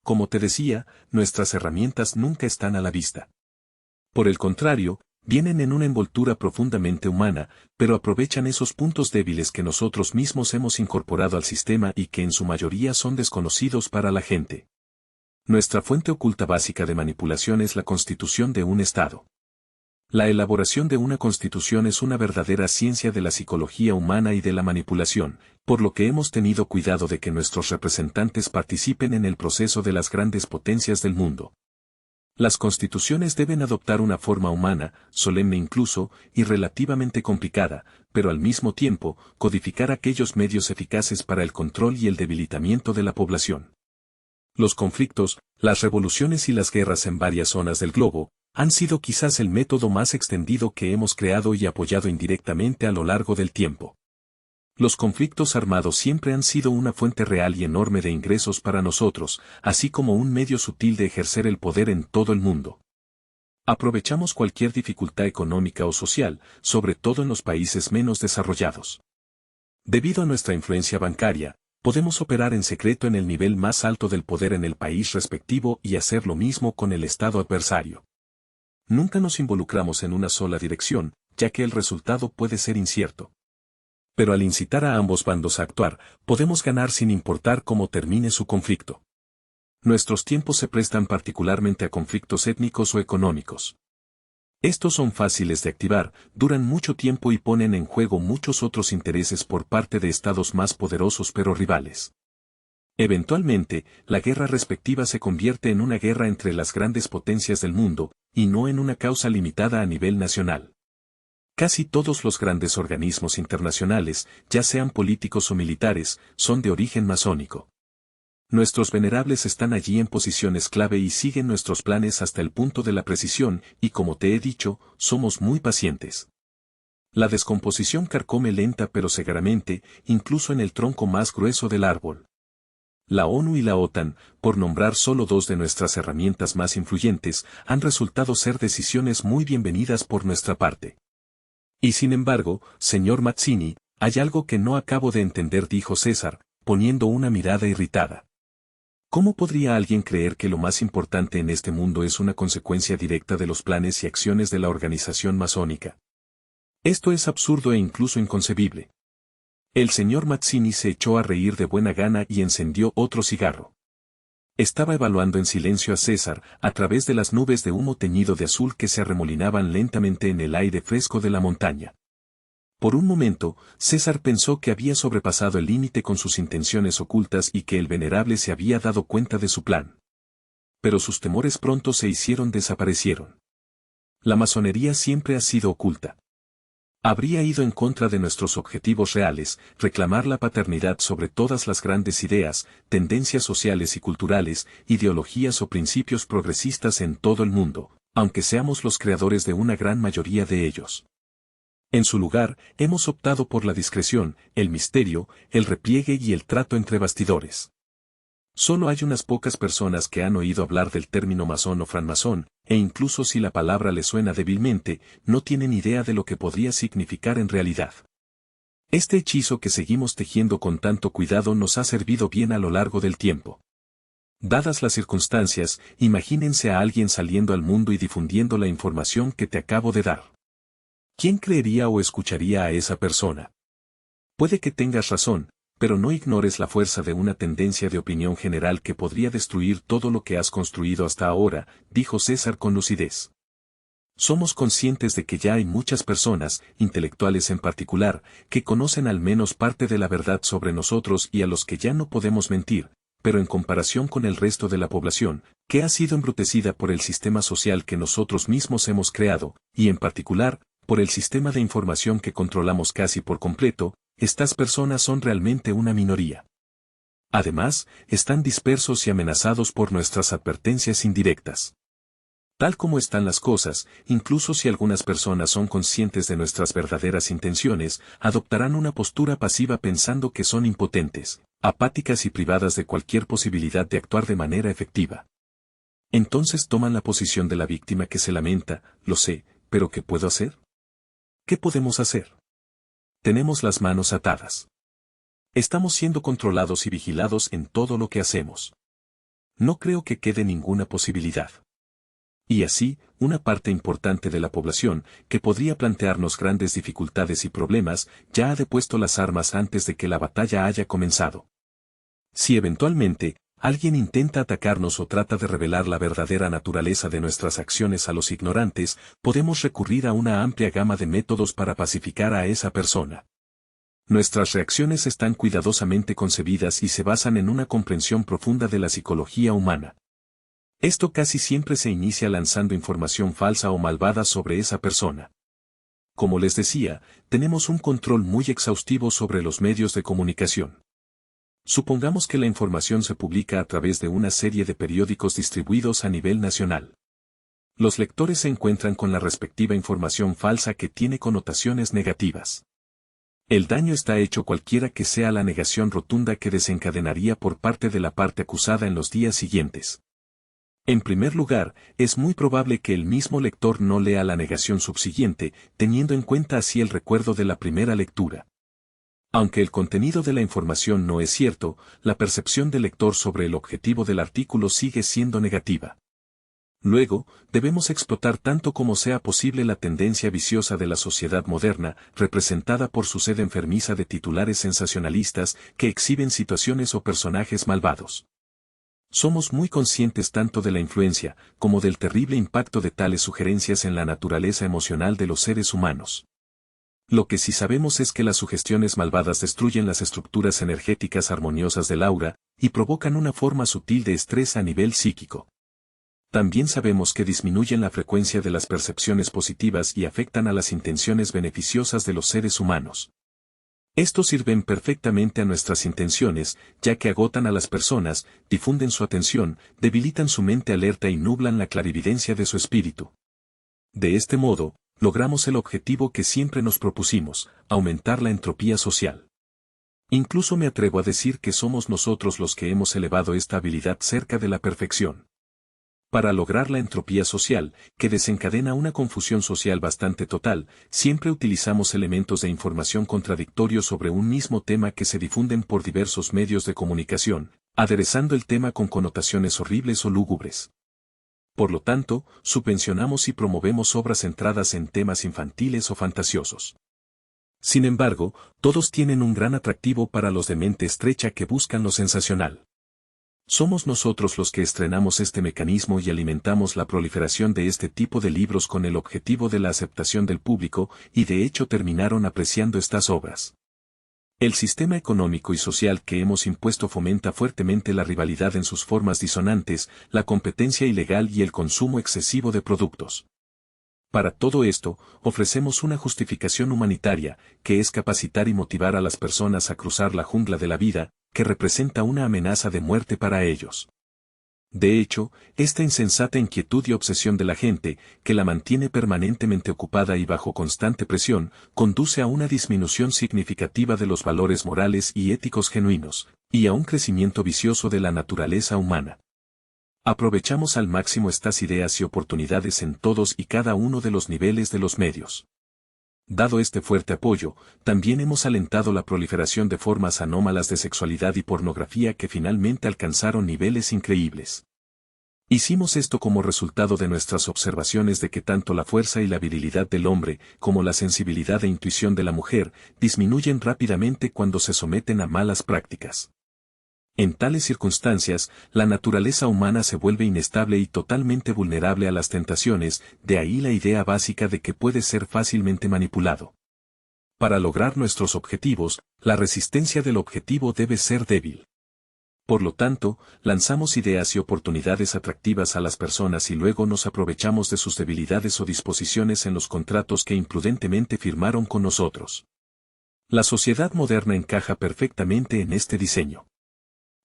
Como te decía, nuestras herramientas nunca están a la vista. Por el contrario, Vienen en una envoltura profundamente humana, pero aprovechan esos puntos débiles que nosotros mismos hemos incorporado al sistema y que en su mayoría son desconocidos para la gente. Nuestra fuente oculta básica de manipulación es la constitución de un Estado. La elaboración de una constitución es una verdadera ciencia de la psicología humana y de la manipulación, por lo que hemos tenido cuidado de que nuestros representantes participen en el proceso de las grandes potencias del mundo. Las constituciones deben adoptar una forma humana, solemne incluso, y relativamente complicada, pero al mismo tiempo, codificar aquellos medios eficaces para el control y el debilitamiento de la población. Los conflictos, las revoluciones y las guerras en varias zonas del globo, han sido quizás el método más extendido que hemos creado y apoyado indirectamente a lo largo del tiempo. Los conflictos armados siempre han sido una fuente real y enorme de ingresos para nosotros, así como un medio sutil de ejercer el poder en todo el mundo. Aprovechamos cualquier dificultad económica o social, sobre todo en los países menos desarrollados. Debido a nuestra influencia bancaria, podemos operar en secreto en el nivel más alto del poder en el país respectivo y hacer lo mismo con el Estado adversario. Nunca nos involucramos en una sola dirección, ya que el resultado puede ser incierto. Pero al incitar a ambos bandos a actuar, podemos ganar sin importar cómo termine su conflicto. Nuestros tiempos se prestan particularmente a conflictos étnicos o económicos. Estos son fáciles de activar, duran mucho tiempo y ponen en juego muchos otros intereses por parte de estados más poderosos pero rivales. Eventualmente, la guerra respectiva se convierte en una guerra entre las grandes potencias del mundo, y no en una causa limitada a nivel nacional. Casi todos los grandes organismos internacionales, ya sean políticos o militares, son de origen masónico. Nuestros venerables están allí en posiciones clave y siguen nuestros planes hasta el punto de la precisión, y como te he dicho, somos muy pacientes. La descomposición carcome lenta pero severamente, incluso en el tronco más grueso del árbol. La ONU y la OTAN, por nombrar solo dos de nuestras herramientas más influyentes, han resultado ser decisiones muy bienvenidas por nuestra parte. Y sin embargo, señor Mazzini, hay algo que no acabo de entender, dijo César, poniendo una mirada irritada. ¿Cómo podría alguien creer que lo más importante en este mundo es una consecuencia directa de los planes y acciones de la organización masónica? Esto es absurdo e incluso inconcebible. El señor Mazzini se echó a reír de buena gana y encendió otro cigarro. Estaba evaluando en silencio a César, a través de las nubes de humo teñido de azul que se arremolinaban lentamente en el aire fresco de la montaña. Por un momento, César pensó que había sobrepasado el límite con sus intenciones ocultas y que el venerable se había dado cuenta de su plan. Pero sus temores pronto desaparecieron. La masonería siempre ha sido oculta. Habría ido en contra de nuestros objetivos reales, reclamar la paternidad sobre todas las grandes ideas, tendencias sociales y culturales, ideologías o principios progresistas en todo el mundo, aunque seamos los creadores de una gran mayoría de ellos. En su lugar, hemos optado por la discreción, el misterio, el repliegue y el trato entre bastidores. Solo hay unas pocas personas que han oído hablar del término masón o francmasón, e incluso si la palabra les suena débilmente, no tienen idea de lo que podría significar en realidad. Este hechizo que seguimos tejiendo con tanto cuidado nos ha servido bien a lo largo del tiempo. Dadas las circunstancias, imagínense a alguien saliendo al mundo y difundiendo la información que te acabo de dar. ¿Quién creería o escucharía a esa persona? Puede que tengas razón, pero no ignores la fuerza de una tendencia de opinión general que podría destruir todo lo que has construido hasta ahora, dijo César con lucidez. Somos conscientes de que ya hay muchas personas, intelectuales en particular, que conocen al menos parte de la verdad sobre nosotros y a los que ya no podemos mentir, pero en comparación con el resto de la población, que ha sido embrutecida por el sistema social que nosotros mismos hemos creado, y en particular, por el sistema de información que controlamos casi por completo, estas personas son realmente una minoría. Además, están dispersos y amenazados por nuestras advertencias indirectas. Tal como están las cosas, incluso si algunas personas son conscientes de nuestras verdaderas intenciones, adoptarán una postura pasiva pensando que son impotentes, apáticas y privadas de cualquier posibilidad de actuar de manera efectiva. Entonces toman la posición de la víctima que se lamenta, lo sé, pero ¿qué puedo hacer? ¿Qué podemos hacer? Tenemos las manos atadas. Estamos siendo controlados y vigilados en todo lo que hacemos. No creo que quede ninguna posibilidad. Y así, una parte importante de la población, que podría plantearnos grandes dificultades y problemas, ya ha depuesto las armas antes de que la batalla haya comenzado. Si eventualmente, alguien intenta atacarnos o trata de revelar la verdadera naturaleza de nuestras acciones a los ignorantes, podemos recurrir a una amplia gama de métodos para pacificar a esa persona. Nuestras reacciones están cuidadosamente concebidas y se basan en una comprensión profunda de la psicología humana. Esto casi siempre se inicia lanzando información falsa o malvada sobre esa persona. Como les decía, tenemos un control muy exhaustivo sobre los medios de comunicación. Supongamos que la información se publica a través de una serie de periódicos distribuidos a nivel nacional. Los lectores se encuentran con la respectiva información falsa que tiene connotaciones negativas. El daño está hecho cualquiera que sea la negación rotunda que desencadenaría por parte de la parte acusada en los días siguientes. En primer lugar, es muy probable que el mismo lector no lea la negación subsiguiente, teniendo en cuenta así el recuerdo de la primera lectura. Aunque el contenido de la información no es cierto, la percepción del lector sobre el objetivo del artículo sigue siendo negativa. Luego, debemos explotar tanto como sea posible la tendencia viciosa de la sociedad moderna, representada por su sed enfermiza de titulares sensacionalistas que exhiben situaciones o personajes malvados. Somos muy conscientes tanto de la influencia, como del terrible impacto de tales sugerencias en la naturaleza emocional de los seres humanos. Lo que sí sabemos es que las sugestiones malvadas destruyen las estructuras energéticas armoniosas del aura, y provocan una forma sutil de estrés a nivel psíquico. También sabemos que disminuyen la frecuencia de las percepciones positivas y afectan a las intenciones beneficiosas de los seres humanos. Estos sirven perfectamente a nuestras intenciones, ya que agotan a las personas, difunden su atención, debilitan su mente alerta y nublan la clarividencia de su espíritu. De este modo, logramos el objetivo que siempre nos propusimos, aumentar la entropía social. Incluso me atrevo a decir que somos nosotros los que hemos elevado esta habilidad cerca de la perfección. Para lograr la entropía social, que desencadena una confusión social bastante total, siempre utilizamos elementos de información contradictorios sobre un mismo tema que se difunden por diversos medios de comunicación, aderezando el tema con connotaciones horribles o lúgubres. Por lo tanto, subvencionamos y promovemos obras centradas en temas infantiles o fantasiosos. Sin embargo, todos tienen un gran atractivo para los de mente estrecha que buscan lo sensacional. Somos nosotros los que estrenamos este mecanismo y alimentamos la proliferación de este tipo de libros con el objetivo de la aceptación del público, y de hecho terminaron apreciando estas obras. El sistema económico y social que hemos impuesto fomenta fuertemente la rivalidad en sus formas disonantes, la competencia ilegal y el consumo excesivo de productos. Para todo esto, ofrecemos una justificación humanitaria, que es capacitar y motivar a las personas a cruzar la jungla de la vida, que representa una amenaza de muerte para ellos. De hecho, esta insensata inquietud y obsesión de la gente, que la mantiene permanentemente ocupada y bajo constante presión, conduce a una disminución significativa de los valores morales y éticos genuinos, y a un crecimiento vicioso de la naturaleza humana. Aprovechamos al máximo estas ideas y oportunidades en todos y cada uno de los niveles de los medios. Dado este fuerte apoyo, también hemos alentado la proliferación de formas anómalas de sexualidad y pornografía que finalmente alcanzaron niveles increíbles. Hicimos esto como resultado de nuestras observaciones de que tanto la fuerza y la virilidad del hombre, como la sensibilidad e intuición de la mujer, disminuyen rápidamente cuando se someten a malas prácticas. En tales circunstancias, la naturaleza humana se vuelve inestable y totalmente vulnerable a las tentaciones, de ahí la idea básica de que puede ser fácilmente manipulado. Para lograr nuestros objetivos, la resistencia del objetivo debe ser débil. Por lo tanto, lanzamos ideas y oportunidades atractivas a las personas y luego nos aprovechamos de sus debilidades o disposiciones en los contratos que imprudentemente firmaron con nosotros. La sociedad moderna encaja perfectamente en este diseño.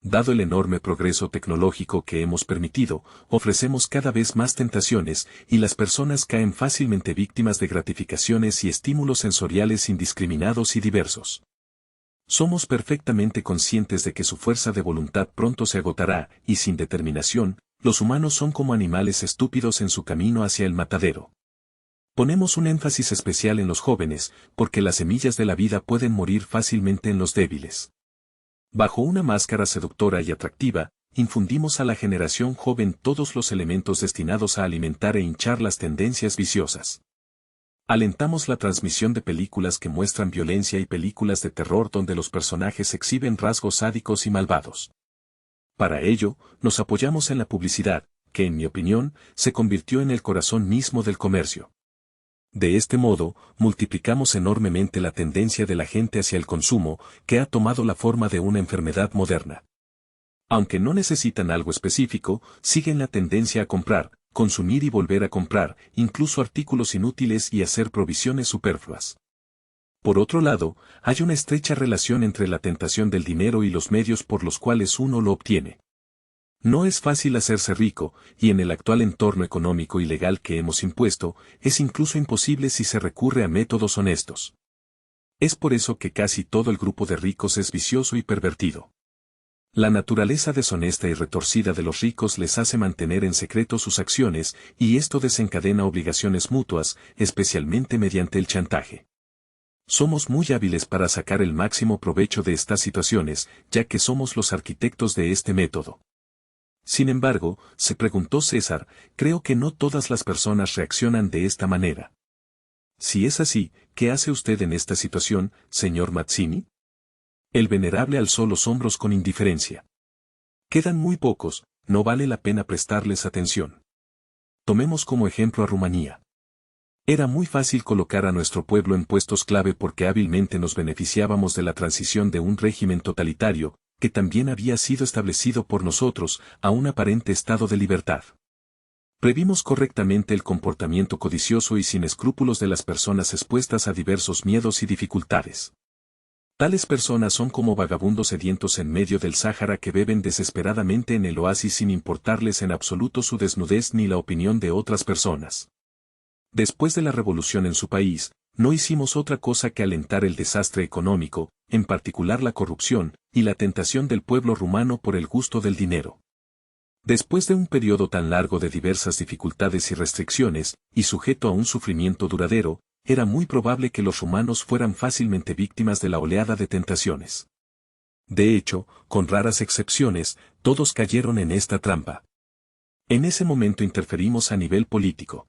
Dado el enorme progreso tecnológico que hemos permitido, ofrecemos cada vez más tentaciones, y las personas caen fácilmente víctimas de gratificaciones y estímulos sensoriales indiscriminados y diversos. Somos perfectamente conscientes de que su fuerza de voluntad pronto se agotará, y sin determinación, los humanos son como animales estúpidos en su camino hacia el matadero. Ponemos un énfasis especial en los jóvenes, porque las semillas de la vida pueden morir fácilmente en los débiles. Bajo una máscara seductora y atractiva, infundimos a la generación joven todos los elementos destinados a alimentar e hinchar las tendencias viciosas. Alentamos la transmisión de películas que muestran violencia y películas de terror donde los personajes exhiben rasgos sádicos y malvados. Para ello, nos apoyamos en la publicidad, que en mi opinión, se convirtió en el corazón mismo del comercio. De este modo, multiplicamos enormemente la tendencia de la gente hacia el consumo, que ha tomado la forma de una enfermedad moderna. Aunque no necesitan algo específico, siguen la tendencia a comprar, consumir y volver a comprar, incluso artículos inútiles y hacer provisiones superfluas. Por otro lado, hay una estrecha relación entre la tentación del dinero y los medios por los cuales uno lo obtiene. No es fácil hacerse rico, y en el actual entorno económico y legal que hemos impuesto, es incluso imposible si se recurre a métodos honestos. Es por eso que casi todo el grupo de ricos es vicioso y pervertido. La naturaleza deshonesta y retorcida de los ricos les hace mantener en secreto sus acciones, y esto desencadena obligaciones mutuas, especialmente mediante el chantaje. Somos muy hábiles para sacar el máximo provecho de estas situaciones, ya que somos los arquitectos de este método. Sin embargo, se preguntó César, creo que no todas las personas reaccionan de esta manera. Si es así, ¿qué hace usted en esta situación, señor Mazzini? El venerable alzó los hombros con indiferencia. Quedan muy pocos, no vale la pena prestarles atención. Tomemos como ejemplo a Rumanía. Era muy fácil colocar a nuestro pueblo en puestos clave porque hábilmente nos beneficiábamos de la transición de un régimen totalitario, que también había sido establecido por nosotros, a un aparente estado de libertad. Previmos correctamente el comportamiento codicioso y sin escrúpulos de las personas expuestas a diversos miedos y dificultades. Tales personas son como vagabundos sedientos en medio del Sáhara que beben desesperadamente en el oasis sin importarles en absoluto su desnudez ni la opinión de otras personas. Después de la revolución en su país, no hicimos otra cosa que alentar el desastre económico, en particular la corrupción, y la tentación del pueblo rumano por el gusto del dinero. Después de un periodo tan largo de diversas dificultades y restricciones, y sujeto a un sufrimiento duradero, era muy probable que los rumanos fueran fácilmente víctimas de la oleada de tentaciones. De hecho, con raras excepciones, todos cayeron en esta trampa. En ese momento interferimos a nivel político.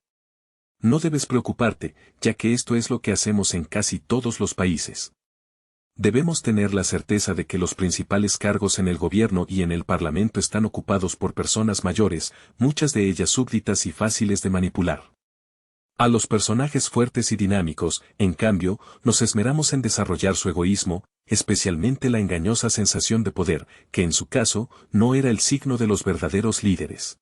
No debes preocuparte, ya que esto es lo que hacemos en casi todos los países. Debemos tener la certeza de que los principales cargos en el gobierno y en el parlamento están ocupados por personas mayores, muchas de ellas súbditas y fáciles de manipular. A los personajes fuertes y dinámicos, en cambio, nos esmeramos en desarrollar su egoísmo, especialmente la engañosa sensación de poder, que en su caso, no era el signo de los verdaderos líderes.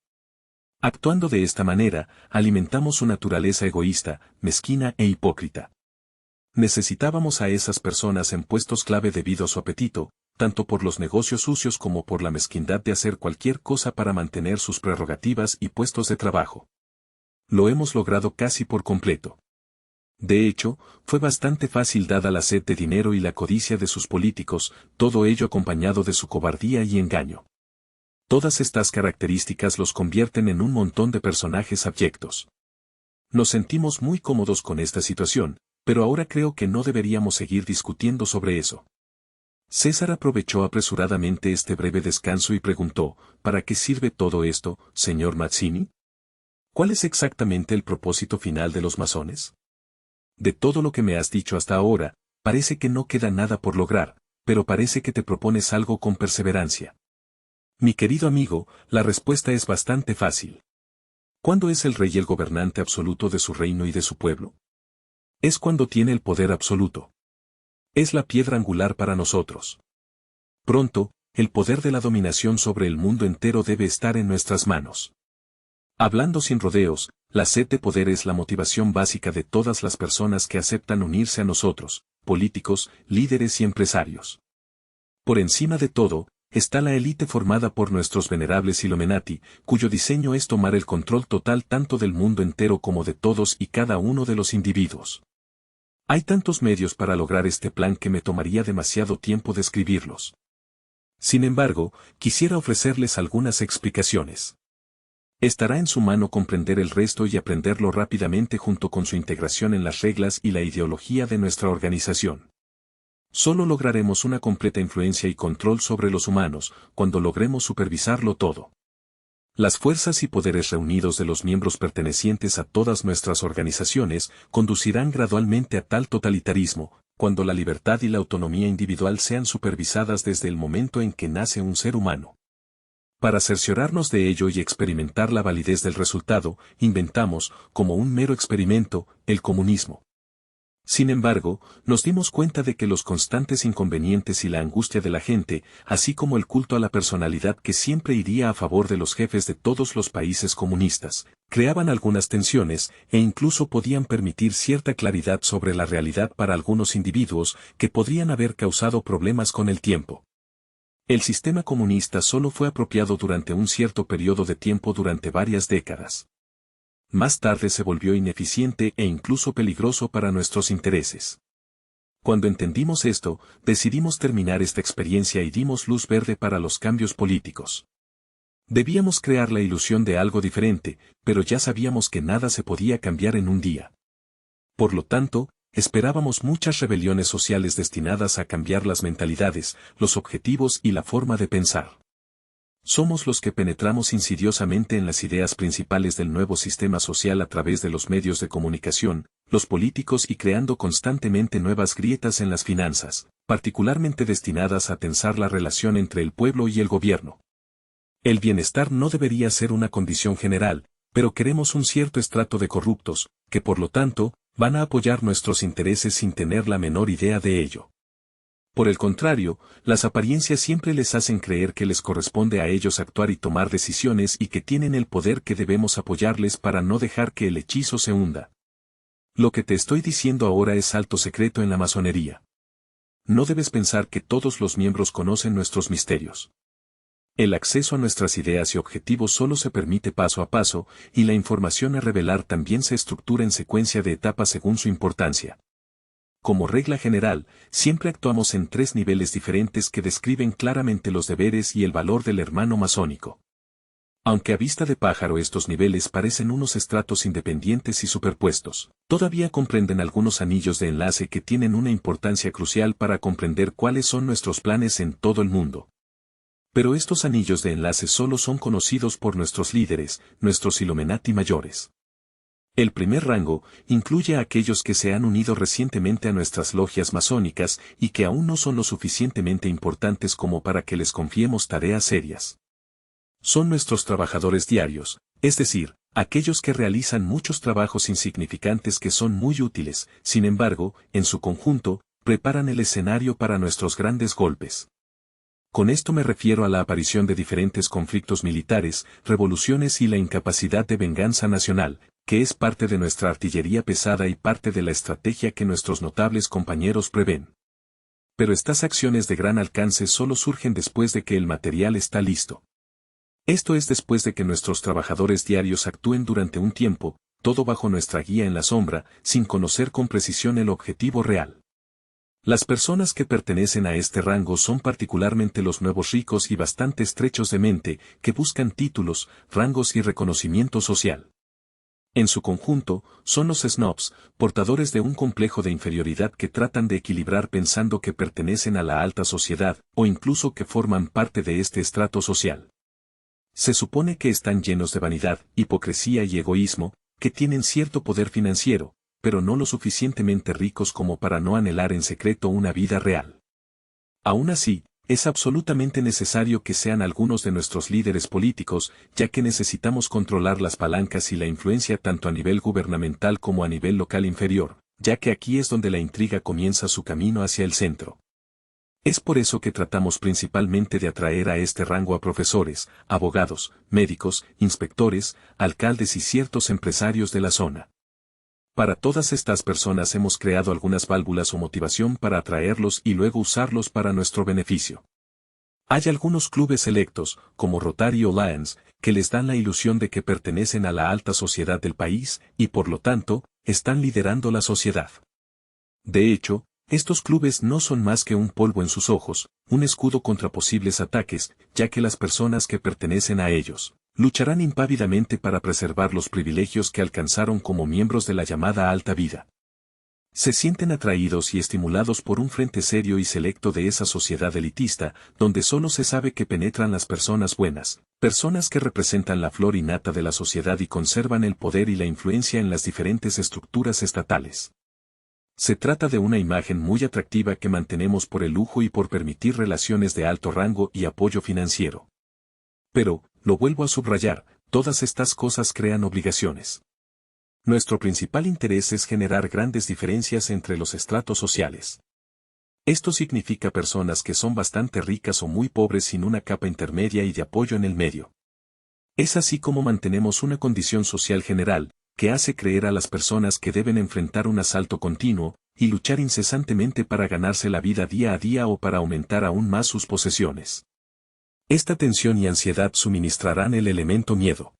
Actuando de esta manera, alimentamos su naturaleza egoísta, mezquina e hipócrita. Necesitábamos a esas personas en puestos clave debido a su apetito, tanto por los negocios sucios como por la mezquindad de hacer cualquier cosa para mantener sus prerrogativas y puestos de trabajo. Lo hemos logrado casi por completo. De hecho, fue bastante fácil dada la sed de dinero y la codicia de sus políticos, todo ello acompañado de su cobardía y engaño. Todas estas características los convierten en un montón de personajes abyectos. Nos sentimos muy cómodos con esta situación, pero ahora creo que no deberíamos seguir discutiendo sobre eso. César aprovechó apresuradamente este breve descanso y preguntó, ¿para qué sirve todo esto, señor Mazzini? ¿Cuál es exactamente el propósito final de los masones? De todo lo que me has dicho hasta ahora, parece que no queda nada por lograr, pero parece que te propones algo con perseverancia. Mi querido amigo, la respuesta es bastante fácil. ¿Cuándo es el rey el gobernante absoluto de su reino y de su pueblo? Es cuando tiene el poder absoluto. Es la piedra angular para nosotros. Pronto, el poder de la dominación sobre el mundo entero debe estar en nuestras manos. Hablando sin rodeos, la sed de poder es la motivación básica de todas las personas que aceptan unirse a nosotros, políticos, líderes y empresarios. Por encima de todo, está la élite formada por nuestros venerables Illuminati, cuyo diseño es tomar el control total tanto del mundo entero como de todos y cada uno de los individuos. Hay tantos medios para lograr este plan que me tomaría demasiado tiempo describirlos. Sin embargo, quisiera ofrecerles algunas explicaciones. Estará en su mano comprender el resto y aprenderlo rápidamente junto con su integración en las reglas y la ideología de nuestra organización. Solo lograremos una completa influencia y control sobre los humanos, cuando logremos supervisarlo todo. Las fuerzas y poderes reunidos de los miembros pertenecientes a todas nuestras organizaciones conducirán gradualmente a tal totalitarismo, cuando la libertad y la autonomía individual sean supervisadas desde el momento en que nace un ser humano. Para cerciorarnos de ello y experimentar la validez del resultado, inventamos, como un mero experimento, el comunismo. Sin embargo, nos dimos cuenta de que los constantes inconvenientes y la angustia de la gente, así como el culto a la personalidad que siempre iría a favor de los jefes de todos los países comunistas, creaban algunas tensiones e incluso podían permitir cierta claridad sobre la realidad para algunos individuos que podrían haber causado problemas con el tiempo. El sistema comunista solo fue apropiado durante un cierto periodo de tiempo durante varias décadas. Más tarde se volvió ineficiente e incluso peligroso para nuestros intereses. Cuando entendimos esto, decidimos terminar esta experiencia y dimos luz verde para los cambios políticos. Debíamos crear la ilusión de algo diferente, pero ya sabíamos que nada se podía cambiar en un día. Por lo tanto, esperábamos muchas rebeliones sociales destinadas a cambiar las mentalidades, los objetivos y la forma de pensar. Somos los que penetramos insidiosamente en las ideas principales del nuevo sistema social a través de los medios de comunicación, los políticos y creando constantemente nuevas grietas en las finanzas, particularmente destinadas a tensar la relación entre el pueblo y el gobierno. El bienestar no debería ser una condición general, pero queremos un cierto estrato de corruptos, que por lo tanto, van a apoyar nuestros intereses sin tener la menor idea de ello. Por el contrario, las apariencias siempre les hacen creer que les corresponde a ellos actuar y tomar decisiones y que tienen el poder que debemos apoyarles para no dejar que el hechizo se hunda. Lo que te estoy diciendo ahora es alto secreto en la masonería. No debes pensar que todos los miembros conocen nuestros misterios. El acceso a nuestras ideas y objetivos solo se permite paso a paso, y la información a revelar también se estructura en secuencia de etapas según su importancia. Como regla general, siempre actuamos en 3 niveles diferentes que describen claramente los deberes y el valor del hermano masónico. Aunque a vista de pájaro estos niveles parecen unos estratos independientes y superpuestos, todavía comprenden algunos anillos de enlace que tienen una importancia crucial para comprender cuáles son nuestros planes en todo el mundo. Pero estos anillos de enlace solo son conocidos por nuestros líderes, nuestros Illuminati mayores. El primer rango incluye a aquellos que se han unido recientemente a nuestras logias masónicas y que aún no son lo suficientemente importantes como para que les confiemos tareas serias. Son nuestros trabajadores diarios, es decir, aquellos que realizan muchos trabajos insignificantes que son muy útiles, sin embargo, en su conjunto, preparan el escenario para nuestros grandes golpes. Con esto me refiero a la aparición de diferentes conflictos militares, revoluciones y la incapacidad de venganza nacional, que es parte de nuestra artillería pesada y parte de la estrategia que nuestros notables compañeros prevén. Pero estas acciones de gran alcance solo surgen después de que el material está listo. Esto es después de que nuestros trabajadores diarios actúen durante un tiempo, todo bajo nuestra guía en la sombra, sin conocer con precisión el objetivo real. Las personas que pertenecen a este rango son particularmente los nuevos ricos y bastante estrechos de mente, que buscan títulos, rangos y reconocimiento social. En su conjunto, son los snobs, portadores de un complejo de inferioridad que tratan de equilibrar pensando que pertenecen a la alta sociedad, o incluso que forman parte de este estrato social. Se supone que están llenos de vanidad, hipocresía y egoísmo, que tienen cierto poder financiero, pero no lo suficientemente ricos como para no anhelar en secreto una vida real. Aún así, es absolutamente necesario que sean algunos de nuestros líderes políticos, ya que necesitamos controlar las palancas y la influencia tanto a nivel gubernamental como a nivel local inferior, ya que aquí es donde la intriga comienza su camino hacia el centro. Es por eso que tratamos principalmente de atraer a este rango a profesores, abogados, médicos, inspectores, alcaldes y ciertos empresarios de la zona. Para todas estas personas hemos creado algunas válvulas o motivación para atraerlos y luego usarlos para nuestro beneficio. Hay algunos clubes selectos, como Rotary o Lions, que les dan la ilusión de que pertenecen a la alta sociedad del país y por lo tanto, están liderando la sociedad. De hecho, estos clubes no son más que un polvo en sus ojos, un escudo contra posibles ataques, ya que las personas que pertenecen a ellos lucharán impávidamente para preservar los privilegios que alcanzaron como miembros de la llamada alta vida. Se sienten atraídos y estimulados por un frente serio y selecto de esa sociedad elitista, donde solo se sabe que penetran las personas buenas, personas que representan la flor innata de la sociedad y conservan el poder y la influencia en las diferentes estructuras estatales. Se trata de una imagen muy atractiva que mantenemos por el lujo y por permitir relaciones de alto rango y apoyo financiero. Pero, lo vuelvo a subrayar, todas estas cosas crean obligaciones. Nuestro principal interés es generar grandes diferencias entre los estratos sociales. Esto significa personas que son bastante ricas o muy pobres sin una capa intermedia y de apoyo en el medio. Es así como mantenemos una condición social general, que hace creer a las personas que deben enfrentar un asalto continuo, y luchar incesantemente para ganarse la vida día a día o para aumentar aún más sus posesiones. Esta tensión y ansiedad suministrarán el elemento miedo.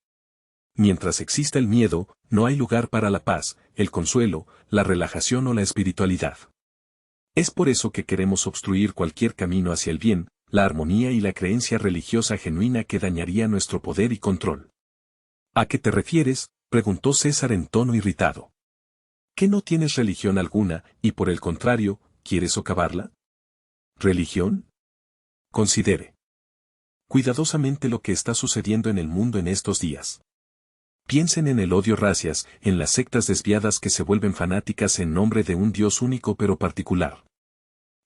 Mientras exista el miedo, no hay lugar para la paz, el consuelo, la relajación o la espiritualidad. Es por eso que queremos obstruir cualquier camino hacia el bien, la armonía y la creencia religiosa genuina que dañaría nuestro poder y control. ¿A qué te refieres?, preguntó César en tono irritado. ¿Que no tienes religión alguna, y por el contrario, quieres socavarla? ¿Religión? Considere cuidadosamente lo que está sucediendo en el mundo en estos días. Piensen en el odio racias, en las sectas desviadas que se vuelven fanáticas en nombre de un Dios único pero particular.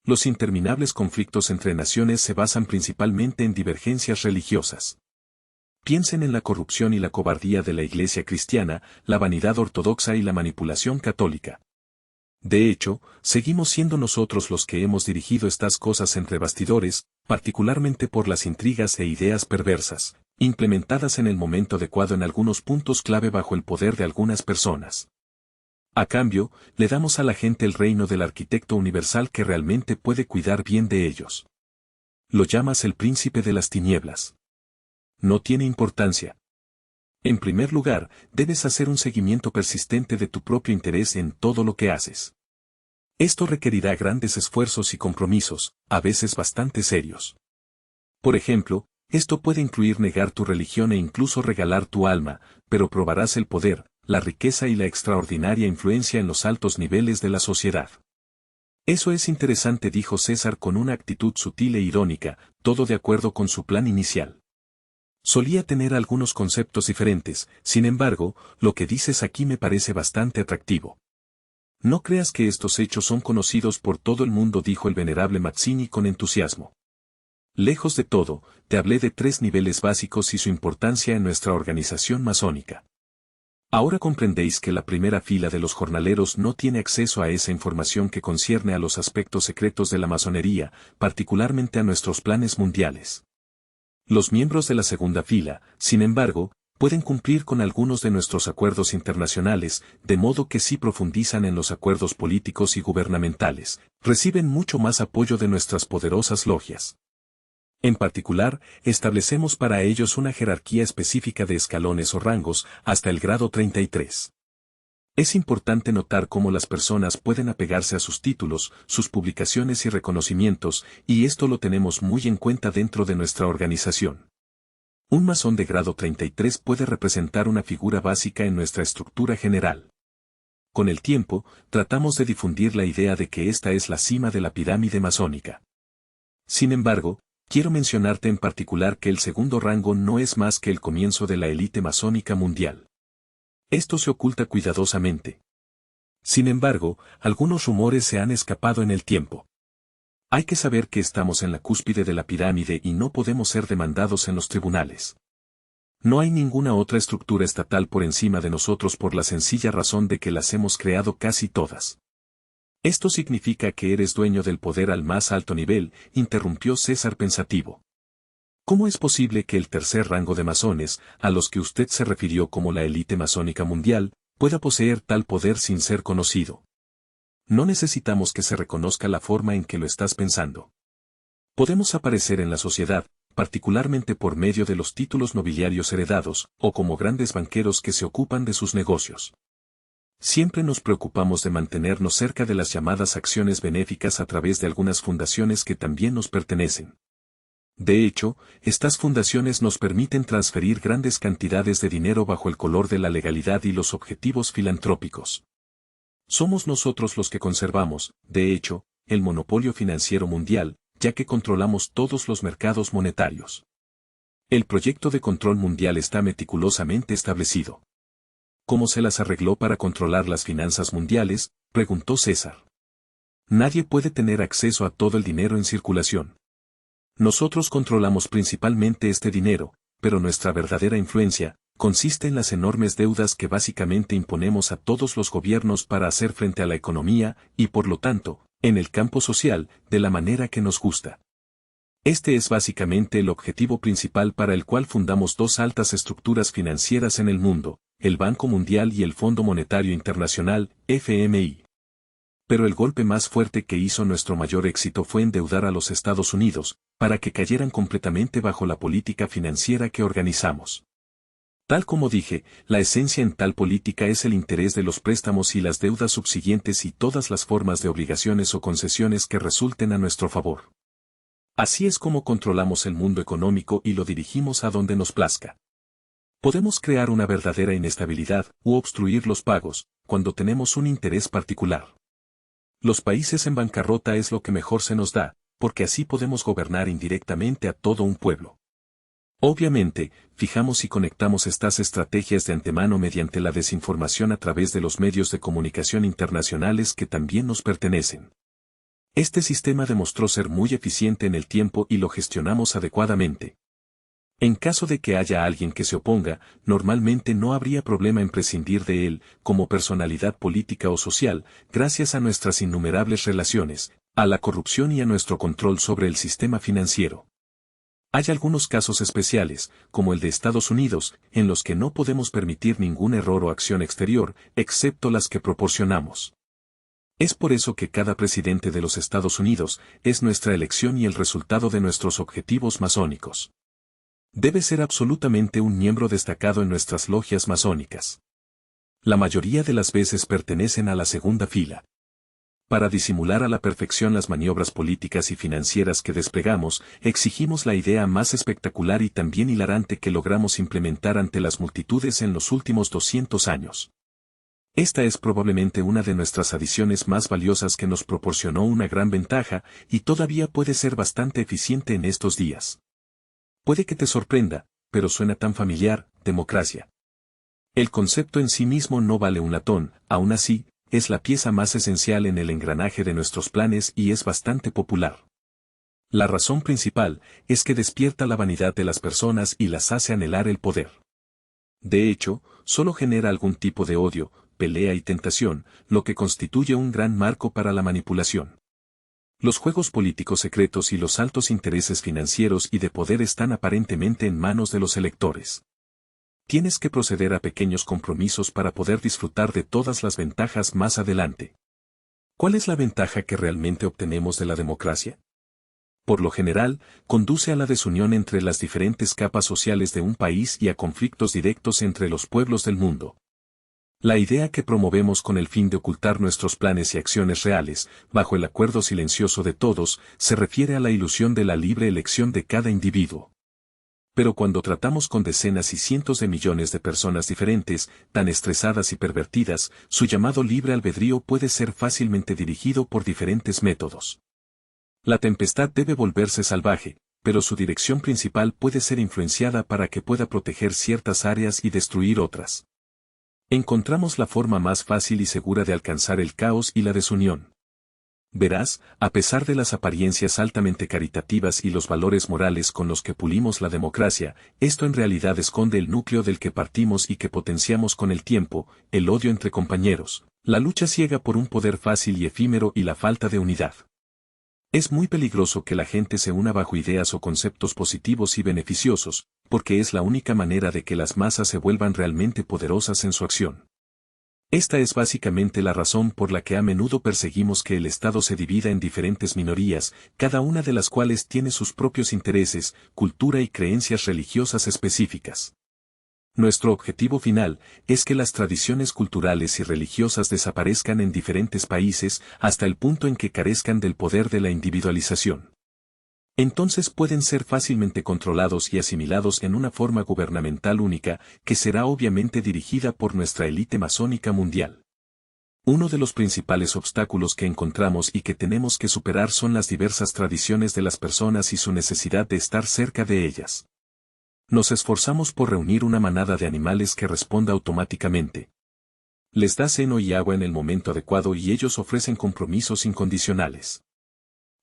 Los interminables conflictos entre naciones se basan principalmente en divergencias religiosas. Piensen en la corrupción y la cobardía de la Iglesia cristiana, la vanidad ortodoxa y la manipulación católica. De hecho, seguimos siendo nosotros los que hemos dirigido estas cosas entre bastidores, particularmente por las intrigas e ideas perversas, implementadas en el momento adecuado en algunos puntos clave bajo el poder de algunas personas. A cambio, le damos a la gente el reino del arquitecto universal que realmente puede cuidar bien de ellos. Lo llamas el príncipe de las tinieblas. No tiene importancia. En primer lugar, debes hacer un seguimiento persistente de tu propio interés en todo lo que haces. Esto requerirá grandes esfuerzos y compromisos, a veces bastante serios. Por ejemplo, esto puede incluir negar tu religión e incluso regalar tu alma, pero probarás el poder, la riqueza y la extraordinaria influencia en los altos niveles de la sociedad. Eso es interesante, dijo César con una actitud sutil e irónica, todo de acuerdo con su plan inicial. Solía tener algunos conceptos diferentes, sin embargo, lo que dices aquí me parece bastante atractivo. No creas que estos hechos son conocidos por todo el mundo, dijo el venerable Mazzini con entusiasmo. Lejos de todo, te hablé de 3 niveles básicos y su importancia en nuestra organización masónica. Ahora comprendéis que la primera fila de los jornaleros no tiene acceso a esa información que concierne a los aspectos secretos de la masonería, particularmente a nuestros planes mundiales. Los miembros de la segunda fila, sin embargo, pueden cumplir con algunos de nuestros acuerdos internacionales, de modo que si profundizan en los acuerdos políticos y gubernamentales, reciben mucho más apoyo de nuestras poderosas logias. En particular, establecemos para ellos una jerarquía específica de escalones o rangos, hasta el grado 33. Es importante notar cómo las personas pueden apegarse a sus títulos, sus publicaciones y reconocimientos, y esto lo tenemos muy en cuenta dentro de nuestra organización. Un masón de grado 33 puede representar una figura básica en nuestra estructura general. Con el tiempo, tratamos de difundir la idea de que esta es la cima de la pirámide masónica. Sin embargo, quiero mencionarte en particular que el segundo rango no es más que el comienzo de la élite masónica mundial. Esto se oculta cuidadosamente. Sin embargo, algunos rumores se han escapado en el tiempo. Hay que saber que estamos en la cúspide de la pirámide y no podemos ser demandados en los tribunales. No hay ninguna otra estructura estatal por encima de nosotros por la sencilla razón de que las hemos creado casi todas. Esto significa que eres dueño del poder al más alto nivel, interrumpió César pensativo. ¿Cómo es posible que el tercer rango de masones, a los que usted se refirió como la élite masónica mundial, pueda poseer tal poder sin ser conocido? No necesitamos que se reconozca la forma en que lo estás pensando. Podemos aparecer en la sociedad, particularmente por medio de los títulos nobiliarios heredados, o como grandes banqueros que se ocupan de sus negocios. Siempre nos preocupamos de mantenernos cerca de las llamadas acciones benéficas a través de algunas fundaciones que también nos pertenecen. De hecho, estas fundaciones nos permiten transferir grandes cantidades de dinero bajo el color de la legalidad y los objetivos filantrópicos. Somos nosotros los que conservamos, de hecho, el monopolio financiero mundial, ya que controlamos todos los mercados monetarios. El proyecto de control mundial está meticulosamente establecido. ¿Cómo se las arregló para controlar las finanzas mundiales?, preguntó César. Nadie puede tener acceso a todo el dinero en circulación. Nosotros controlamos principalmente este dinero, pero nuestra verdadera influencia consiste en las enormes deudas que básicamente imponemos a todos los gobiernos para hacer frente a la economía y por lo tanto, en el campo social, de la manera que nos gusta. Este es básicamente el objetivo principal para el cual fundamos dos altas estructuras financieras en el mundo, el Banco Mundial y el Fondo Monetario Internacional, FMI. Pero el golpe más fuerte que hizo nuestro mayor éxito fue endeudar a los Estados Unidos, para que cayeran completamente bajo la política financiera que organizamos. Tal como dije, la esencia en tal política es el interés de los préstamos y las deudas subsiguientes y todas las formas de obligaciones o concesiones que resulten a nuestro favor. Así es como controlamos el mundo económico y lo dirigimos a donde nos plazca. Podemos crear una verdadera inestabilidad u obstruir los pagos, cuando tenemos un interés particular. Los países en bancarrota es lo que mejor se nos da, porque así podemos gobernar indirectamente a todo un pueblo. Obviamente, fijamos y conectamos estas estrategias de antemano mediante la desinformación a través de los medios de comunicación internacionales que también nos pertenecen. Este sistema demostró ser muy eficiente en el tiempo y lo gestionamos adecuadamente. En caso de que haya alguien que se oponga, normalmente no habría problema en prescindir de él, como personalidad política o social, gracias a nuestras innumerables relaciones, a la corrupción y a nuestro control sobre el sistema financiero. Hay algunos casos especiales, como el de Estados Unidos, en los que no podemos permitir ningún error o acción exterior, excepto las que proporcionamos. Es por eso que cada presidente de los Estados Unidos es nuestra elección y el resultado de nuestros objetivos masónicos. Debe ser absolutamente un miembro destacado en nuestras logias masónicas. La mayoría de las veces pertenecen a la segunda fila. Para disimular a la perfección las maniobras políticas y financieras que desplegamos, exigimos la idea más espectacular y también hilarante que logramos implementar ante las multitudes en los últimos 200 años. Esta es probablemente una de nuestras adiciones más valiosas que nos proporcionó una gran ventaja y todavía puede ser bastante eficiente en estos días. Puede que te sorprenda, pero suena tan familiar, democracia. El concepto en sí mismo no vale un latón, aún así, es la pieza más esencial en el engranaje de nuestros planes y es bastante popular. La razón principal es que despierta la vanidad de las personas y las hace anhelar el poder. De hecho, solo genera algún tipo de odio, pelea y tentación, lo que constituye un gran marco para la manipulación. Los juegos políticos secretos y los altos intereses financieros y de poder están aparentemente en manos de los electores. Tienes que proceder a pequeños compromisos para poder disfrutar de todas las ventajas más adelante. ¿Cuál es la ventaja que realmente obtenemos de la democracia? Por lo general, conduce a la desunión entre las diferentes capas sociales de un país y a conflictos directos entre los pueblos del mundo. La idea que promovemos con el fin de ocultar nuestros planes y acciones reales, bajo el acuerdo silencioso de todos, se refiere a la ilusión de la libre elección de cada individuo. Pero cuando tratamos con decenas y cientos de millones de personas diferentes, tan estresadas y pervertidas, su llamado libre albedrío puede ser fácilmente dirigido por diferentes métodos. La tempestad debe volverse salvaje, pero su dirección principal puede ser influenciada para que pueda proteger ciertas áreas y destruir otras. Encontramos la forma más fácil y segura de alcanzar el caos y la desunión. Verás, a pesar de las apariencias altamente caritativas y los valores morales con los que pulimos la democracia, esto en realidad esconde el núcleo del que partimos y que potenciamos con el tiempo, el odio entre compañeros, la lucha ciega por un poder fácil y efímero y la falta de unidad. Es muy peligroso que la gente se una bajo ideas o conceptos positivos y beneficiosos, porque es la única manera de que las masas se vuelvan realmente poderosas en su acción. Esta es básicamente la razón por la que a menudo perseguimos que el Estado se divida en diferentes minorías, cada una de las cuales tiene sus propios intereses, cultura y creencias religiosas específicas. Nuestro objetivo final es que las tradiciones culturales y religiosas desaparezcan en diferentes países hasta el punto en que carezcan del poder de la individualización. Entonces pueden ser fácilmente controlados y asimilados en una forma gubernamental única, que será obviamente dirigida por nuestra élite masónica mundial. Uno de los principales obstáculos que encontramos y que tenemos que superar son las diversas tradiciones de las personas y su necesidad de estar cerca de ellas. Nos esforzamos por reunir una manada de animales que responda automáticamente. Les da seno y agua en el momento adecuado y ellos ofrecen compromisos incondicionales.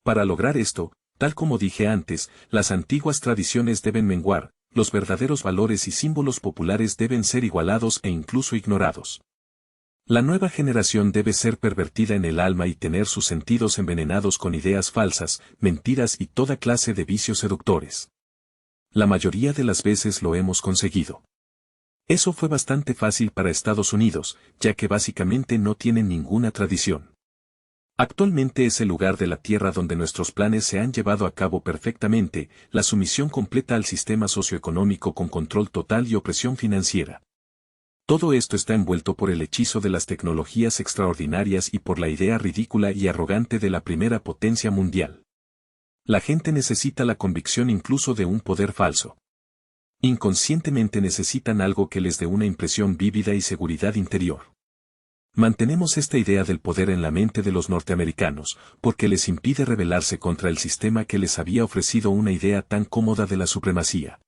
Para lograr esto, tal como dije antes, las antiguas tradiciones deben menguar, los verdaderos valores y símbolos populares deben ser igualados e incluso ignorados. La nueva generación debe ser pervertida en el alma y tener sus sentidos envenenados con ideas falsas, mentiras y toda clase de vicios seductores. La mayoría de las veces lo hemos conseguido. Eso fue bastante fácil para Estados Unidos, ya que básicamente no tienen ninguna tradición. Actualmente es el lugar de la Tierra donde nuestros planes se han llevado a cabo perfectamente, la sumisión completa al sistema socioeconómico con control total y opresión financiera. Todo esto está envuelto por el hechizo de las tecnologías extraordinarias y por la idea ridícula y arrogante de la primera potencia mundial. La gente necesita la convicción incluso de un poder falso. Inconscientemente necesitan algo que les dé una impresión vívida y seguridad interior. Mantenemos esta idea del poder en la mente de los norteamericanos, porque les impide rebelarse contra el sistema que les había ofrecido una idea tan cómoda de la supremacía.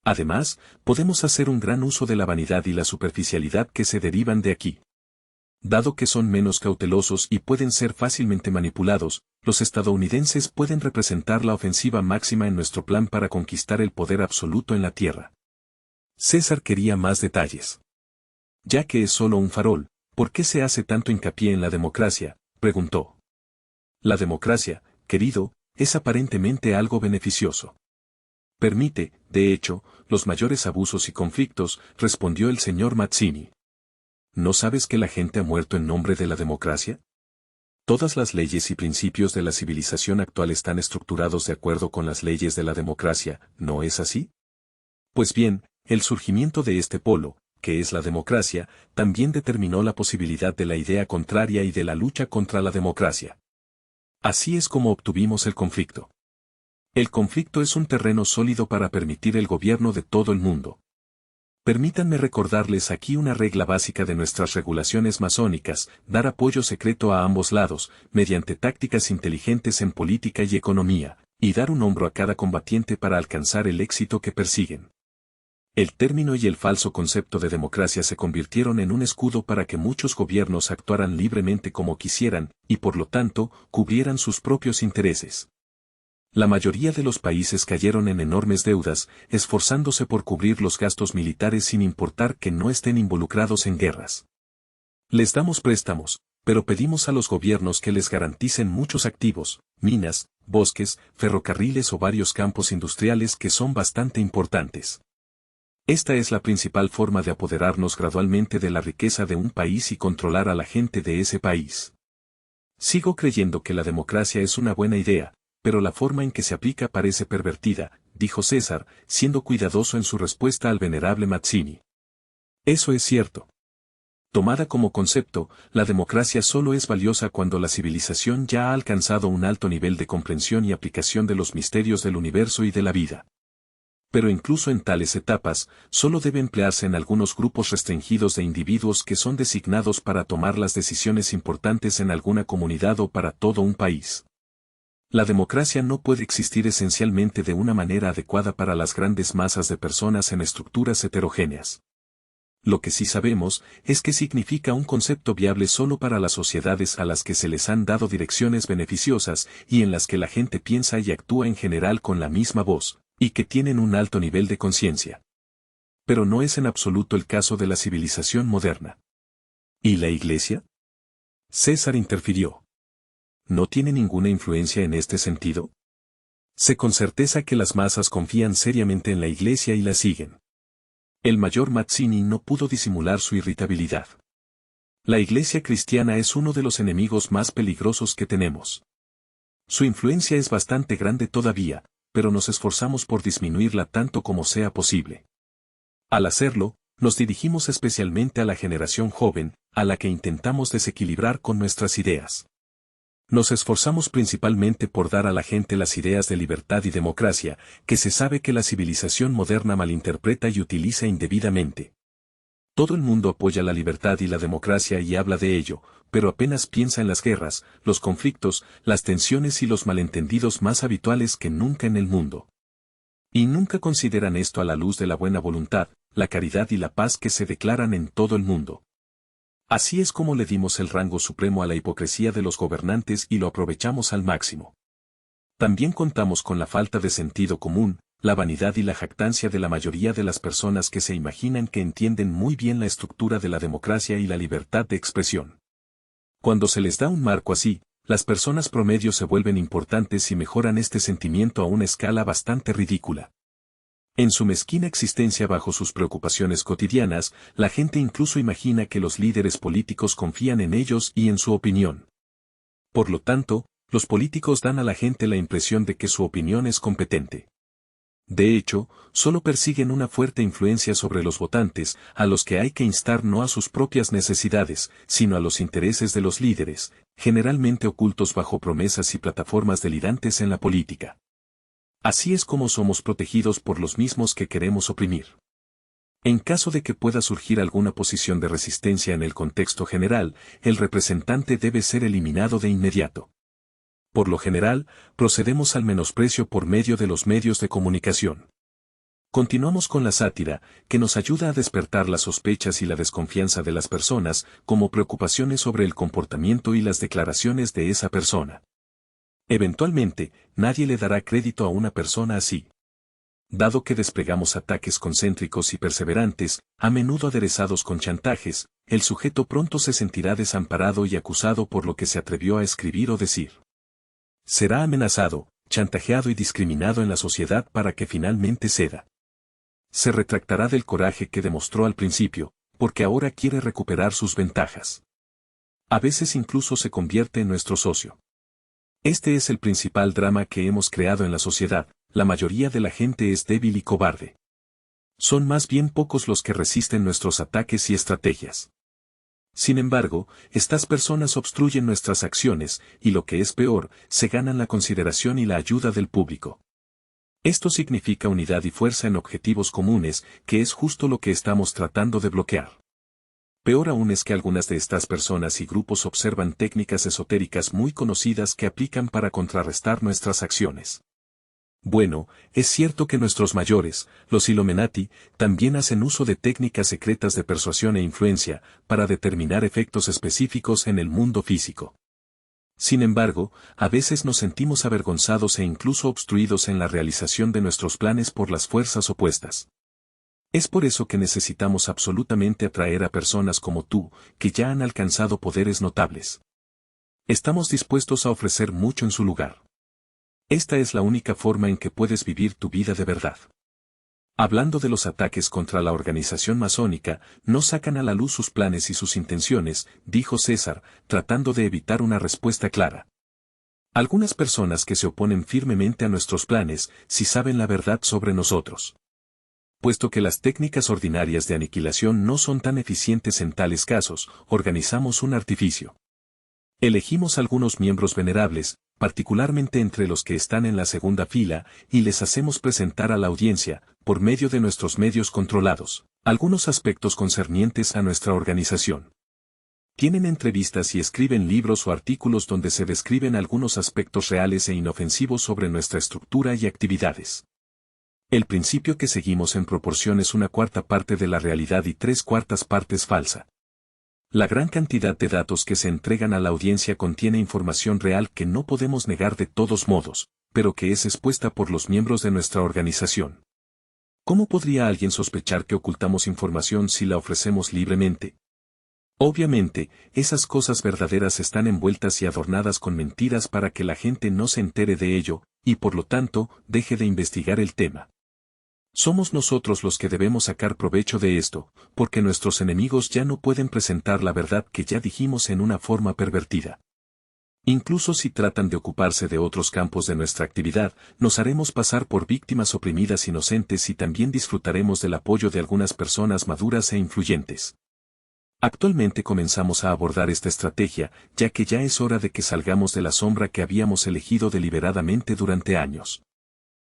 Además, podemos hacer un gran uso de la vanidad y la superficialidad que se derivan de aquí. Dado que son menos cautelosos y pueden ser fácilmente manipulados, los estadounidenses pueden representar la ofensiva máxima en nuestro plan para conquistar el poder absoluto en la Tierra. César quería más detalles. Ya que es solo un farol, ¿por qué se hace tanto hincapié en la democracia?, preguntó. La democracia, querido, es aparentemente algo beneficioso. Permite, de hecho, los mayores abusos y conflictos, respondió el señor Mazzini. ¿No sabes que la gente ha muerto en nombre de la democracia? Todas las leyes y principios de la civilización actual están estructurados de acuerdo con las leyes de la democracia, ¿no es así? Pues bien, el surgimiento de este polo, que es la democracia, también determinó la posibilidad de la idea contraria y de la lucha contra la democracia. Así es como obtuvimos el conflicto. El conflicto es un terreno sólido para permitir el gobierno de todo el mundo. Permítanme recordarles aquí una regla básica de nuestras regulaciones masónicas: dar apoyo secreto a ambos lados, mediante tácticas inteligentes en política y economía, y dar un hombro a cada combatiente para alcanzar el éxito que persiguen. El término y el falso concepto de democracia se convirtieron en un escudo para que muchos gobiernos actuaran libremente como quisieran, y por lo tanto, cubrieran sus propios intereses. La mayoría de los países cayeron en enormes deudas, esforzándose por cubrir los gastos militares sin importar que no estén involucrados en guerras. Les damos préstamos, pero pedimos a los gobiernos que les garanticen muchos activos, minas, bosques, ferrocarriles o varios campos industriales que son bastante importantes. Esta es la principal forma de apoderarnos gradualmente de la riqueza de un país y controlar a la gente de ese país. Sigo creyendo que la democracia es una buena idea, pero la forma en que se aplica parece pervertida, dijo César, siendo cuidadoso en su respuesta al venerable Mazzini. Eso es cierto. Tomada como concepto, la democracia solo es valiosa cuando la civilización ya ha alcanzado un alto nivel de comprensión y aplicación de los misterios del universo y de la vida. Pero incluso en tales etapas, solo debe emplearse en algunos grupos restringidos de individuos que son designados para tomar las decisiones importantes en alguna comunidad o para todo un país. La democracia no puede existir esencialmente de una manera adecuada para las grandes masas de personas en estructuras heterogéneas. Lo que sí sabemos es que significa un concepto viable solo para las sociedades a las que se les han dado direcciones beneficiosas y en las que la gente piensa y actúa en general con la misma voz, y que tienen un alto nivel de conciencia. Pero no es en absoluto el caso de la civilización moderna. ¿Y la Iglesia? César interfirió. ¿No tiene ninguna influencia en este sentido? Sé con certeza que las masas confían seriamente en la Iglesia y la siguen. El mayor Mazzini no pudo disimular su irritabilidad. La Iglesia cristiana es uno de los enemigos más peligrosos que tenemos. Su influencia es bastante grande todavía, pero nos esforzamos por disminuirla tanto como sea posible. Al hacerlo, nos dirigimos especialmente a la generación joven, a la que intentamos desequilibrar con nuestras ideas. Nos esforzamos principalmente por dar a la gente las ideas de libertad y democracia, que se sabe que la civilización moderna malinterpreta y utiliza indebidamente. Todo el mundo apoya la libertad y la democracia y habla de ello, pero apenas piensa en las guerras, los conflictos, las tensiones y los malentendidos más habituales que nunca en el mundo. Y nunca consideran esto a la luz de la buena voluntad, la caridad y la paz que se declaran en todo el mundo. Así es como le dimos el rango supremo a la hipocresía de los gobernantes y lo aprovechamos al máximo. También contamos con la falta de sentido común, la vanidad y la jactancia de la mayoría de las personas que se imaginan que entienden muy bien la estructura de la democracia y la libertad de expresión. Cuando se les da un marco así, las personas promedio se vuelven importantes y mejoran este sentimiento a una escala bastante ridícula. En su mezquina existencia bajo sus preocupaciones cotidianas, la gente incluso imagina que los líderes políticos confían en ellos y en su opinión. Por lo tanto, los políticos dan a la gente la impresión de que su opinión es competente. De hecho, solo persiguen una fuerte influencia sobre los votantes, a los que hay que instar no a sus propias necesidades, sino a los intereses de los líderes, generalmente ocultos bajo promesas y plataformas delirantes en la política. Así es como somos protegidos por los mismos que queremos oprimir. En caso de que pueda surgir alguna posición de resistencia en el contexto general, el representante debe ser eliminado de inmediato. Por lo general, procedemos al menosprecio por medio de los medios de comunicación. Continuamos con la sátira, que nos ayuda a despertar las sospechas y la desconfianza de las personas, como preocupaciones sobre el comportamiento y las declaraciones de esa persona. Eventualmente, nadie le dará crédito a una persona así. Dado que desplegamos ataques concéntricos y perseverantes, a menudo aderezados con chantajes, el sujeto pronto se sentirá desamparado y acusado por lo que se atrevió a escribir o decir. Será amenazado, chantajeado y discriminado en la sociedad para que finalmente ceda. Se retractará del coraje que demostró al principio, porque ahora quiere recuperar sus ventajas. A veces incluso se convierte en nuestro socio. Este es el principal drama que hemos creado en la sociedad, la mayoría de la gente es débil y cobarde. Son más bien pocos los que resisten nuestros ataques y estrategias. Sin embargo, estas personas obstruyen nuestras acciones, y lo que es peor, se ganan la consideración y la ayuda del público. Esto significa unidad y fuerza en objetivos comunes, que es justo lo que estamos tratando de bloquear. Peor aún es que algunas de estas personas y grupos observan técnicas esotéricas muy conocidas que aplican para contrarrestar nuestras acciones. Bueno, es cierto que nuestros mayores, los Illuminati, también hacen uso de técnicas secretas de persuasión e influencia, para determinar efectos específicos en el mundo físico. Sin embargo, a veces nos sentimos avergonzados e incluso obstruidos en la realización de nuestros planes por las fuerzas opuestas. Es por eso que necesitamos absolutamente atraer a personas como tú, que ya han alcanzado poderes notables. Estamos dispuestos a ofrecer mucho en su lugar. Esta es la única forma en que puedes vivir tu vida de verdad. Hablando de los ataques contra la organización masónica, no sacan a la luz sus planes y sus intenciones, dijo César, tratando de evitar una respuesta clara. Algunas personas que se oponen firmemente a nuestros planes, sí saben la verdad sobre nosotros. Puesto que las técnicas ordinarias de aniquilación no son tan eficientes en tales casos, organizamos un artificio. Elegimos algunos miembros venerables, particularmente entre los que están en la segunda fila, y les hacemos presentar a la audiencia, por medio de nuestros medios controlados, algunos aspectos concernientes a nuestra organización. Tienen entrevistas y escriben libros o artículos donde se describen algunos aspectos reales e inofensivos sobre nuestra estructura y actividades. El principio que seguimos en proporción es 1/4 parte de la realidad y 3/4 partes falsa. La gran cantidad de datos que se entregan a la audiencia contiene información real que no podemos negar de todos modos, pero que es expuesta por los miembros de nuestra organización. ¿Cómo podría alguien sospechar que ocultamos información si la ofrecemos libremente? Obviamente, esas cosas verdaderas están envueltas y adornadas con mentiras para que la gente no se entere de ello, y por lo tanto, deje de investigar el tema. Somos nosotros los que debemos sacar provecho de esto, porque nuestros enemigos ya no pueden presentar la verdad que ya dijimos en una forma pervertida. Incluso si tratan de ocuparse de otros campos de nuestra actividad, nos haremos pasar por víctimas oprimidas inocentes y también disfrutaremos del apoyo de algunas personas maduras e influyentes. Actualmente comenzamos a abordar esta estrategia, ya que ya es hora de que salgamos de la sombra que habíamos elegido deliberadamente durante años.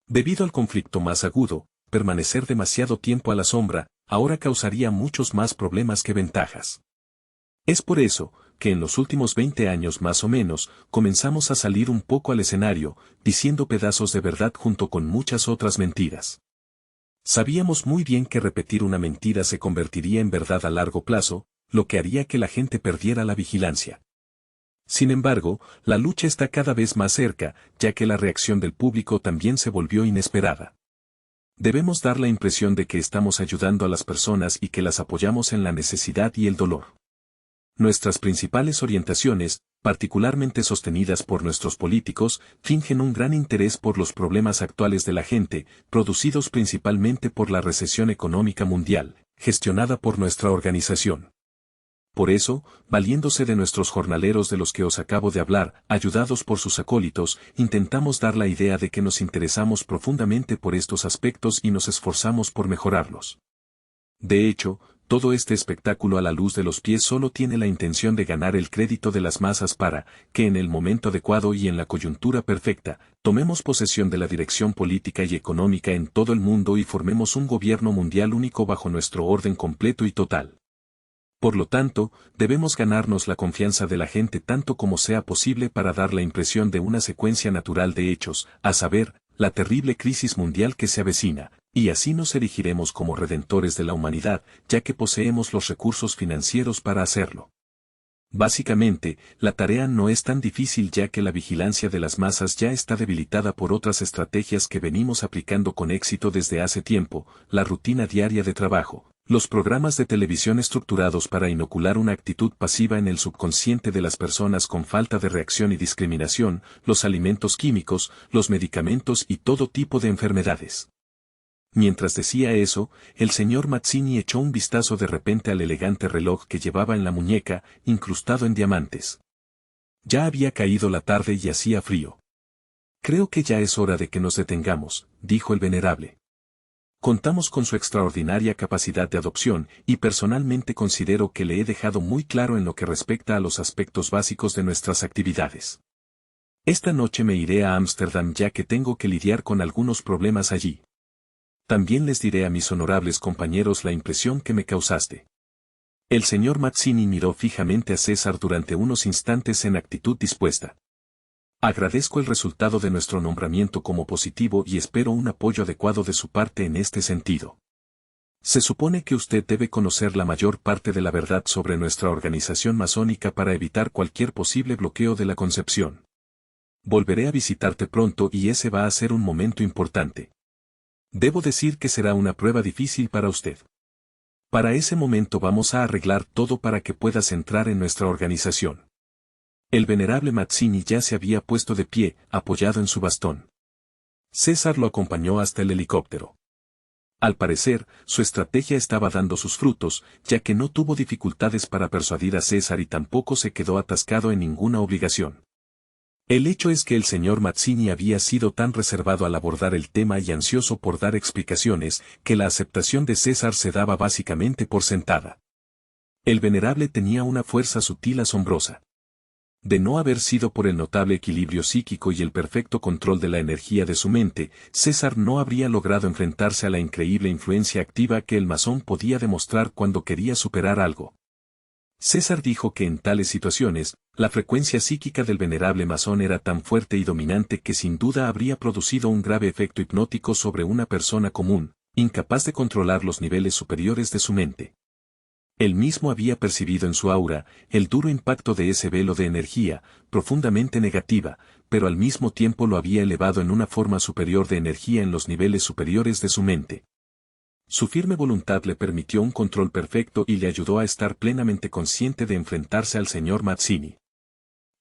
Debido al conflicto más agudo, permanecer demasiado tiempo a la sombra, ahora causaría muchos más problemas que ventajas. Es por eso, que en los últimos 20 años más o menos, comenzamos a salir un poco al escenario, diciendo pedazos de verdad junto con muchas otras mentiras. Sabíamos muy bien que repetir una mentira se convertiría en verdad a largo plazo, lo que haría que la gente perdiera la vigilancia. Sin embargo, la lucha está cada vez más cerca, ya que la reacción del público también se volvió inesperada. Debemos dar la impresión de que estamos ayudando a las personas y que las apoyamos en la necesidad y el dolor. Nuestras principales orientaciones, particularmente sostenidas por nuestros políticos, fingen un gran interés por los problemas actuales de la gente, producidos principalmente por la recesión económica mundial, gestionada por nuestra organización. Por eso, valiéndose de nuestros jornaleros de los que os acabo de hablar, ayudados por sus acólitos, intentamos dar la idea de que nos interesamos profundamente por estos aspectos y nos esforzamos por mejorarlos. De hecho, todo este espectáculo a la luz de los pies solo tiene la intención de ganar el crédito de las masas para que en el momento adecuado y en la coyuntura perfecta, tomemos posesión de la dirección política y económica en todo el mundo y formemos un gobierno mundial único bajo nuestro orden completo y total. Por lo tanto, debemos ganarnos la confianza de la gente tanto como sea posible para dar la impresión de una secuencia natural de hechos, a saber, la terrible crisis mundial que se avecina, y así nos erigiremos como redentores de la humanidad, ya que poseemos los recursos financieros para hacerlo. Básicamente, la tarea no es tan difícil ya que la vigilancia de las masas ya está debilitada por otras estrategias que venimos aplicando con éxito desde hace tiempo, la rutina diaria de trabajo, los programas de televisión estructurados para inocular una actitud pasiva en el subconsciente de las personas con falta de reacción y discriminación, los alimentos químicos, los medicamentos y todo tipo de enfermedades. Mientras decía eso, el señor Mazzini echó un vistazo de repente al elegante reloj que llevaba en la muñeca, incrustado en diamantes. Ya había caído la tarde y hacía frío. Creo que ya es hora de que nos detengamos, dijo el venerable. Contamos con su extraordinaria capacidad de adopción y personalmente considero que le he dejado muy claro en lo que respecta a los aspectos básicos de nuestras actividades. Esta noche me iré a Ámsterdam ya que tengo que lidiar con algunos problemas allí. También les diré a mis honorables compañeros la impresión que me causaste. El señor Mazzini miró fijamente a César durante unos instantes en actitud dispuesta. Agradezco el resultado de nuestro nombramiento como positivo y espero un apoyo adecuado de su parte en este sentido. Se supone que usted debe conocer la mayor parte de la verdad sobre nuestra organización masónica para evitar cualquier posible bloqueo de la concepción. Volveré a visitarte pronto y ese va a ser un momento importante. Debo decir que será una prueba difícil para usted. Para ese momento vamos a arreglar todo para que puedas entrar en nuestra organización. El venerable Mazzini ya se había puesto de pie, apoyado en su bastón. César lo acompañó hasta el helicóptero. Al parecer, su estrategia estaba dando sus frutos, ya que no tuvo dificultades para persuadir a César y tampoco se quedó atascado en ninguna obligación. El hecho es que el señor Mazzini había sido tan reservado al abordar el tema y ansioso por dar explicaciones, que la aceptación de César se daba básicamente por sentada. El venerable tenía una fuerza sutil asombrosa. De no haber sido por el notable equilibrio psíquico y el perfecto control de la energía de su mente, César no habría logrado enfrentarse a la increíble influencia activa que el masón podía demostrar cuando quería superar algo. César dijo que en tales situaciones, la frecuencia psíquica del venerable masón era tan fuerte y dominante que sin duda habría producido un grave efecto hipnótico sobre una persona común, incapaz de controlar los niveles superiores de su mente. Él mismo había percibido en su aura el duro impacto de ese velo de energía, profundamente negativa, pero al mismo tiempo lo había elevado en una forma superior de energía en los niveles superiores de su mente. Su firme voluntad le permitió un control perfecto y le ayudó a estar plenamente consciente de enfrentarse al señor Mazzini.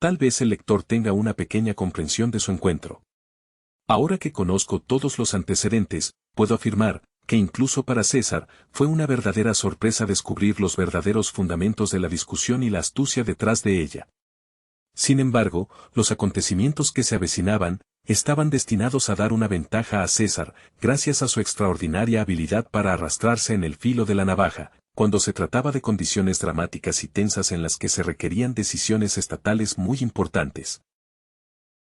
Tal vez el lector tenga una pequeña comprensión de su encuentro. Ahora que conozco todos los antecedentes, puedo afirmar que incluso para César, fue una verdadera sorpresa descubrir los verdaderos fundamentos de la discusión y la astucia detrás de ella. Sin embargo, los acontecimientos que se avecinaban, estaban destinados a dar una ventaja a César, gracias a su extraordinaria habilidad para arrastrarse en el filo de la navaja, cuando se trataba de condiciones dramáticas y tensas en las que se requerían decisiones estatales muy importantes.